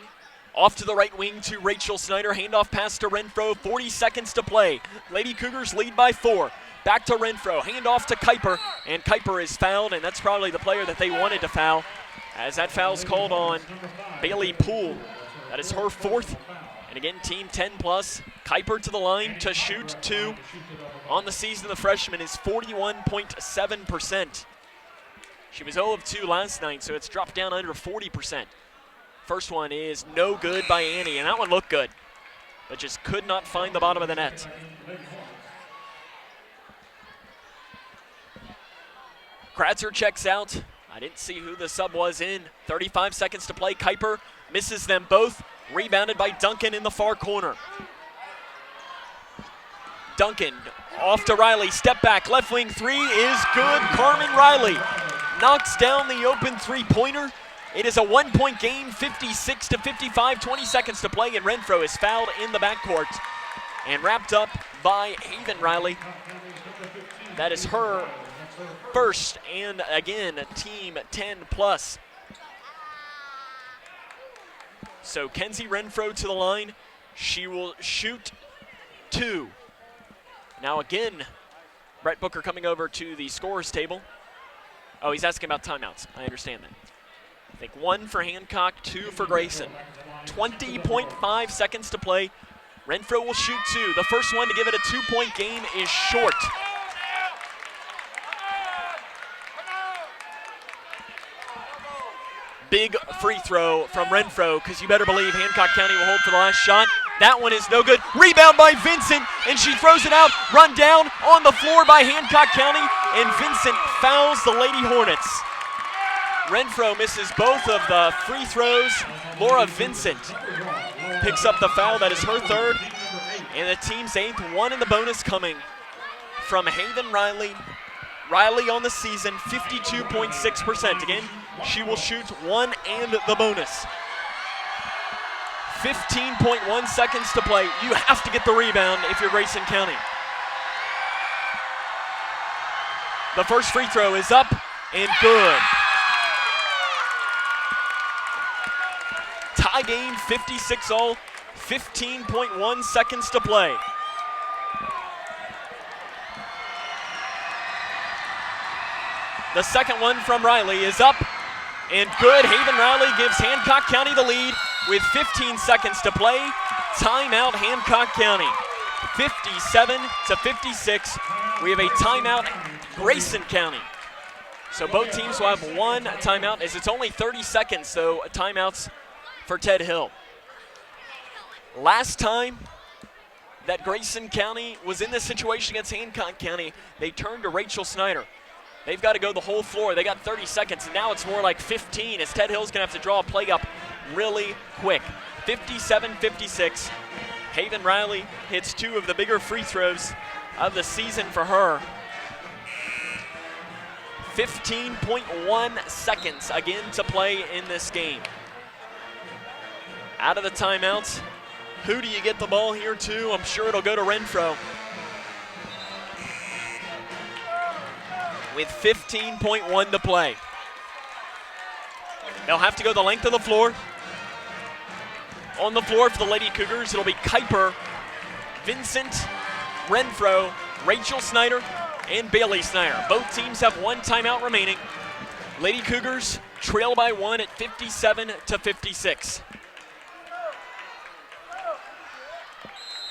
off to the right wing to Rachel Snyder. Handoff pass to Renfro, 40 seconds to play. Lady Cougars lead by 4. Back to Renfro, handoff to Kuiper, and Kuiper is fouled, and that's probably the player that they wanted to foul, as that foul's called on Bailey Poole. That is her 4th, and again, team 10+. Kuiper to the line to shoot 2. On the season, the freshman is 41.7%. She was 0 of 2 last night, so it's dropped down under 40%. First one is no good by Annie, and that one looked good, but just could not find the bottom of the net. Kratzer checks out. I didn't see who the sub was in. 35 seconds to play. Kuiper misses them both. Rebounded by Duncan in the far corner. Duncan off to Riley. Step back. Left wing 3 is good. Carmen Riley knocks down the open 3-pointer. It is a 1-point game, 56-55, 20 seconds to play, and Renfro is fouled in the backcourt and wrapped up by Haven Riley. That is her 1st, and again, team 10+. So Kenzie Renfro to the line. She will shoot 2. Now again, Brett Booker coming over to the scorer's table. Oh, he's asking about timeouts. I understand that. I think 1 for Hancock, 2 for Grayson. 20.5 seconds to play. Renfro will shoot 2. The first one to give it a 2-point game is short. Big free throw from Renfro, because you better believe Hancock County will hold for the last shot. That one is no good. Rebound by Vincent, and she throws it out. Run down on the floor by Hancock County, and Vincent fouls the Lady Hornets. Renfro misses both of the free throws. Laura Vincent picks up the foul. That is her 3rd, and the team's 8th. 1 in the bonus coming from Haven Riley. Riley on the season, 52.6%. Again, she will shoot 1 and the bonus. 15.1 seconds to play. You have to get the rebound if you're Grayson County. The first free throw is up and good. Tie game, 56-all, 15.1 seconds to play. The second one from Riley is up and good. Haven Riley gives Hancock County the lead with 15 seconds to play. Timeout, Hancock County. 57-56. We have a timeout, Grayson County. So both teams will have one timeout as it's only 30 seconds, so timeouts for Ted Hill. Last time that Grayson County was in this situation against Hancock County, they turned to Rachel Snyder. They've got to go the whole floor. They got 30 seconds, and now it's more like 15 as Ted Hill's going to have to draw a play up really quick. 57-56. Haven Riley hits two of the bigger free throws of the season for her. 15.1 seconds again to play in this game. Out of the timeouts, who do you get the ball here to? I'm sure it'll go to Renfro. With 15.1 to play. They'll have to go the length of the floor. On the floor for the Lady Cougars, it'll be Kuiper, Vincent, Renfro, Rachel Snyder, and Bailey Snyder. Both teams have one timeout remaining. Lady Cougars trail by one at 57-56.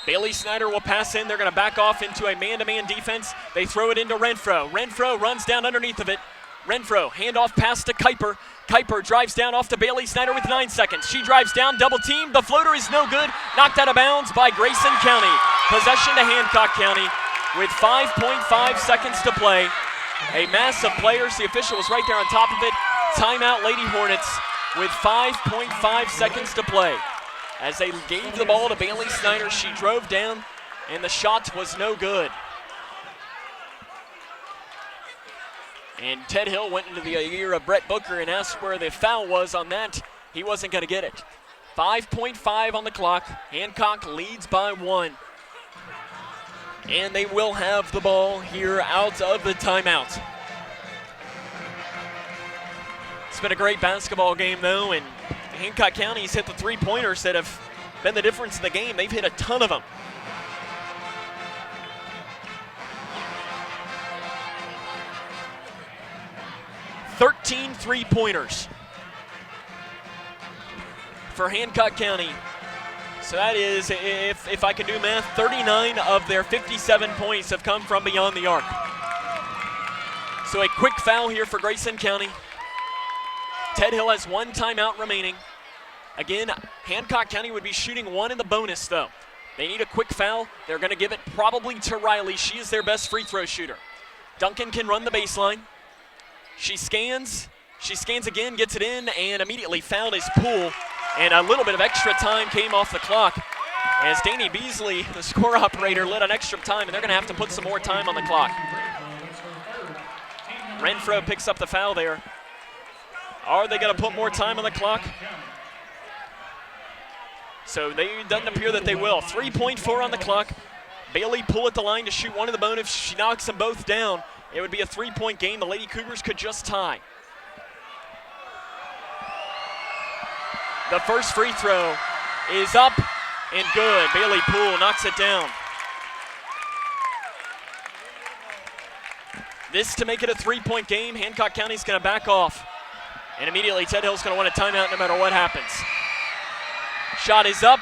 Bailey Snyder will pass in. They're going to back off into a man-to-man defense. They throw it into Renfro. Renfro runs down underneath of it. Renfro, handoff pass to Kuiper. Kuiper drives down off to Bailey Snyder with 9 seconds. She drives down, double team. The floater is no good. Knocked out of bounds by Grayson County. Possession to Hancock County with 5.5 seconds to play. A mass of players. The official was right there on top of it. Timeout, Lady Hornets with 5.5 seconds to play. As they gave the ball to Bailey Snyder, she drove down, and the shot was no good. And Ted Hill went into the ear of Brett Booker and asked where the foul was on that. He wasn't going to get it. 5.5 on the clock. Hancock leads by 1. And they will have the ball here out of the timeout. It's been a great basketball game, though, and Hancock County's hit the three-pointers that have been the difference in the game. They've hit a ton of them. Thirteen three-pointers for Hancock County. So that is, if I can do math, 39 of their 57 points have come from beyond the arc. So a quick foul here for Grayson County. Ted Hill has one timeout remaining. Again, Hancock County would be shooting one in the bonus, though. They need a quick foul. They're going to give it probably to Riley. She is their best free throw shooter. Duncan can run the baseline. She scans again, gets it in, and immediately fouled is Poole. And a little bit of extra time came off the clock as Danny Beasley, the score operator, lit on extra time, and they're going to have to put some more time on the clock. Renfro picks up the foul there. Are they going to put more time on the clock? So it doesn't appear that they will. 3.4 on the clock. Bailey Poole at the line to shoot one of the bonus. If she knocks them both down, it would be a three-point game. The Lady Cougars could just tie. The first free throw is up and good. Bailey Poole knocks it down. This to make it a three-point game. Hancock County's going to back off. And immediately Ted Hill's going to want a timeout no matter what happens. Shot is up.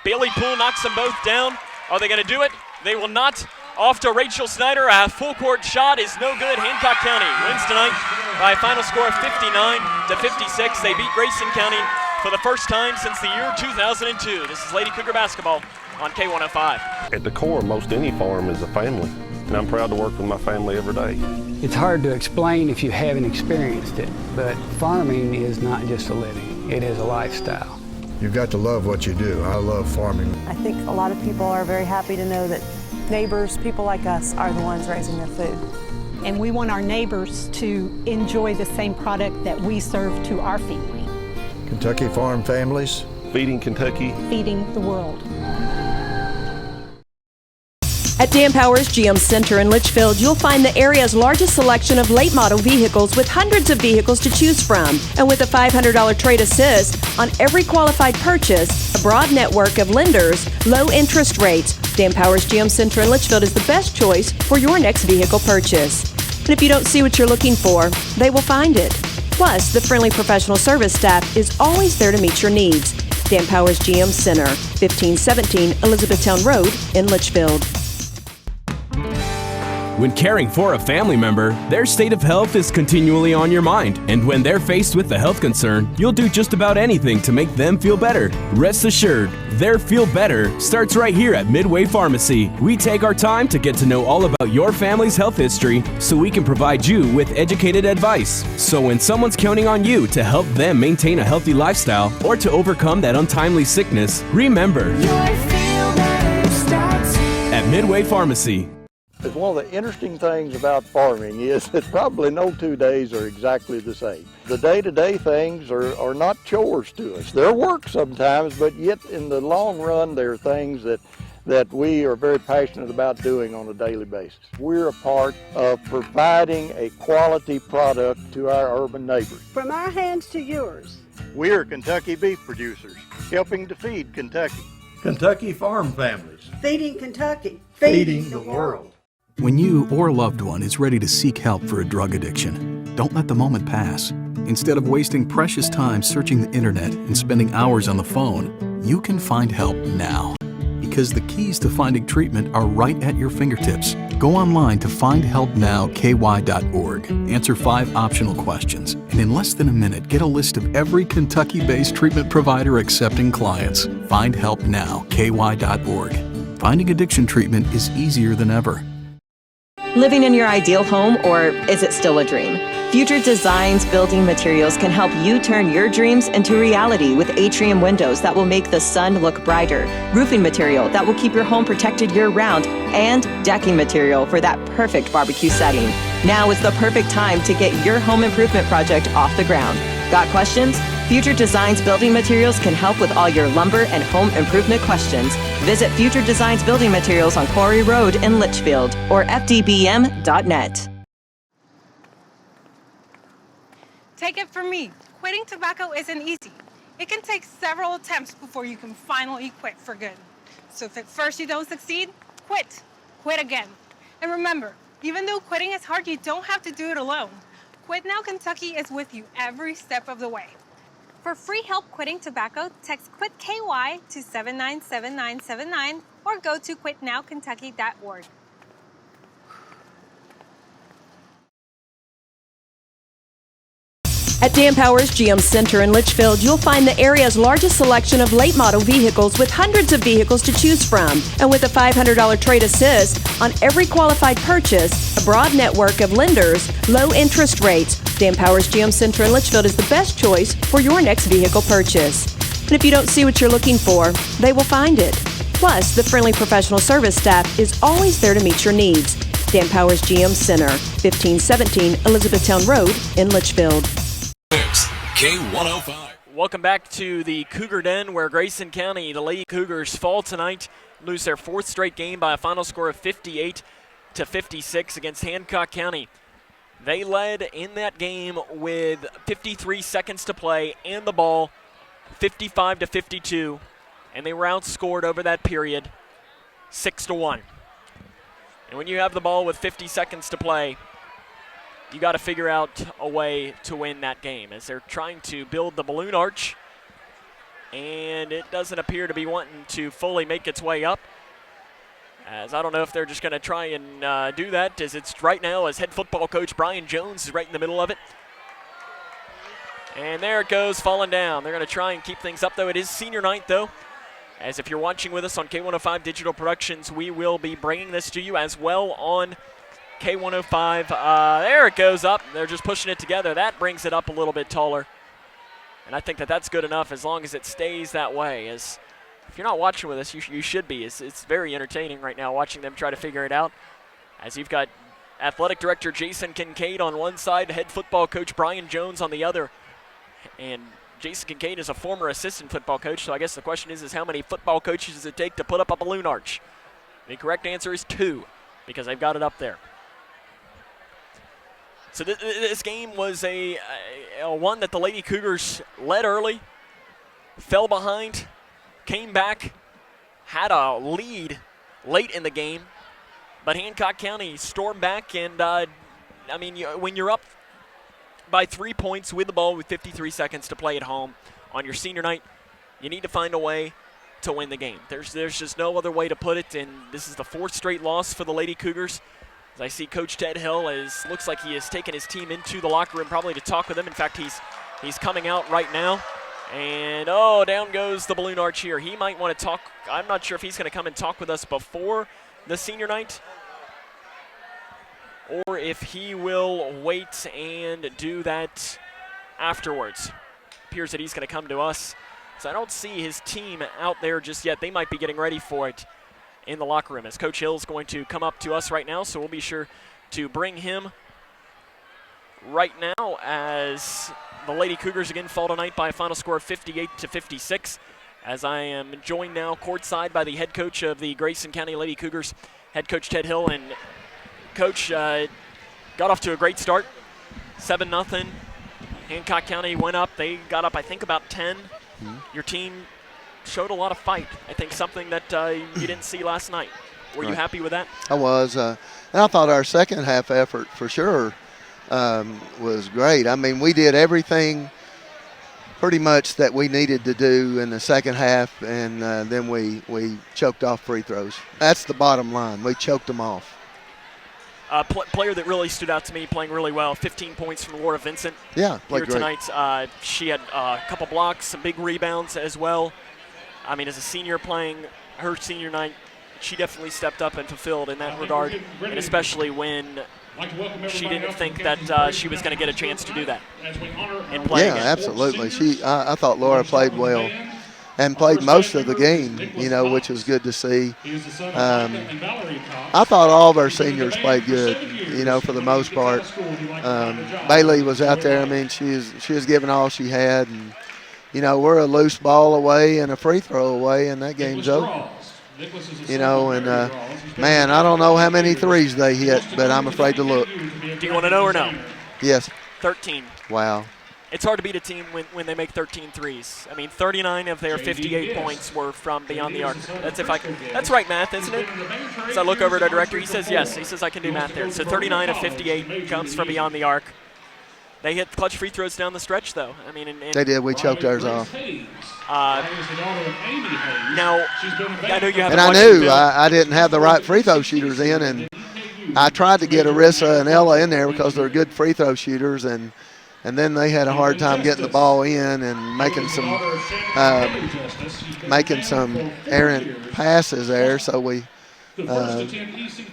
Bailey Poole knocks them both down. Are they going to do it? They will not. Off to Rachel Snyder. A full-court shot is no good. Hancock County wins tonight by a final score of 59-56. They beat Grayson County for the first time since the year 2002. This is Lady Cougar basketball on K105. At the core, most any farm is a family, and I'm proud to work with my family every day. It's hard to explain if you haven't experienced it, but farming is not just a living, it is a lifestyle. You've got to love what you do. I love farming. I think a lot of people are very happy to know that neighbors, people like us, are the ones raising their food. And we want our neighbors to enjoy the same product that we serve to our family. Kentucky Farm Families. Feeding Kentucky. Feeding the world. At Dan Powers GM Center in Litchfield, you'll find the area's largest selection of late model vehicles with hundreds of vehicles to choose from. And with a $500 trade assist on every qualified purchase, a broad network of lenders, low interest rates, Dan Powers GM Center in Litchfield is the best choice for your next vehicle purchase. And if you don't see what you're looking for, they will find it. Plus, the friendly professional service staff is always there to meet your needs. Dan Powers GM Center, 1517 Elizabethtown Road in Litchfield. When caring for a family member, their state of health is continually on your mind. And when they're faced with a health concern, you'll do just about anything to make them feel better. Rest assured, their feel better starts right here at Midway Pharmacy. We take our time to get to know all about your family's health history so we can provide you with educated advice. So when someone's counting on you to help them maintain a healthy lifestyle or to overcome that untimely sickness, remember, at Midway Pharmacy. One of the interesting things about farming is that probably no 2 days are exactly the same. The day-to-day things are not chores to us. They're work sometimes, but yet in the long run, they're things that we are very passionate about doing on a daily basis. We're a part of providing a quality product to our urban neighbors. From our hands to yours. We are Kentucky beef producers, helping to feed Kentucky. Kentucky farm families. Feeding Kentucky. Feeding the world. When you or a loved one is ready to seek help for a drug addiction, don't let the moment pass. Instead of wasting precious time searching the internet and spending hours on the phone, you can find help now. Because the keys to finding treatment are right at your fingertips. Go online to findhelpnowky.org, answer 5 optional questions, and in less than a minute, get a list of every Kentucky-based treatment provider accepting clients. Findhelpnowky.org. Finding addiction treatment is easier than ever. Living in your ideal home, or is it still a dream? Future Designs Building Materials can help you turn your dreams into reality with atrium windows that will make the sun look brighter, roofing material that will keep your home protected year-round, and decking material for that perfect barbecue setting. Now is the perfect time to get your home improvement project off the ground. Got questions? Future Designs Building Materials can help with all your lumber and home improvement questions. Visit Future Designs Building Materials on Quarry Road in Litchfield or fdbm.net. Take it from me, quitting tobacco isn't easy. It can take several attempts before you can finally quit for good. So if at first you don't succeed, quit. Quit again. And remember, even though quitting is hard, you don't have to do it alone. Quit Now Kentucky is with you every step of the way. For free help quitting tobacco, text QUIT KY to 797979 or go to quitnowkentucky.org. At Dan Powers GM Center in Litchfield, you'll find the area's largest selection of late model vehicles with hundreds of vehicles to choose from. And with a $500 trade assist on every qualified purchase, a broad network of lenders, low interest rates, Dan Powers GM Center in Litchfield is the best choice for your next vehicle purchase. And if you don't see what you're looking for, they will find it. Plus, the friendly professional service staff is always there to meet your needs. Dan Powers GM Center, 1517 Elizabethtown Road in Litchfield. K105. Welcome back to the Cougar Den, where Grayson County, the Lady Cougars, fall tonight, lose their 4th straight game by a final score of 58-56 against Hancock County. They led in that game with 53 seconds to play and the ball, 55-52, and they were outscored over that period 6-1. And when you have the ball with 50 seconds to play, you got to figure out a way to win that game, as they're trying to build the balloon arch, and it doesn't appear to be wanting to fully make its way up. As I don't know if they're just going to try and do that, as it's right now as head football coach Brian Jones is right in the middle of it. And there it goes, falling down. They're going to try and keep things up, though. It is senior night, though, as if you're watching with us on K105 Digital Productions, we will be bringing this to you as well on K105. There it goes up. They're just pushing it together. That brings it up a little bit taller. And I think that that's good enough as long as it stays that way. As if you're not watching with us, you should be. It's very entertaining right now watching them try to figure it out. As you've got athletic director Jason Kincaid on one side, head football coach Brian Jones on the other. And Jason Kincaid is a former assistant football coach, so I guess the question is how many football coaches does it take to put up a balloon arch? The correct answer is 2 because I've got it up there. So this game was a one that the Lady Cougars led early, fell behind, came back, had a lead late in the game, but Hancock County stormed back, and when you're up by 3 points with the ball with 53 seconds to play at home on your senior night, you need to find a way to win the game. There's just no other way to put it, and this is the 4th straight loss for the Lady Cougars. As I see Coach Ted Hill, looks like he has taken his team into the locker room probably to talk with them. In fact, he's coming out right now. And, down goes the balloon arch here. He might want to talk. I'm not sure if he's going to come and talk with us before the senior night or if he will wait and do that afterwards. Appears that he's going to come to us. So I don't see his team out there just yet. They might be getting ready for it in the locker room as Coach Hill's going to come up to us right now, so we'll be sure to bring him right now as the Lady Cougars again fall tonight by a final score of 58-56, as I am joined now courtside by the head coach of the Grayson County Lady Cougars, head coach Ted Hill. And Coach, got off to a great start, 7-0. Hancock County went up. They got up, I think, about 10. Your team showed a lot of fight. I think something that you didn't see last night. Were you happy with that? I was. And I thought our second half effort for sure was great. I mean, we did everything pretty much that we needed to do in the second half, and then we choked off free throws. That's the bottom line. We choked them off. Player that really stood out to me, playing really well, 15 points from Laura Vincent. Yeah, played here great. Tonight. She had a couple blocks, some big rebounds as well. I mean, as a senior playing her senior night, she definitely stepped up and fulfilled in that regard, and especially when she didn't think that she was going to get a chance to do that and play again. Absolutely. I thought Laura played well and played most of the game, which was good to see. I thought all of our seniors played good, for the most part. Bailey was out there. I mean, she was giving all she had, and we're a loose ball away and a free throw away, and that game's over. Man, I don't know how many threes they hit, but I'm afraid to look. Do you want to know or no? Yes. 13. Wow. It's hard to beat a team when they make 13 threes. I mean, 39 of their 58 points were from beyond the arc. That's right math, isn't it? As I look over at our director, he says yes. He says I can do math there. So 39 of 58 comes from beyond the arc. They hit clutch free throws down the stretch, though. I mean, they did. We choked ours off. Now, I know you have. And I knew I didn't have the right free throw shooters in, and I tried to get Arissa and Ella in there because they're good free throw shooters, and then they had a hard time getting the ball in and making some errant passes there. So we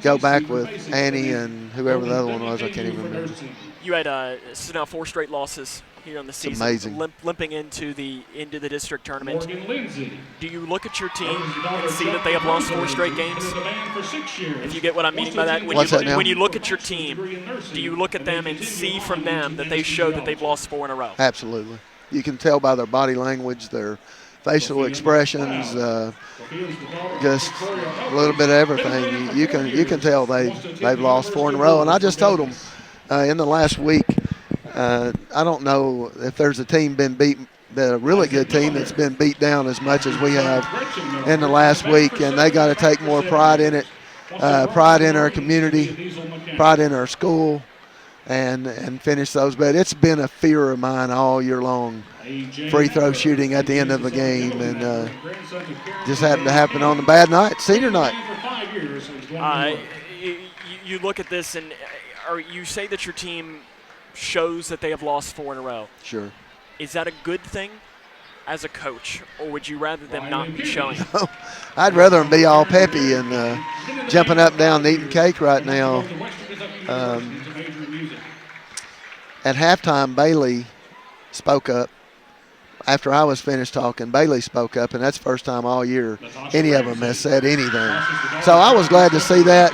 go back with Annie and whoever the other one was. I can't even remember. You had this is now 4 straight losses here on the season. It's amazing. Limping into the district tournament. Do you look at your team and see that they have lost 4 straight games? If you get what I'm meaning by that. When you look at your team, do you look at them and see from them that they show that they've lost 4 in a row? Absolutely. You can tell by their body language, their facial expressions, just a little bit of everything. You can tell they've lost 4 in a row. And I just told them in the last week, I don't know if there's a team been beat, a really good team that's been beat down as much as we have in the last week, and they got to take more pride in it, pride in our community, pride in our school, and finish those. But it's been a fear of mine all year long, free throw shooting at the end of a game, and just happened to happen on a bad night, senior night. You look at this, and you say that your team shows that they have lost 4 in a row. Sure. Is that a good thing as a coach, or would you rather them not be showing? No, I'd rather them be all peppy and jumping up and down and eating cake right now. At halftime, Bailey spoke up. After I was finished talking, Bailey spoke up, and that's the first time all year any of them has said anything. So I was glad to see that.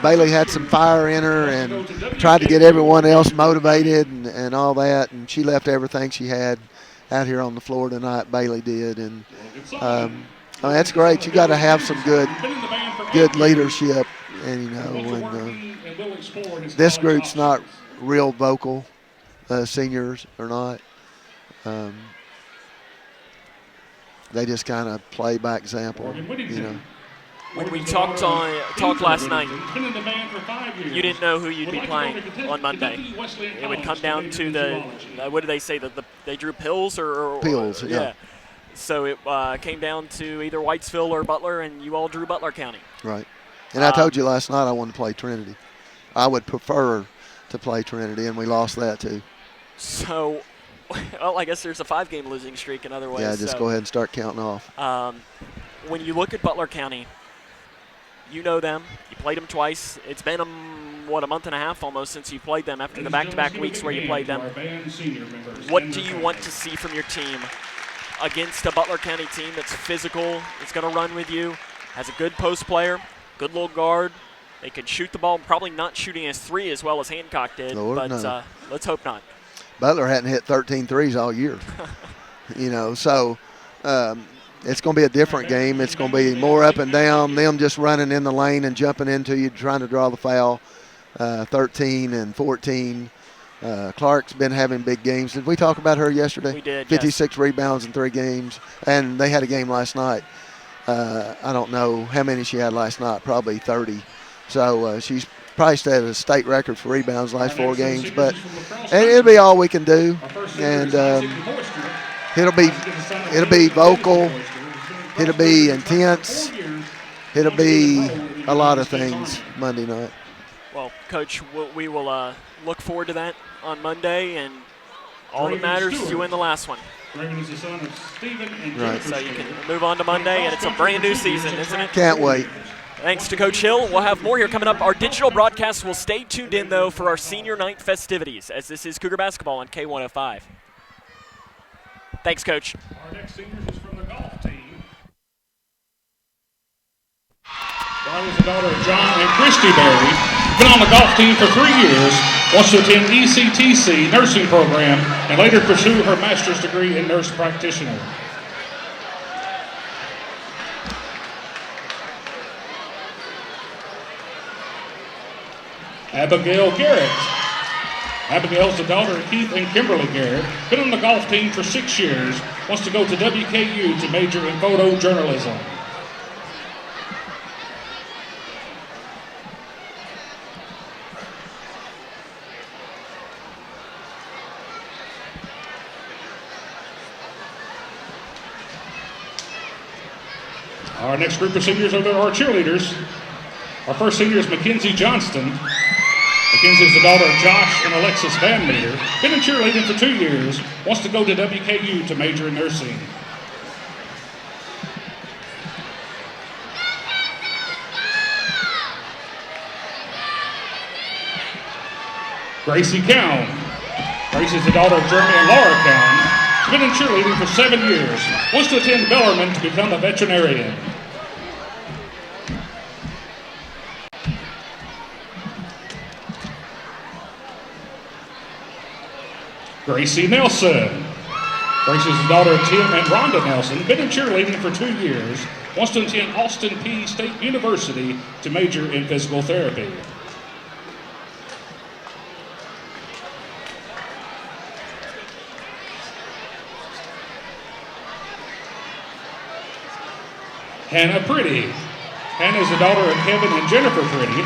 Bailey had some fire in her and tried to get everyone else motivated and all that, and she left everything she had out here on the floor tonight. Bailey did, and that's great. You got to have some good good leadership, and when this group's not real vocal, seniors are not. They just kind of play by example, When we talked last night, you didn't know who you'd be playing on Monday. It would come down to what did they say? They drew pills or pills, yeah. So it came down to either Whitesville or Butler, and you all drew Butler County. Right. And I told you last night I wanted to play Trinity. I would prefer to play Trinity, and we lost that too. So, well, I guess there's a 5-game losing streak in other ways. Yeah, just go ahead and start counting off. When you look at Butler County, you know them. You played them twice. It's been, a month and a half almost since you played them after the back-to-back weeks where you played them. What do you want to see from your team against a Butler County team that's physical, that's going to run with you, has a good post player, good little guard? They can shoot the ball, probably not shooting as 3 as well as Hancock did, Lord, but no. Let's hope not. Butler hadn't hit 13 threes all year. So it's going to be a different game. It's going to be more up and down, them just running in the lane and jumping into you, trying to draw the foul, 13 and 14. Clark's been having big games. Did we talk about her yesterday? We did, 56 rebounds in 3 games, and they had a game last night. I don't know how many she had last night, probably 30. So she's probably set a state record for rebounds last 4 games, but it'll be all we can do, and it'll be vocal, it'll be intense, it'll be a lot of things Monday night. Well, Coach, we will look forward to that on Monday, and all that matters is you win the last one. Right. So you can move on to Monday, and it's a brand new season, isn't it? Can't wait. Thanks to Coach Hill. We'll have more here coming up. Our digital broadcast will stay tuned in, though, for our senior night festivities, as this is Cougar basketball on K105. Thanks, Coach. Our next seniors is from the golf team. Ron is the daughter of John and Christy Berry. Been on the golf team for 3 years. Wants to attend ECTC nursing program and later pursue her master's degree in nurse practitioner. Abigail Garrett. Abigail's the daughter of Keith and Kimberly Garrett. Been on the golf team for 6 years. Wants to go to WKU to major in photojournalism. Our next group of seniors are our cheerleaders. Our first senior is Mackenzie Johnston. Mackenzie is the daughter of Josh and Alexis Van Meter. Been in cheerleading for 2 years. Wants to go to WKU to major in nursing. Gracie Cowan. Gracie is the daughter of Jeremy and Laura Cowan. She's been in cheerleading for 7 years. Wants to attend Bellarmine to become a veterinarian. Gracie Nelson. Gracie is the daughter of Tim and Rhonda Nelson. Been in cheerleading for 2 years. Wants to attend Austin Peay State University to major in physical therapy. Hannah Pretty. Hannah is the daughter of Kevin and Jennifer Pretty.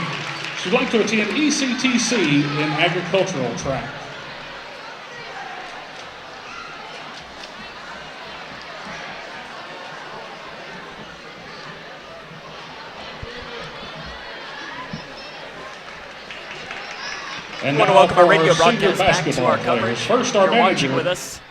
She'd like to attend ECTC in agricultural track. I want to welcome our radio broadcast back to our coverage. First, our watching with us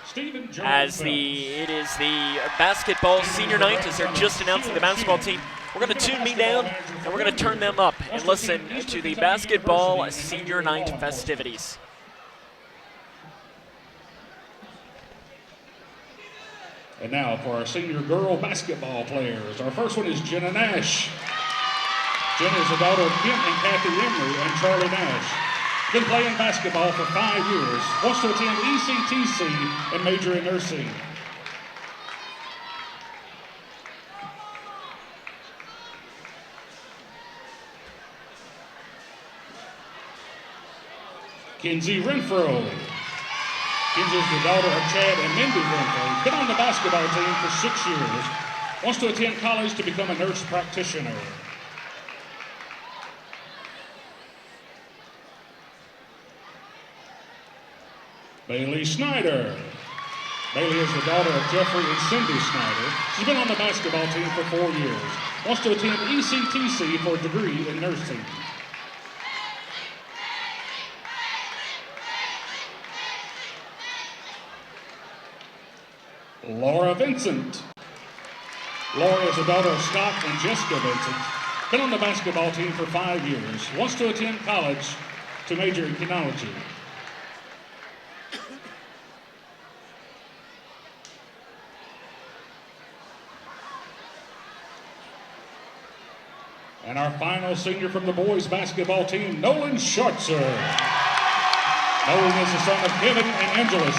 as it is the basketball senior night, as they're just announcing the basketball team. We're going to tune me down, and we're going to turn them up and listen to the basketball senior night festivities. And now for our senior girl basketball players. Our first one is Jenna Nash. Jenna is the daughter of Kent and Kathy Emery and Charlie Nash. Been playing basketball for 5 years. Wants to attend ECTC and major in nursing. Kinsey Renfro. Kinsey is the daughter of Chad and Mindy Renfro. Been on the basketball team for 6 years. Wants to attend college to become a nurse practitioner. Bailey Snyder. Bailey is the daughter of Jeffrey and Cindy Snyder. She's been on the basketball team for 4 years. Wants to attend ECTC for a degree in nursing. Laura Vincent. Laura is the daughter of Scott and Jessica Vincent. Been on the basketball team for 5 years. Wants to attend college to major in kinology. And our final senior from the boys basketball team, Nolan Schartzer. Nolan is the son of Kevin and Angela.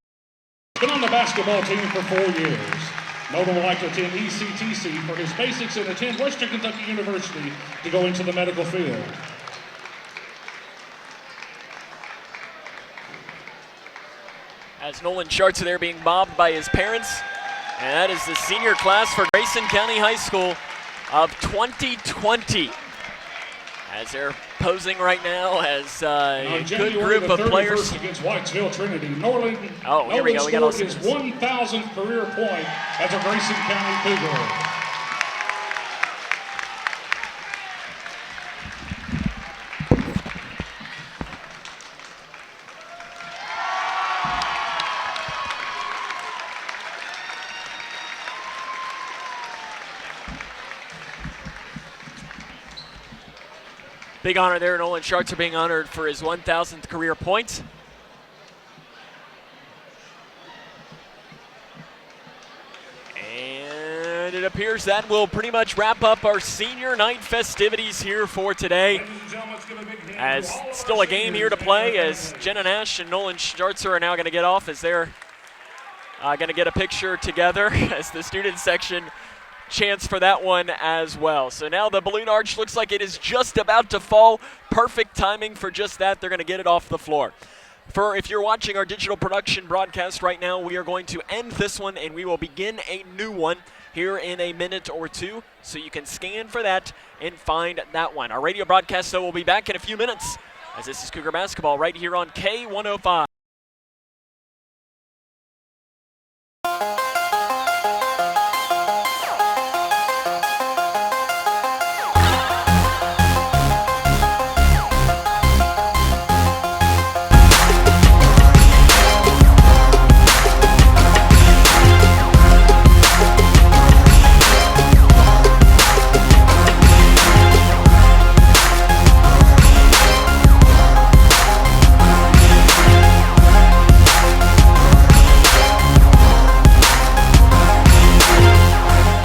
Been on the basketball team for 4 years. Nolan would like to attend ECTC for his basics and attend Western Kentucky University to go into the medical field. As Nolan Schartzer there being mobbed by his parents. And that is the senior class for Grayson County High School of 2020. As they're posing right now as a good group of players. Against Whitesville Trinity, Nolan here we go. We got all his 1,000th career point as a Grayson County Cougar. Big honor there, Nolan Schartzer being honored for his 1,000th career point. And it appears that will pretty much wrap up our senior night festivities here for today. As still a game here to play, as Jenna Nash and Nolan Schartzer are now going to get off as they're going to get a picture together as the student section chance for that one as well. So now the balloon arch looks like it is just about to fall. Perfect timing for just that. They're going to get it off the floor. If you're watching our digital production broadcast right now, we are going to end this one and we will begin a new one here in a minute or two. So you can scan for that and find that one. Our radio broadcast, though, will be back in a few minutes as this is Cougar Basketball right here on K105.